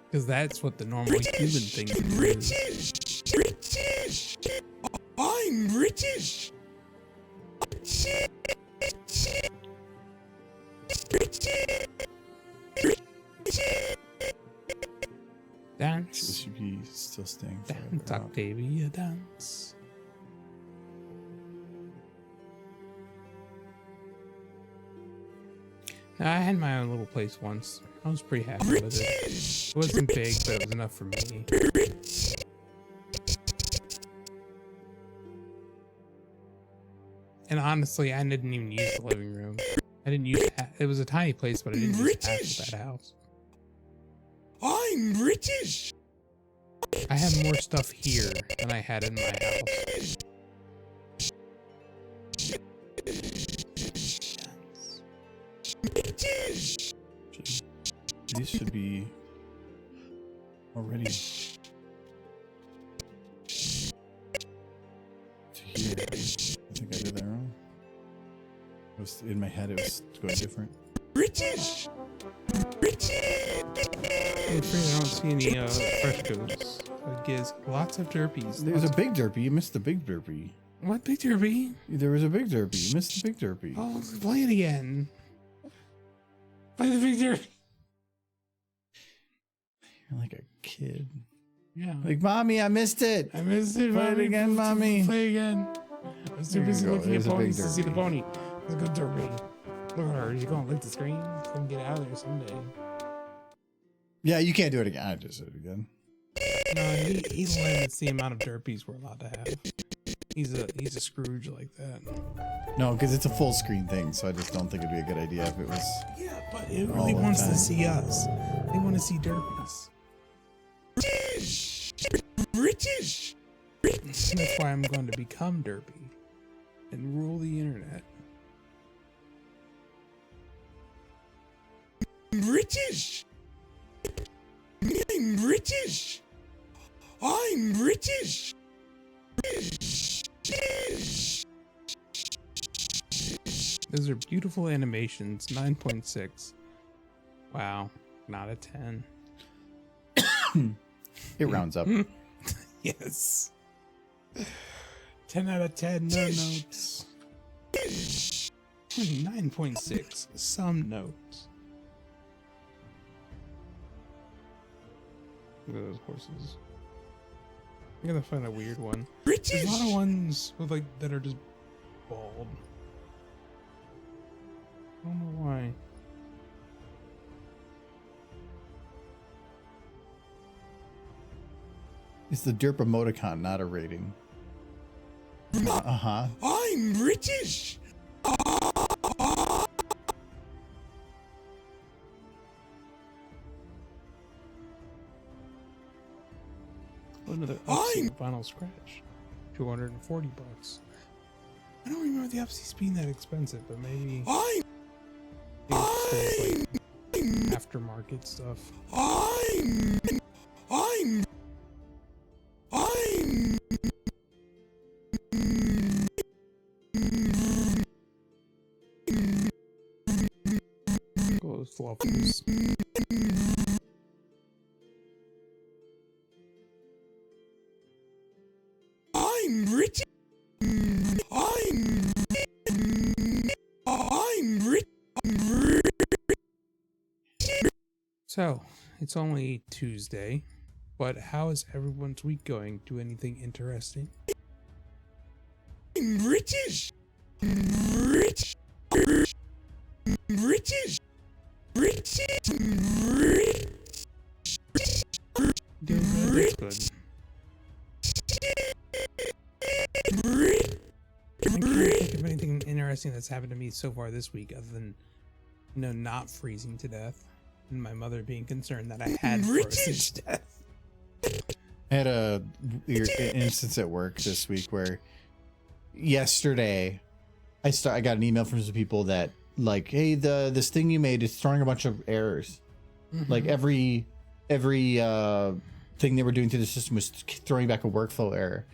Because that's what the normal human thing is. I'm British. Dance. This should be still staying Dance, forever. Octavia, dance. Now, I had my own little place once. I was pretty happy with it. It wasn't big, but it was enough for me. And honestly, I didn't even use the living room. I didn't use it was a tiny place, but I didn't use half of that house. I'm British. I have more stuff here than I had in my house. These should be already to here. I think I did that wrong. It was in my head. It was going different. British. I'm afraid I don't see any fresh goats. I guess lots of derpies. There's a big derpy. You missed the big derpy. What big derpy? There was a big derpy. You missed the big derpy. Oh, play it again. Play the big derpy. You're like a kid. Yeah. Like, mommy, I missed it. I missed it. Play it again, mommy. Play again. I was too There you busy go. looking at There's a big ponies to see the derpy. pony. It's a good derpy. Look at her. She's going to lick the screen. She's going to get out of there someday. Yeah, you can't do it again. I just did it again. No, he limits the amount of derpies we're allowed to have. He's a Scrooge like that. No, because it's a full screen thing, so I just don't think it'd be a good idea if it was. Yeah, but it All really the wants time. to see us. They want to see derpies. British. That's why I'm going to become derpy and rule the internet. British. I'm British. I'm British. Those are beautiful animations. 9.6. Wow. Not a 10. It rounds up. Yes. 10 out of 10. No notes. 9.6. Some notes. Look at those horses. I'm gonna find a weird one. There's a lot of ones with like that are just bald. I don't know why. It's the derp emoticon, not a rating. Uh-huh. I'm British. Another final scratch. $240. I don't remember the upsies being that expensive, but maybe it's like aftermarket stuff. Those fluffies. I'm rich. So, it's only Tuesday, but how is everyone's week going? Do anything interesting? I'm British. British. British. Doing good. That's good. I can't think of anything interesting that's happened to me so far this week other than, not freezing to death and my mother being concerned that I had frozen to death. I had an instance at work this week where yesterday I got an email from some people that like, hey, this thing you made is throwing a bunch of errors. Mm-hmm. Like every thing they were doing to the system was throwing back a workflow error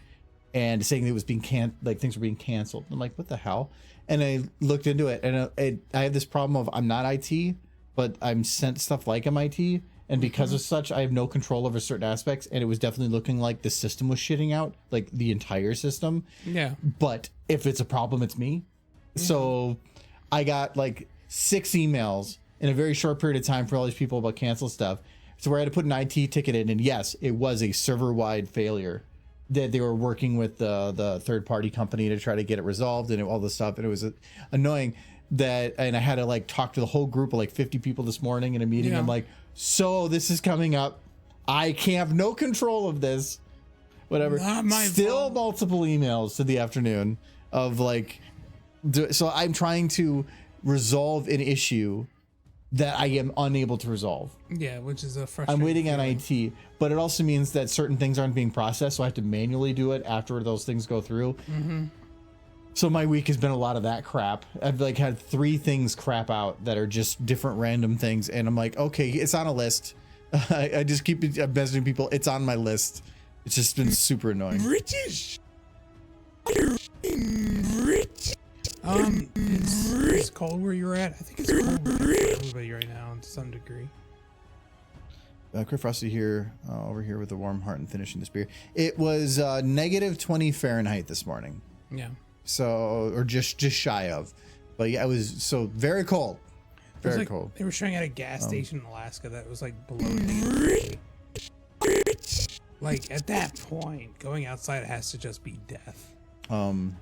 and saying it was being things were being canceled. I'm like, what the hell? And I looked into it, and I have this problem of I'm not IT, but I'm sent stuff like I'm IT, and because of such, I have no control over certain aspects. And it was definitely looking like the system was shitting out, like the entire system. Yeah. But if it's a problem, it's me. So I got like 6 emails in a very short period of time for all these people about canceled stuff. So where I had to put an IT ticket in, and yes, it was a server-wide failure that they were working with the third-party company to try to get it resolved and all this stuff. And it was annoying that, and I had to like talk to the whole group of like 50 people this morning in a meeting. Yeah. I'm like, so this is coming up. I can't have no control of this. Whatever. Not my Still fault. multiple emails to the afternoon of like, so I'm trying to resolve an issue that I am unable to resolve. Yeah, which is a frustrating. I'm waiting on feeling. IT, but it also means that certain things aren't being processed, so I have to manually do it after those things go through. Mm-hmm. So my week has been a lot of that crap. I've like had 3 things crap out that are just different random things, and I'm like, okay, it's on a list. I just keep messaging people. It's on my list. It's just been super annoying. British. It's cold where you're at. I think it's cold. everybody right now to some degree. Crit Frosty here, over here with a warm heart and finishing this beer. It was negative 20 Fahrenheit this morning. Yeah. So, or just shy of. But yeah, it was so very cold. Very like, cold. They were showing at a gas station in Alaska that was like below negative 20. Like at that point, going outside has to just be death. Went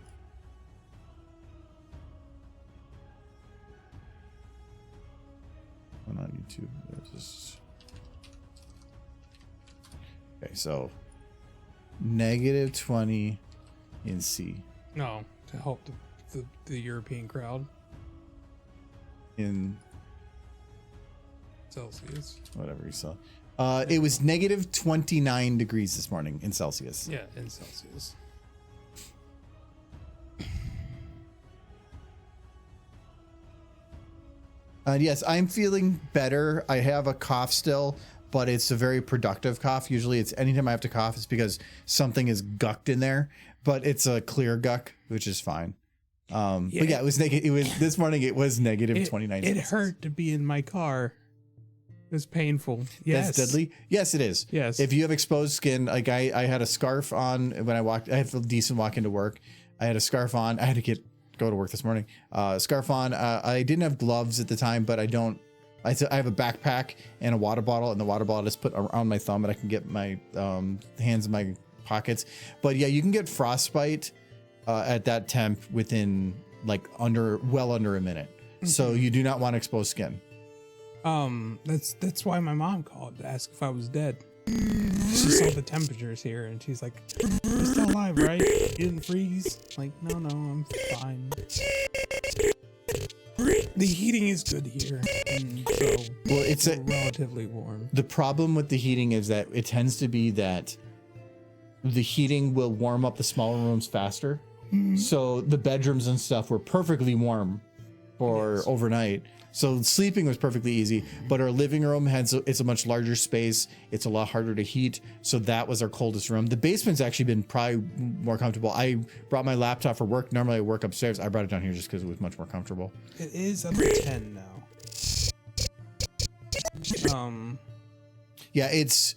on YouTube. Okay, so negative 20 in C. No, to help the European crowd. In Celsius. whatever you saw. It was negative 29 degrees this morning in Celsius. Yeah, in Celsius. Yes, I'm feeling better. I have a cough still, but it's a very productive cough. Usually it's anytime I have to cough, it's because something is gucked in there, but it's a clear guck, which is fine. But yeah, it was negative. It was this morning. It was negative 29. It hurt to be in my car. It was painful. Yes. That's deadly. Yes, it is. Yes. If you have exposed skin, like I had a scarf on when I walked. I had a decent walk into work. I had a scarf on. I had to go to work this morning. Scarf on. I didn't have gloves at the time, but I don't. I have a backpack and a water bottle, and the water bottle I just put around my thumb, and I can get my hands in my pockets. But yeah, you can get frostbite at that temp within like well under a minute. Mm-hmm. So you do not want exposed skin. That's why my mom called to ask if I was dead. She saw the temperatures here, and she's like, "You're still alive, right? You didn't freeze?" Like, no, I'm fine. The heating is good here, and so well, it's relatively warm. The problem with the heating is that it tends to be that the heating will warm up the smaller rooms faster. Mm-hmm. So the bedrooms and stuff were perfectly warm for overnight. So sleeping was perfectly easy, but our living room it's a much larger space. It's a lot harder to heat. So that was our coldest room. The basement's actually been probably more comfortable. I brought my laptop for work. Normally I work upstairs. I brought it down here just because it was much more comfortable. It is up to 10 now. Yeah, it's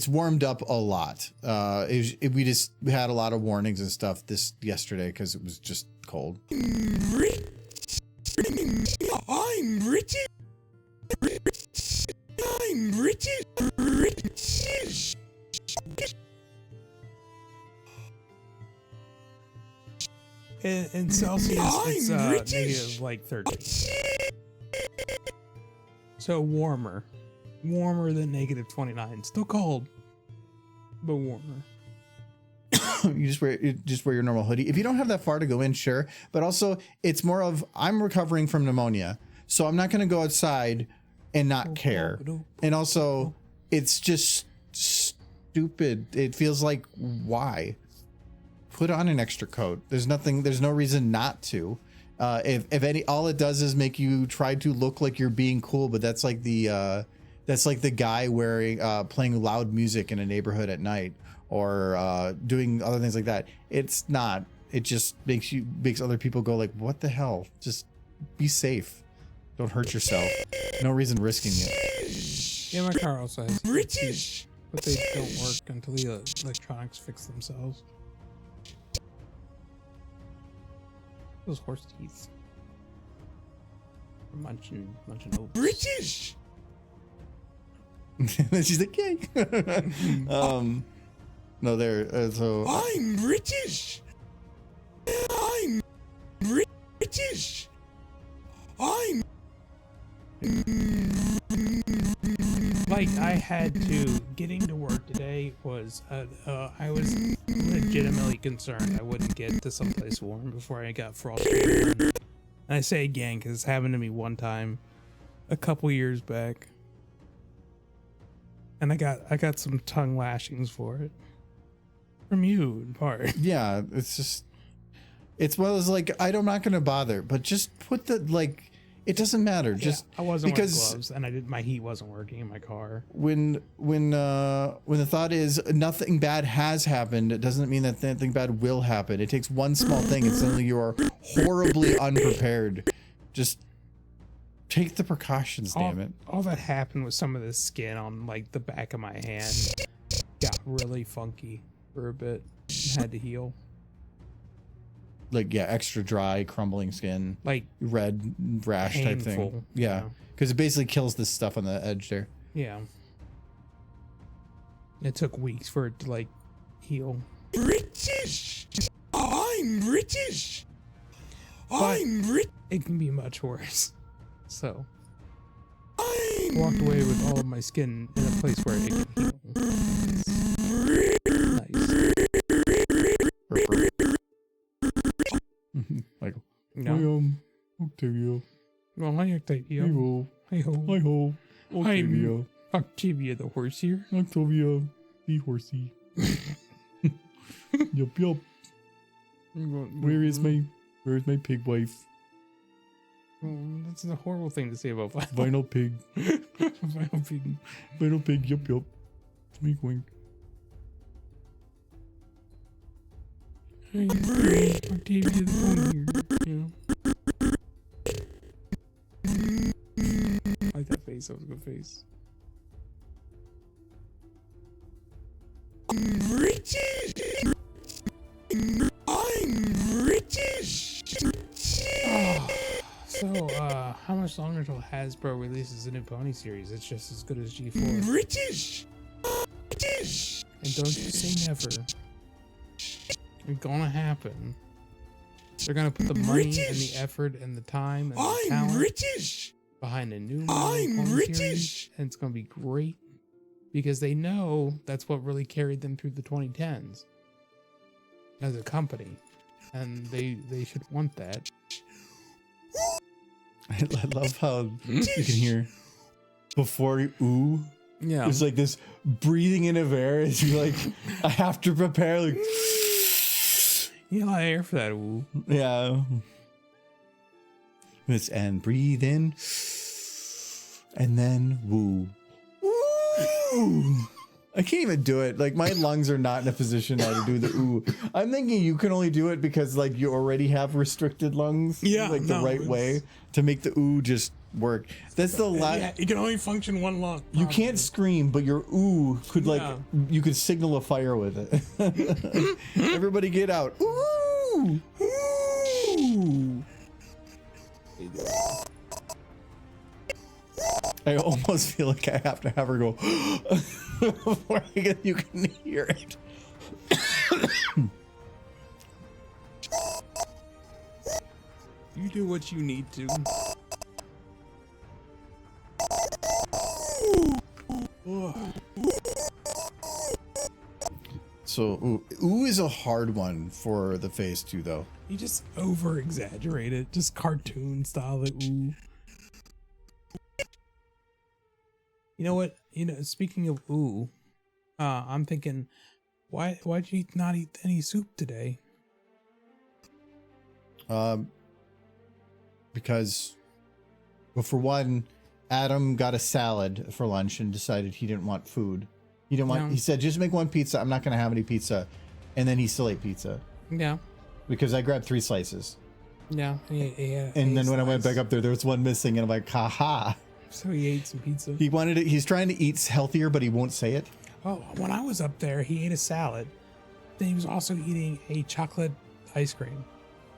warmed up a lot. We had a lot of warnings and stuff yesterday because it was just cold. I'm Richard. I'm Richard. In Celsius, it's negative like 30. So warmer than negative 29. Still cold, but warmer. You just wear your normal hoodie. If you don't have that far to go in, sure. But also, it's more of I'm recovering from pneumonia, so I'm not going to go outside and not care. And also, it's just stupid. It feels like why put on an extra coat? There's no reason not to. If any, all it does is make you try to look like you're being cool. But that's like the guy playing loud music in a neighborhood at night. Or doing other things like that. It's not. It just makes other people go like, "What the hell?" Just be safe. Don't hurt yourself. No reason risking it. Yeah, my car also has British, but they don't work until the electronics fix themselves. Those horse teeth. Munching oats. British. And she's like, "Yay!" No, so I'm British. I'm British. I'm like I had to getting to work today was I was legitimately concerned I wouldn't get to someplace warm before I got frostbite. And I say again because it's happened to me one time a couple years back, and I got some tongue lashings for it. From you in part. Yeah, it's one of those like I'm not gonna bother, but just put it doesn't matter. Just I wasn't wearing gloves, and my heat wasn't working in my car. When the thought is nothing bad has happened, it doesn't mean that nothing bad will happen. It takes one small thing, and suddenly you are horribly unprepared. Just Take the precautions, damn it. All that happened was some of the skin on like the back of my hand got really funky for a bit. Had to heal. Like, yeah, extra dry, crumbling skin, Like red rash type thing. painful, Yeah, because it basically kills this stuff on the edge there. Yeah. It took weeks for it to like heal. British. I'm British. I'm British. It can be much worse. So I'm walked away with all of my skin in a place where it can heal. Nice. Michael. No. Octavio. Well, hi Octavia. Hey-ho. Hey ho. Hi-ho. Octavio. Octavia the horse here. Octavia. The horsey. Yup, yup. Where's my pig wife? That's a horrible thing to say about Vinyl pig. Vinyl pig. Vinyl pig. Yup, yup. Wink, wink. Hey, Octavia the pony here. Yeah. I like that face. That was a good face. British. I'm British. So, how much longer until Hasbro releases a new pony series? It's just as good as G4. British. British. And don't you say never. It's gonna happen. They're gonna put the money and the British. effort and the time and the I'm talent British. behind a new I'm pony British. series, and it's gonna be great because they know that's what really carried them through the 2010s as a company, and they should want that. I love how you can hear before ooh. Yeah, It's like this breathing in of air as you like, I have to prepare. Like, you know, air for that. Ooh. yeah. Let's and breathe in, and then woo. Woo. I can't even do it. Like my lungs are not in a position now to do the ooh. I'm thinking you can only do it because like you already have restricted lungs. Yeah, like the no, right it's- way to make the ooh just work. That's the last. Yeah, you can only function one lung. You can't scream, but your ooh could like Yeah. you could signal a fire with it. Everybody get out. Ooh! Ooh! I almost feel like I have to have her go before you can hear it. You do what you need to. So ooh is a hard one for the face too, though. You just over exaggerate it, just cartoon style. Like, ooh. You know what? You know, speaking of ooh, I'm thinking, why'd you not eat any soup today? Because, well, for one, Adam got a salad for lunch and decided he didn't want food. He didn't want. Yeah. He said, "Just make one pizza. I'm not going to have any pizza," and then he still ate pizza Yeah, because I grabbed 3 slices. yeah. And then when I went back up there was one missing, and I'm like, "Haha!" so he ate some pizza. He wanted it. He's trying to eat healthier, but he won't say it. Oh, when I was up there, he ate a salad. Then he was also eating a chocolate ice cream.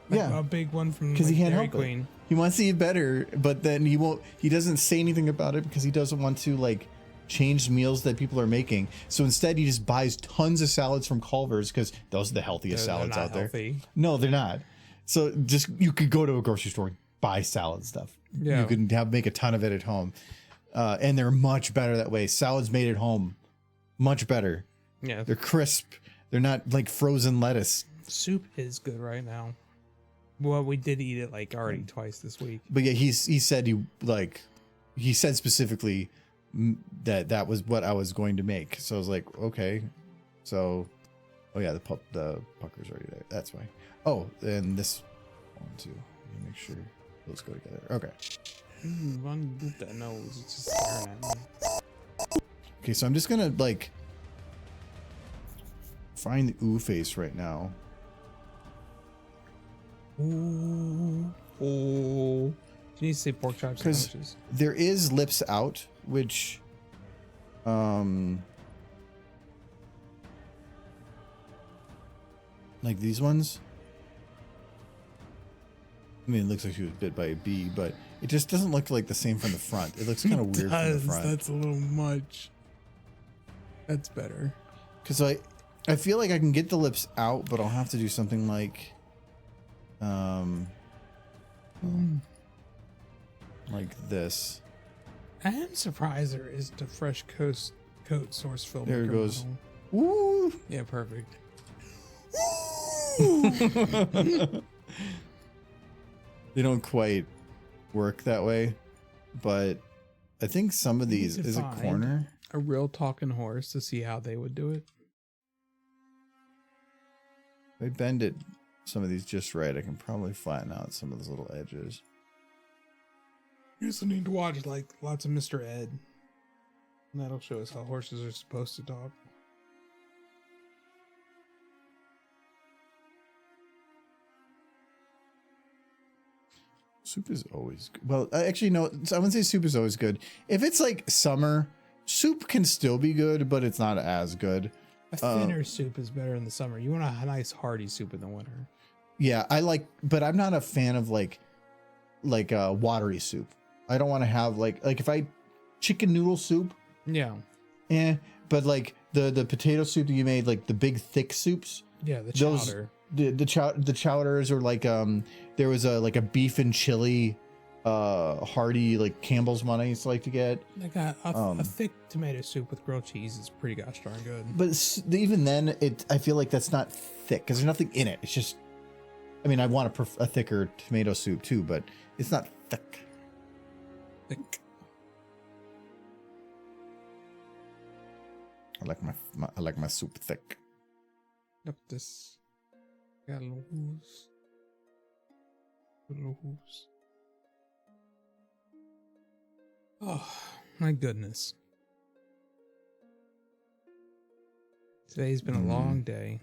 Like Yeah. a big one from Because like, he can't Dairy help Queen. it. He wants to eat better, but then he won't. He doesn't say anything about it because he doesn't want to like change meals that people are making. So instead, he just buys tons of salads from Culver's because those are the healthiest They're salads not out there. healthy. No, they're not. So just you could go to a grocery store, buy salad stuff. Yeah. You can make a ton of it at home, and they're much better that way. Salads made at home, much better. Yeah, They're crisp. They're not like frozen lettuce. soup is good right now. Well, we did eat it like already twice this week. But yeah, he said he said specifically that was what I was going to make. So I was like, okay. So, oh yeah, the pucker's already there. That's why. Oh, and this one too. Let me make sure those go together. Okay. Run that nose. It's just staring at me. Okay, so I'm just gonna like find the ooh face right now. Ooh, ooh, She needs to say pork chops because sandwiches. there is lips out, which, like these ones. I mean, it looks like she was bit by a bee, but it just doesn't look like the same from the front. It looks kind of weird from the front. That's a little much. That's better. Because I feel like I can get the lips out, but I'll have to do something like, like this. I am surprised there is the fresh coat source film. There it goes. Model. Woo! Yeah, perfect. They don't quite work that way, but I think some of these need to is a find corner. A real talking horse to see how they would do it. If I bend it, some of these just right, I can probably flatten out some of those little edges. You also need to watch like lots of Mr. Ed. And that'll show us how horses are supposed to talk. Soup is always good. Well, actually, no, I wouldn't say soup is always good. If it's like summer, soup can still be good, but it's not as good. A thinner soup is better in the summer. You want a nice hearty soup in the winter. Yeah, I like, but I'm not a fan of like watery soup. I don't want to have like if I chicken noodle soup. Yeah. But like the potato soup that you made, like the big thick soups. Yeah, the Those, chowder. The chowders, or like there was a beef and chili hearty like Campbell's one I used to like to get. Like a thick tomato soup with grilled cheese is pretty gosh darn good. But even then, I feel like that's not thick because there's nothing in it. It's just, I mean, I want a thicker tomato soup too, but it's not thick. Thick. I like my soup thick. Look this. Got a little hooves. Little hooves. Oh my goodness. Today's been a long day.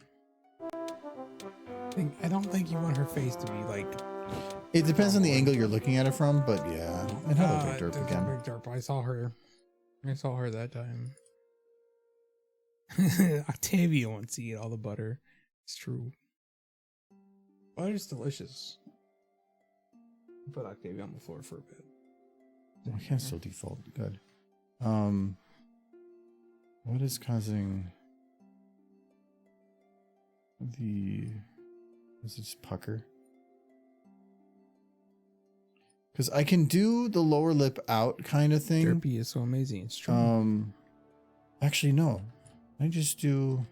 I don't think you want her face to be like. It depends on the angle you're looking at it from, but yeah. And hello, Big Derp again. Big Derp. I saw her that time. Octavia wants to eat all the butter. It's true. Butter's delicious. Put Octavia on the floor for a bit. I can still default. Good. What is causing is it just pucker? Because I can do the lower lip out kind of thing. Derpy is so amazing. It's true. Actually, no. I just do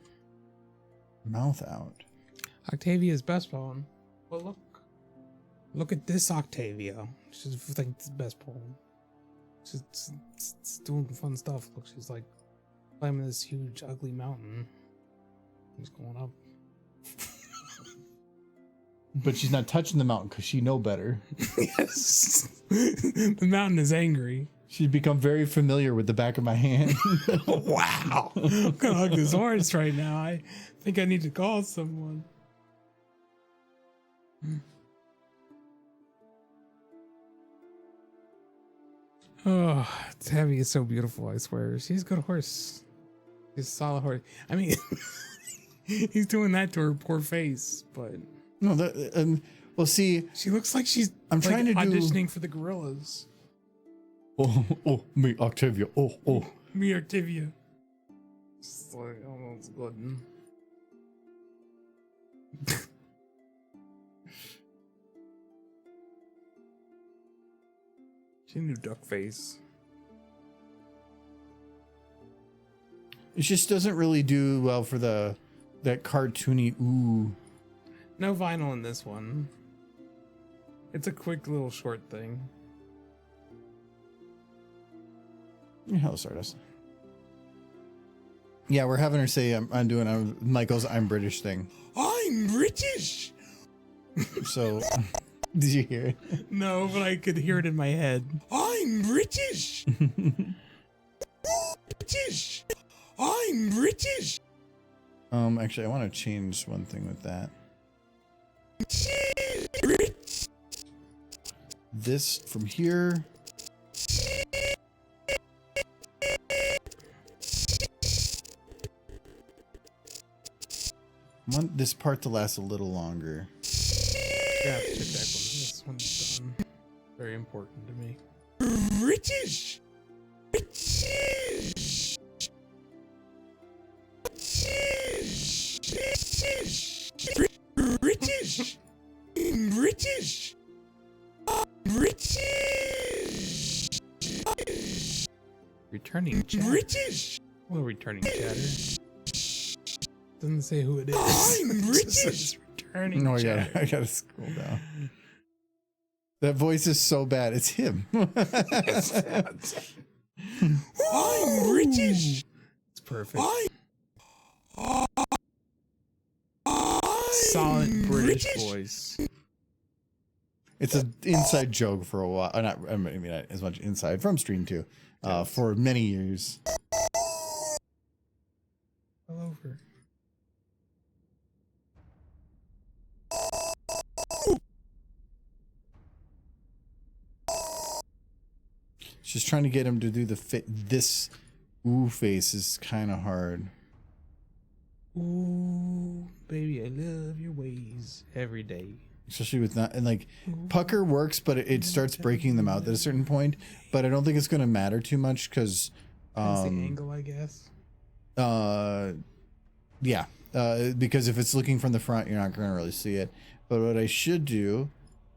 mouth out. Octavia's best poem. Well, look at this Octavia. She's like the best poem. She's doing fun stuff. Look, she's like climbing this huge, ugly mountain. She's going up. But she's not touching the mountain because she know better. Yes. The mountain is angry. She's become very familiar with the back of my hand. Wow. I'm gonna hug this horse right now. I think I need to call someone. Oh, Tabby is so beautiful, I swear. She's a good horse. She's a solid horse. I mean, he's doing that to her poor face, but No, well, see, she looks like she's I'm like trying to auditioning for the Gorillas. Oh, me, Octavia. Oh. Me, Octavia. It's like, oh, it's good. She knew duck face. It just doesn't really do well for that cartoony ooh. No vinyl in this one. It's a quick little short thing. Hello, Stardust. Yeah, we're having her say I'm doing Michael's I'm British thing. I'm British. So, did you hear it? No, but I could hear it in my head. I'm British. British. I'm British. Actually, I want to change one thing with that. this from here. I want this part to last a little longer. Yeah, check that one. This one's done. Very important to me. British. British. British. British. British. Returning chatter. British. Well, returning chatter. Doesn't say who it is. I'm It just British. says returning No, chatter. I gotta scroll down. That voice is so bad. It's him. I'm British. It's perfect. I'm Solid British British. voice. It's an inside joke for a while. I mean, not as much inside from Stream 2 for many years. All over. Just trying to get him to do the this ooh face is kind of hard. Ooh, baby, I love your ways every day. Especially with not, and like pucker works, but it starts breaking them out at a certain point. But I don't think it's going to matter too much because, That's the angle, I guess. yeah, because if it's looking from the front, you're not going to really see it. But what I should do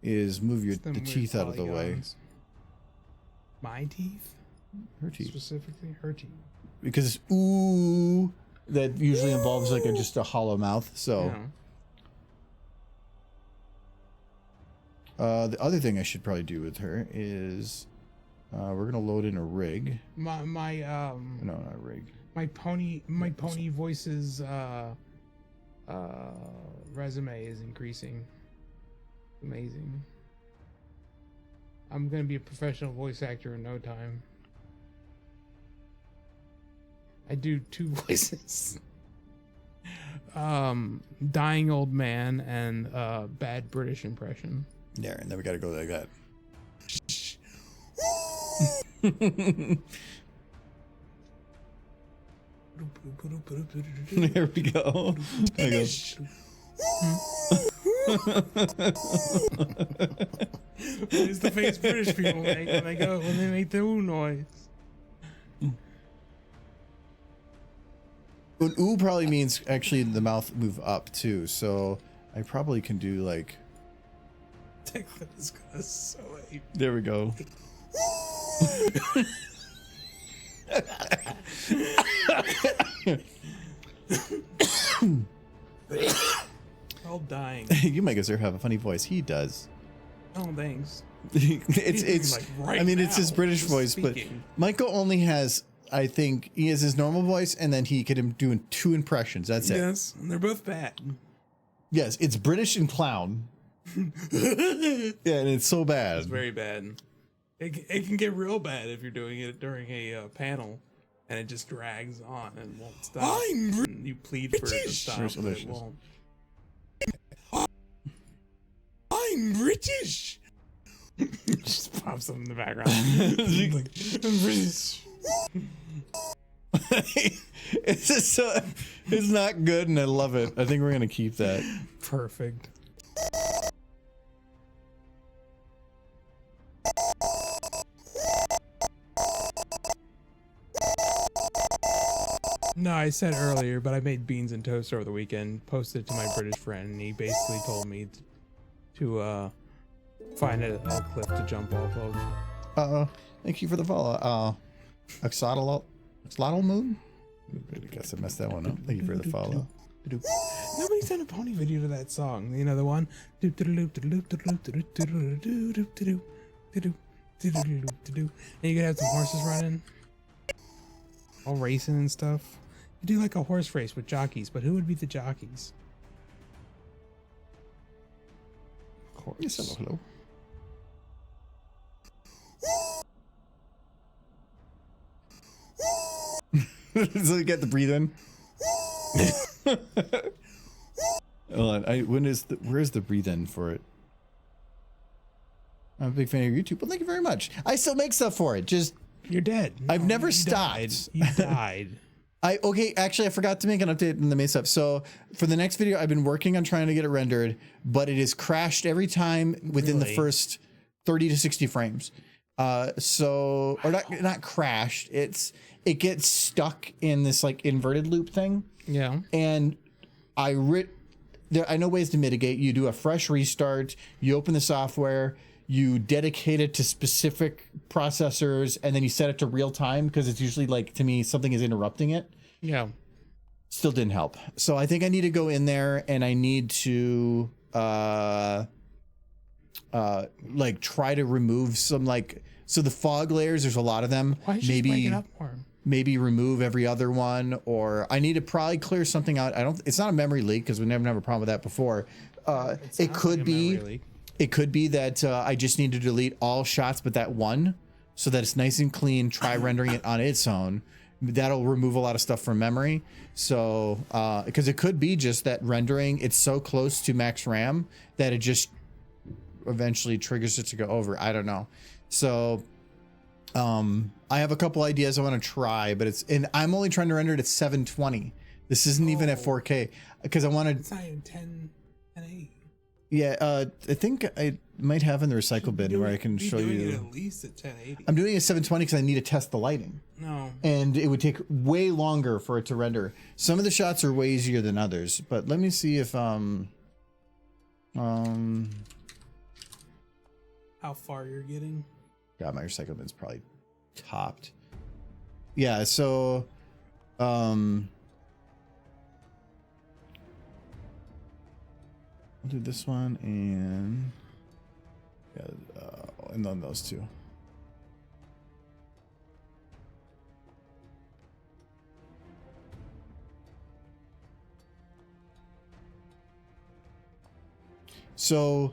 is move Them the weird teeth out of the way. polygons. My teeth? Her teeth, Specifically, her teeth. because ooh, that usually involves like just a hollow mouth. So. Yeah. The other thing I should probably do with her is we're gonna load in a rig. My No, not a rig. my pony voice's resume is increasing. Amazing. I'm gonna be a professional voice actor in no time. I do 2 voices. Dying old man and bad British impression. There, and then we gotta go like that. There we go. There we go. It's the face British people make when they make the ooh noise. But ooh probably means actually the mouth move up too, so I probably can do like. That is gonna so hate. There we go. All dying. You make us have a funny voice. He does. Oh, thanks. it's like right I mean it's his now, British just voice, speaking. but Michael only has, I think he has his normal voice and then he can do 2 impressions. That's it. Yes, and they're both bad. Yes, it's British and clown. Yeah, and it's so bad. It's very bad. It can get real bad if you're doing it during a panel, and it just drags on and won't stop. And you plead for it to British. stop, Where's but it delicious? won't. I'm British. Just pops them in the background. Like, I'm British. It's just so, it's not good and I love it. I think we're gonna keep that. Perfect. No, I said earlier, but I made beans and toast over the weekend, posted it to my British friend, and he basically told me to find a cliff to jump off of. Thank you for the follow. Axolotl Moon? I guess I messed that one up. Thank you for the follow. Nobody sent a pony video to that song. You know the one? And you could have some horses running, all racing and stuff. You do like a horse race with jockeys, but who would be the jockeys? Of course. Yes, hello. So you get the breathe in. Hold on. Where's the breathe in for it? I'm a big fan of your YouTube. Well, thank you very much. I still make stuff for it. Just You're dead. I've never you stopped. died. You died. Okay, actually, I forgot to make an update in the main stuff. So for the next video, I've been working on trying to get it rendered, but it has crashed every time within the first 30 to 60 frames. Or not crashed. It gets stuck in this like inverted loop thing. Yeah. And I know ways to mitigate. You do a fresh restart. You open the software. You dedicate it to specific processors, and then you set it to real time because it's usually like, to me, something is interrupting it. Yeah. Still didn't help. So I think I need to go in there and I need to like try to remove some so the fog layers, there's a lot of them. Why should you make it up more? Maybe remove every other one, or I need to probably clear something out. It's not a memory leak because we never have a problem with that before. It could be. It could be that I just need to delete all shots but that one so that it's nice and clean. Try rendering it on its own. That'll remove a lot of stuff from memory. So, because it could be just that rendering, it's so close to max RAM that it just eventually triggers it to go over. I don't know. So, I have a couple ideas I want to try, but I'm only trying to render it at 720. This isn't even at 4K because I wanted. It's not even 1080. Yeah, I think I might have in the recycle bin where I can show you. It at least at 1080. I'm doing it at 720 because I need to test the lighting. No. And it would take way longer for it to render. Some of the shots are way easier than others, but let me see if how far you're getting. God, my recycle bin's probably topped. Yeah, so I'll do this one and and then those two. So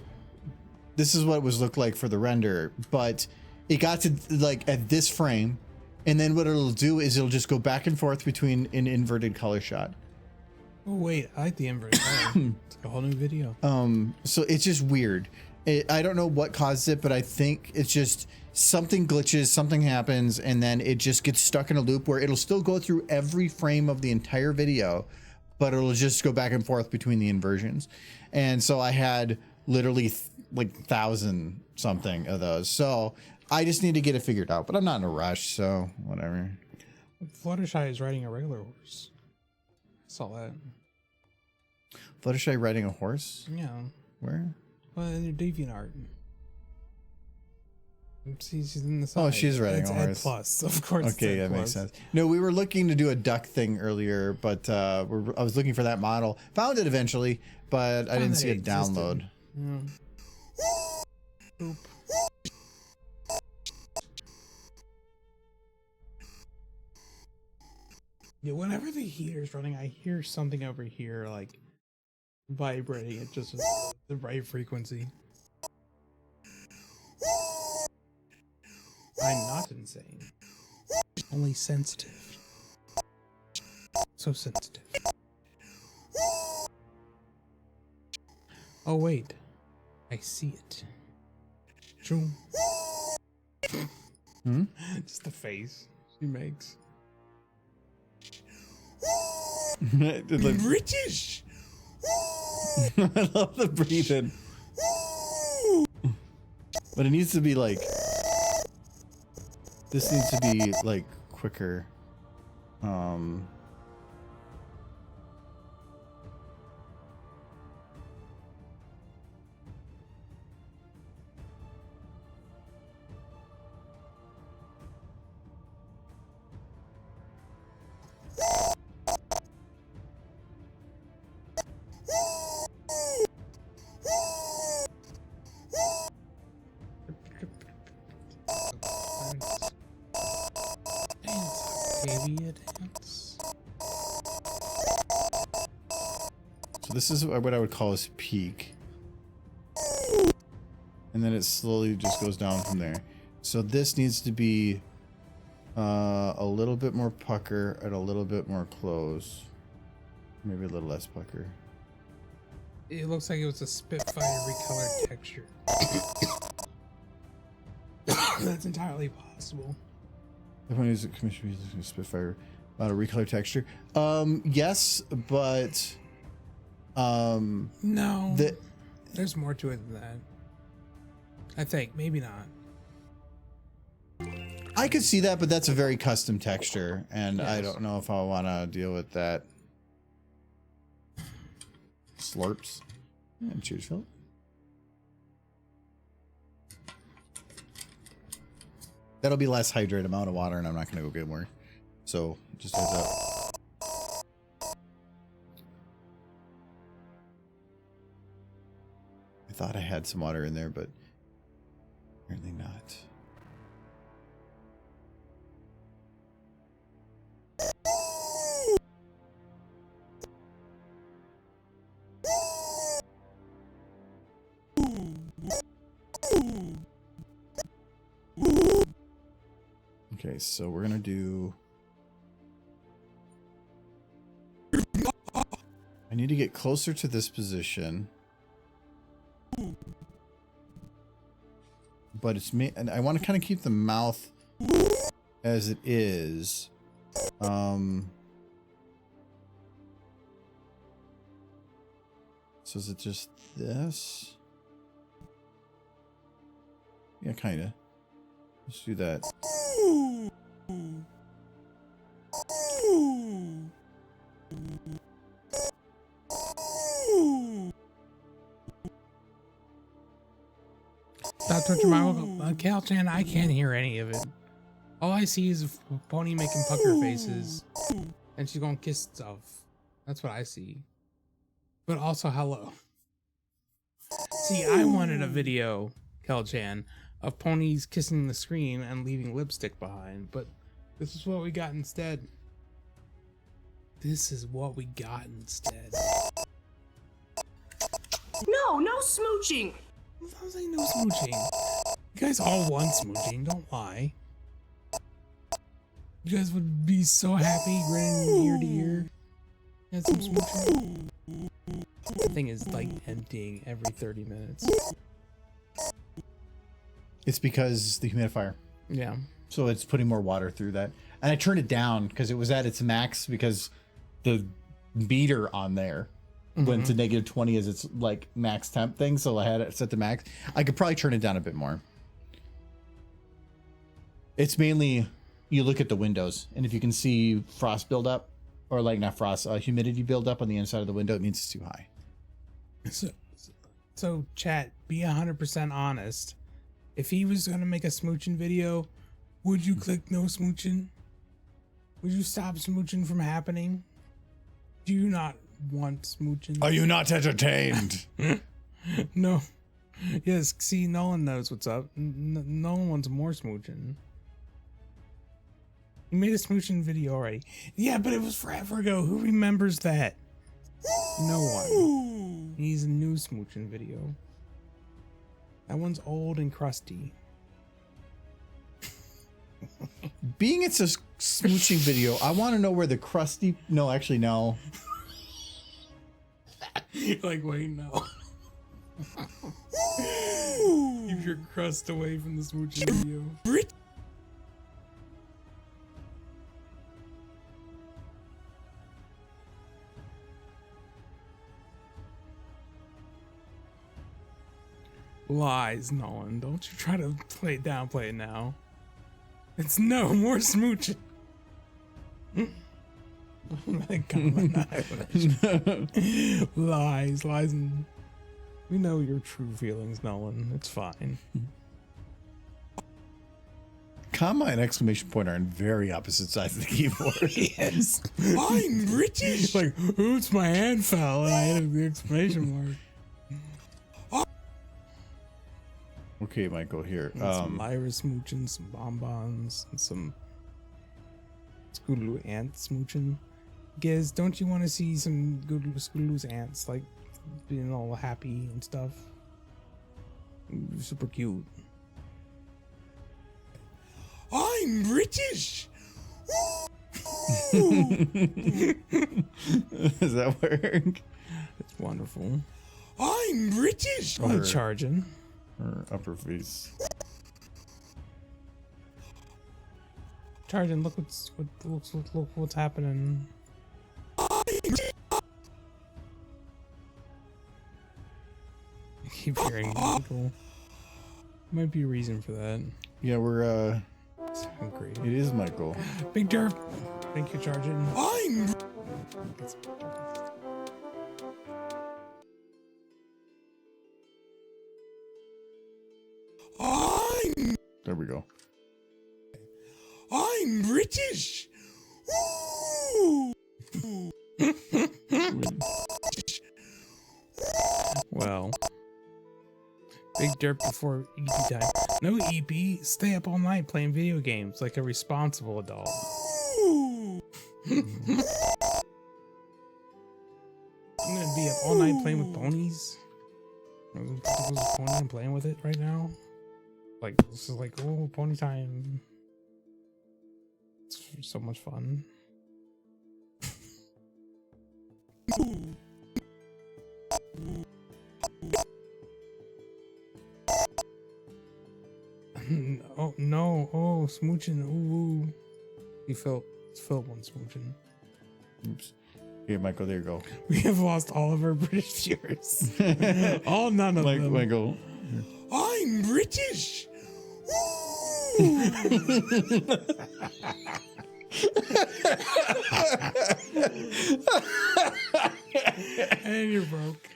this is what it was looked like for the render, but it got to like at this frame, and then what it'll do is it'll just go back and forth between an inverted color shot. Oh wait, I like the inverted color. It's like a whole new video. So it's just weird. I don't know what caused it, but I think it's just something glitches, something happens, and then it just gets stuck in a loop where it'll still go through every frame of the entire video, but it'll just go back and forth between the inversions. And so I had literally like 1,000 something of those. So I just need to get it figured out, but I'm not in a rush, so whatever. Fluttershy is riding a regular horse. I saw that. Fluttershy riding a horse? Yeah. Where? Well, in your DeviantArt. She's in the side. Oh, she's riding it's a Ed horse. Plus, of course. Okay, that makes sense. No, we were looking to do a duck thing earlier, but I was looking for that model. Found it eventually, but I didn't see it download. Yeah. Oop. Yeah, whenever the heater's running, I hear something over here like vibrating. It just the right frequency. I'm not insane. Only sensitive. So sensitive. Oh wait. I see it. Zoom. Just the face she makes. British. I love the breathing. But it needs to be like, this needs to be like quicker. Dance. So this is what I would call his peak. And then it slowly just goes down from there. So this needs to be a little bit more pucker and a little bit more close. Maybe a little less pucker. It looks like it was a Spitfire recolored texture. That's entirely possible. Everyone uses a commission using Spitfire recolor texture. Yes, but no, there's more to it than that. I think maybe not. I could see that, but that's a very custom texture, and I Yes. don't know if I want to deal with that. Slurps. And cheers, Philip. That'll be less hydrated amount of water, and I'm not going to go get more. So, just heads up. I thought I had some water in there, but apparently not. Okay, so we're gonna do. I need to get closer to this position, but it's me, and I want to kind of keep the mouth as it is. So is it just this? Yeah, kind of. Let's do that. Dr. Jamal, Cal-chan, I can't hear any of it. All I see is a pony making pucker faces, and she's gonna kiss stuff. That's what I see. But also, hello. See, I wanted a video, Cal-chan, of ponies kissing the screen and leaving lipstick behind, but this is what we got instead. This is what we got instead. No, no smooching. I was like, no smooching. You guys all want smooching, don't lie. You guys would be so happy grinning ear to ear. Had some smooching. The thing is like emptying every 30 minutes. It's because the humidifier. Yeah. So it's putting more water through that. And I turned it down because it was at its max because the meter on there went to negative 20 as its like max temp thing. So I had it set to max. I could probably turn it down a bit more. It's mainly, you look at the windows, and if you can see frost build up, or like not frost, humidity build up on the inside of the window, it means it's too high. So chat, be 100% honest. If he was going to make a smooching video, would you click no smooching? Would you stop smooching from happening? Do you not want smooching? Are you not entertained? No. Yes, see, Nolan knows what's up. Nolan wants more smooching. He made a smooching video already. Yeah, but it was forever ago. Who remembers that? No one. He needs a new smooching video. That one's old and crusty. Being it's a smooching video, I want to know where the crusty... No, actually, no. Like, wait, no. Keep your crust away from the smooching video. Lies, Nolan. Don't you try to downplay it now. It's no more smooching. Lies, and we know your true feelings, Nolan. It's fine. Comma and exclamation point are on very opposite sides of the keyboard. Yes. I'm British. Like, oops, my hand fell and I hit the exclamation mark. Okay, Michael, here. And some Lyra smooching, some bonbons, and some Scootaloo ant smooching. Giz, don't you want to see some Scootaloo's ants, like, being all happy and stuff? Super cute. I'm British. Does that work? It's wonderful. I'm British. I'm charging. Or upper face. charging. Look what's happening. I keep hearing Michael. Might be a reason for that. Yeah, we're It's great. it is Michael. Big Derp. Thank you, charging. There we go. I'm British. Woo! Well, Big Derp before EP time. No EP. Stay up all night playing video games like a responsible adult. Woo! I'm gonna be up all night playing with ponies. There's a pony. I'm playing with it right now. Like this is like, oh, pony time. It's so much fun. Oh no! Oh, smooching! Ooh, he felt one smooching. Oops. Here, Michael. There you go. We have lost all of our British viewers. All none of them. Michael. I'm British. Woo! And you're broke.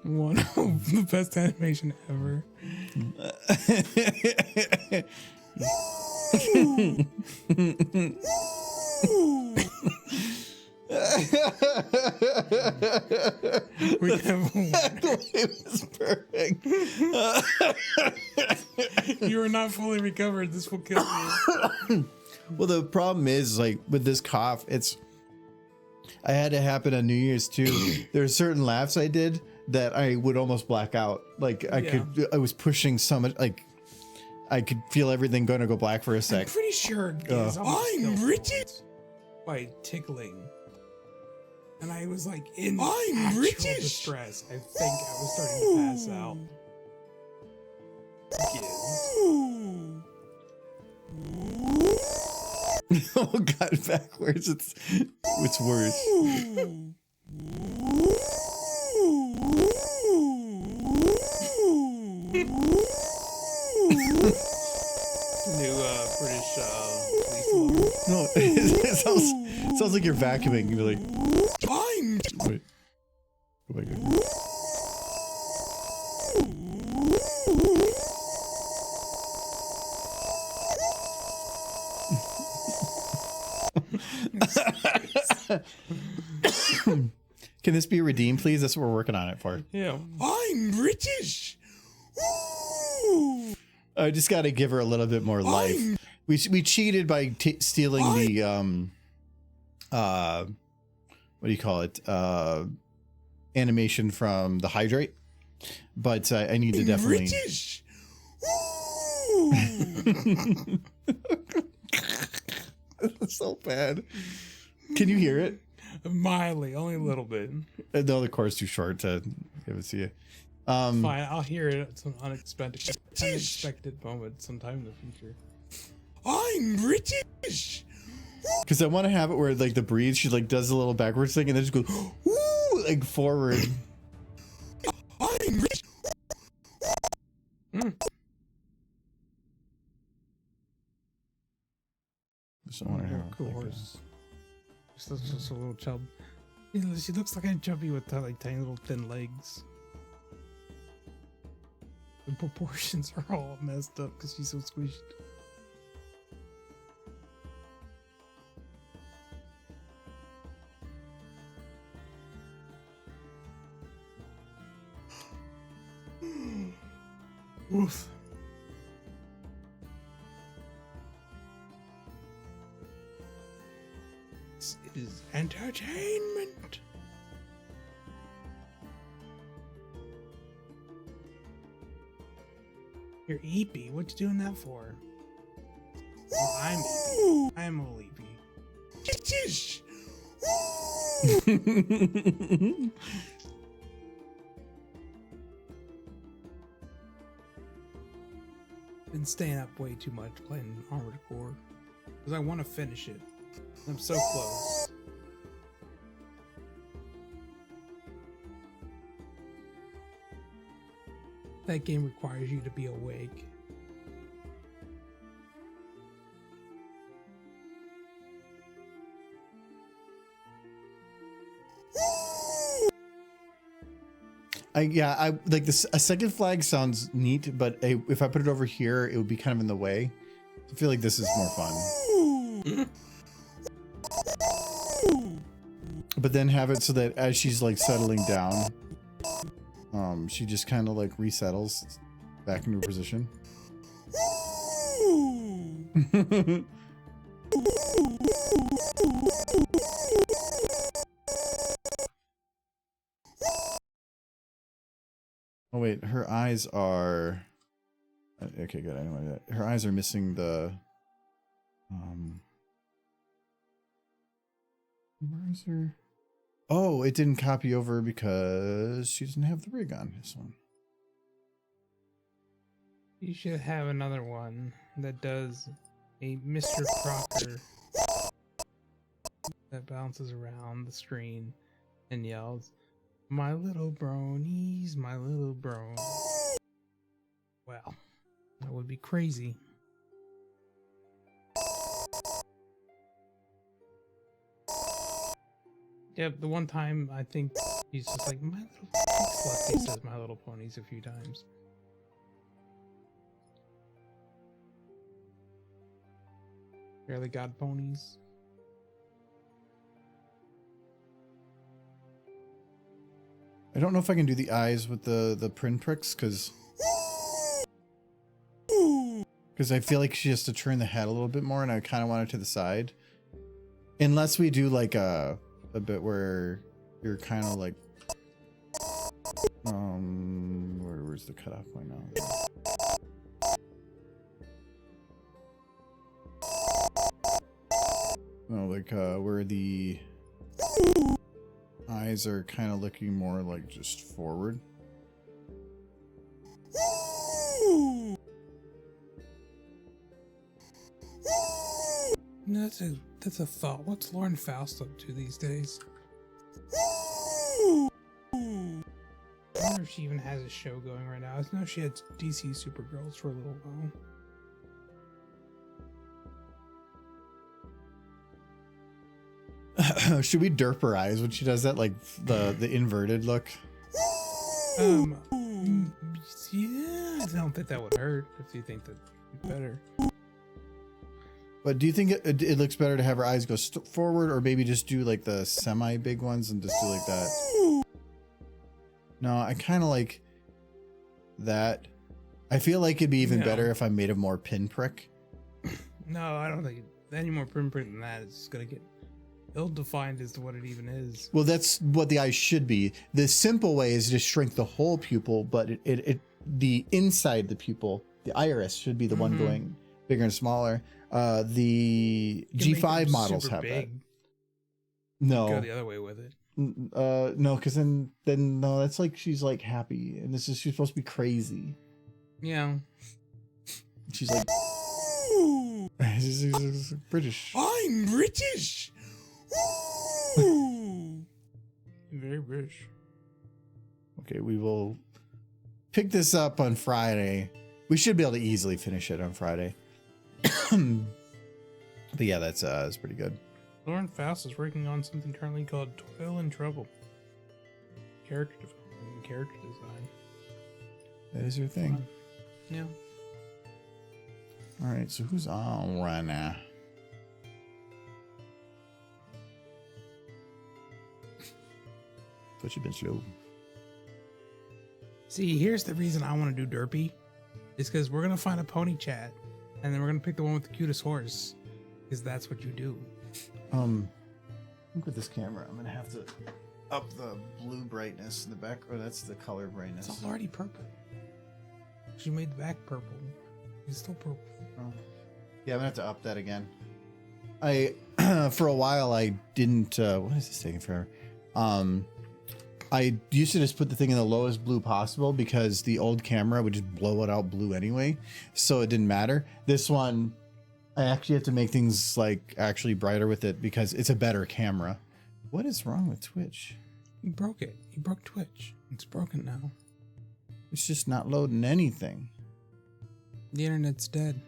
One of the best animation ever. We have It was perfect. you are not fully recovered. This will kill you. Well, the problem is, like, with this cough, I had it happen on New Year's too. There are certain laughs I did that I would almost black out. Like I was pushing so much, like I could feel everything going to go black for a I'm sec. pretty sure it's almost I'm still British. by tickling. And I was like in I'm actual British. distress. I think I was starting to pass out. Woo! Oh God, backwards. It's worse. New British police alarm. No, it sounds like you're vacuuming. You're like, I'm wait, go back in. Can this be redeemed, please? That's what we're working on it for. Yeah. I'm British. Woo! I just got to give her a little bit more life. We cheated by stealing the what do you call it? Animation from the hydrate. But I need to definitely. British. Woo! That's so bad. Can you hear it? Mildly, only a little bit. No, the chord's too short to give it to you. Fine, I'll hear it at some unexpected moment sometime in the future. I'm British. Because I want to have it where, like, the breathe, she like does a little backwards thing and then just goes woo, like forward. I'm British. Just want to have Cool like horse. Just a little chub. She looks like a chubby with like tiny little thin legs. The proportions are all messed up because she's so squished. Oof. This is entertainment. You're Eepy. What you doing that for? Well, I'm Eepy. I'm a Eepy. British. Been staying up way too much playing Armored Core because I want to finish it. I'm so close. That game requires you to be awake. I like this. A second flag sounds neat, but if I put it over here, it would be kind of in the way. I feel like this is more fun. But then have it so that as she's like settling down, she just kind of like resettles back into her position. Oh wait, her eyes are okay. Good. I know that her eyes are missing the. Where is her? Oh, it didn't copy over because she doesn't have the rig on this one. You should have another one that does a Mr. Crocker that bounces around the screen and yells, "My little bronies, my little bro." Well, that would be crazy. Yep, the one time I think he's just like, "My little slut." He says "My little ponies" a few times. They're the god ponies. I don't know if I can do the eyes with the pinpricks because I feel like she has to turn the head a little bit more, and I kind of want it to the side. Unless we do like a bit where you're kind of like where's the cutoff point now? Oh, like where the eyes are kind of looking more like just forward. No, that's a thought. What's Lauren Faust up to these days? I wonder if she even has a show going right now. I know she had DC Supergirls for a little while. Should we derp her eyes when she does that, like the inverted look? Yeah, I don't think that would hurt if you think that'd be better. But do you think it looks better to have her eyes go forward, or maybe just do like the semi big ones and just do like that? No, I kind of like that. I feel like it'd be even better if I made a more pinprick. No, I don't think any more pinprick than that is gonna get ill-defined as to what it even is. Well, that's what the eyes should be. The simple way is just shrink the whole pupil, but the inside the pupil, the iris, should be the one going bigger and smaller. The G5 models have that. No, go the other way with it. No, because then no, that's like she's like happy, and she's supposed to be crazy. Yeah, she's like she's British. I'm British. Very British. Okay, we will pick this up on Friday. We should be able to easily finish it on Friday. But yeah, that's pretty good. Lauren Faust is working on something currently called Toil and Trouble. Character development and character design. That is your thing. Yeah. All right, so who's on right now? But you've been slow. See, here's the reason I want to do Derpy. Is because we're going to find a pony chat. And then we're going to pick the one with the cutest horse. Because that's what you do. I think with this camera, I'm going to have to up the blue brightness in the back. Or that's the color brightness. It's already purple. She made the back purple. It's still purple. Oh. Yeah, I'm going to have to up that again. For a while, I didn't... what is this taking forever? I used to just put the thing in the lowest blue possible because the old camera would just blow it out blue anyway, so it didn't matter. This one, I actually have to make things like actually brighter with it because it's a better camera. What is wrong with Twitch? You broke it. You broke Twitch. It's broken now. It's just not loading anything. The internet's dead.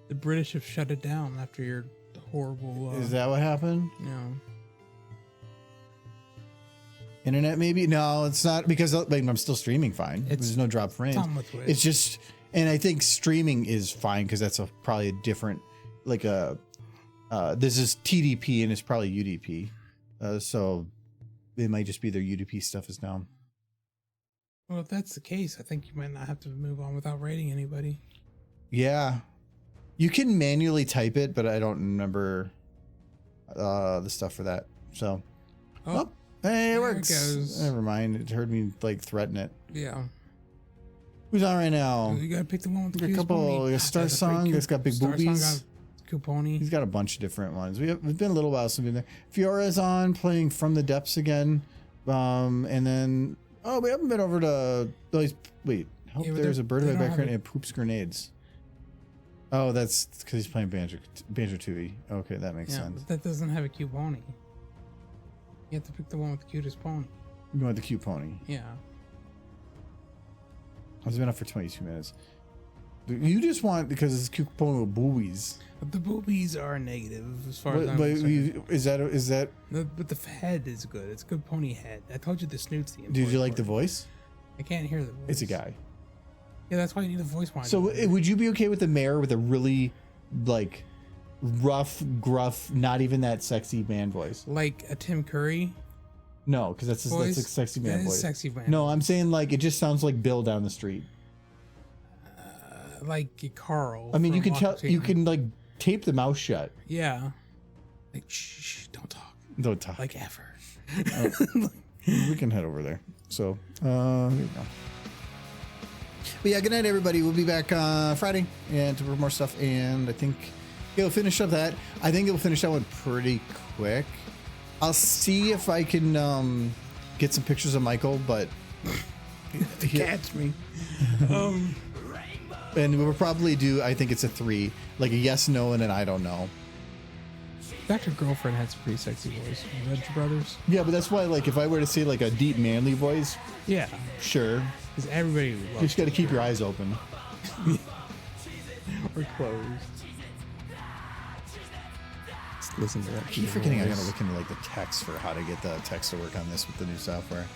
The British have shut it down after your horrible. Is that what happened? No. Internet maybe? No, it's not because like, I'm still streaming fine. There's no drop frames. It's just, and I think streaming is fine because that's probably a different, like this is TDP and it's probably UDP. So it might just be their UDP stuff is down. Well, if that's the case, I think you might not have to move on without rating anybody. Yeah. You can manually type it, but I don't remember the stuff for that. So, Oh, hey, it there it works. goes. Never mind. It heard me like threaten it. yeah. Who's on right now? You gotta pick the one with the A cutest couple, pony. like a Star That's Song that's got big Star boobies. Song got cute pony. He's got a bunch of different ones. It's been a little while since we've been there. Fiora's on playing From the Depths again. And then, we haven't been over to, wait, Yeah, but there's a bird in they my don't have background it. and poops grenades. Oh, that's because he's playing Banjo Tooie. Okay, that makes Yeah, sense. but that doesn't have a cute pony. You have to pick the one with the cutest pony. You want the cute pony. Yeah. It's been up for 22 minutes. You just want, because it's a cute pony with boobies. But the boobies are negative as far as I'm But concerned. is that? But the head is good. It's a good pony head. I told you the snoot's the Did you important like the part. voice? I can't hear the voice. It's a guy. Yeah, that's why you need a voice monitor. So would you be okay with the mayor with a really, like, rough, gruff, not even that sexy man voice? Like a Tim Curry No, because that's voice? a sexy man That is voice. sexy man. No, I'm saying like it just sounds like Bill down the street. Like Carl. I mean, you from can Walker tell, you Teen. can like tape the mouth shut. Yeah. Like shh, don't talk. Don't talk. Like ever. We can head over there. So, here we go. But yeah, good night, everybody. We'll be back Friday and for more stuff. And I think it'll finish up that. I think it'll finish that one pretty quick. I'll see if I can get some pictures of Michael, but Catch me. and we'll probably do. I think it's a 3, like a yes, no, and an I don't know. Dr. Girlfriend had some pretty sexy voice. Venture Brothers. Yeah, but that's why, like, if I were to say like a deep manly voice, Yeah. sure. Because everybody You loves just got to keep your eyes open. or closed. Just listen to that. I keep forgetting I gotta look into like the text for how to get the text to work on this with the new software.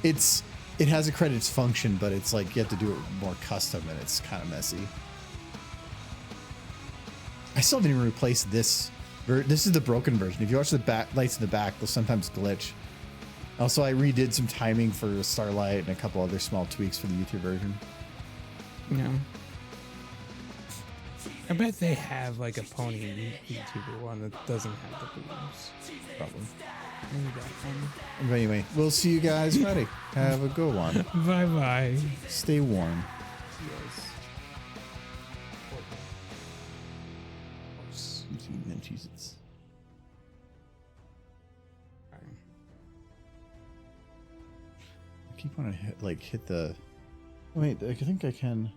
It has a credits function, but it's like you have to do it more custom and it's kind of messy. I still haven't even replaced this. This is the broken version. If you watch the back lights in the back, they'll sometimes glitch. Also, I redid some timing for Starlight and a couple other small tweaks for the YouTube version. Yeah. I bet they have like a pony YouTuber one that doesn't have the boobs. Probably. Maybe that one. But anyway, we'll see you guys Friday. Have a good one. Bye bye. Stay warm. Yes. Cheez-Its. I keep wanting to hit the. Wait, I think I can.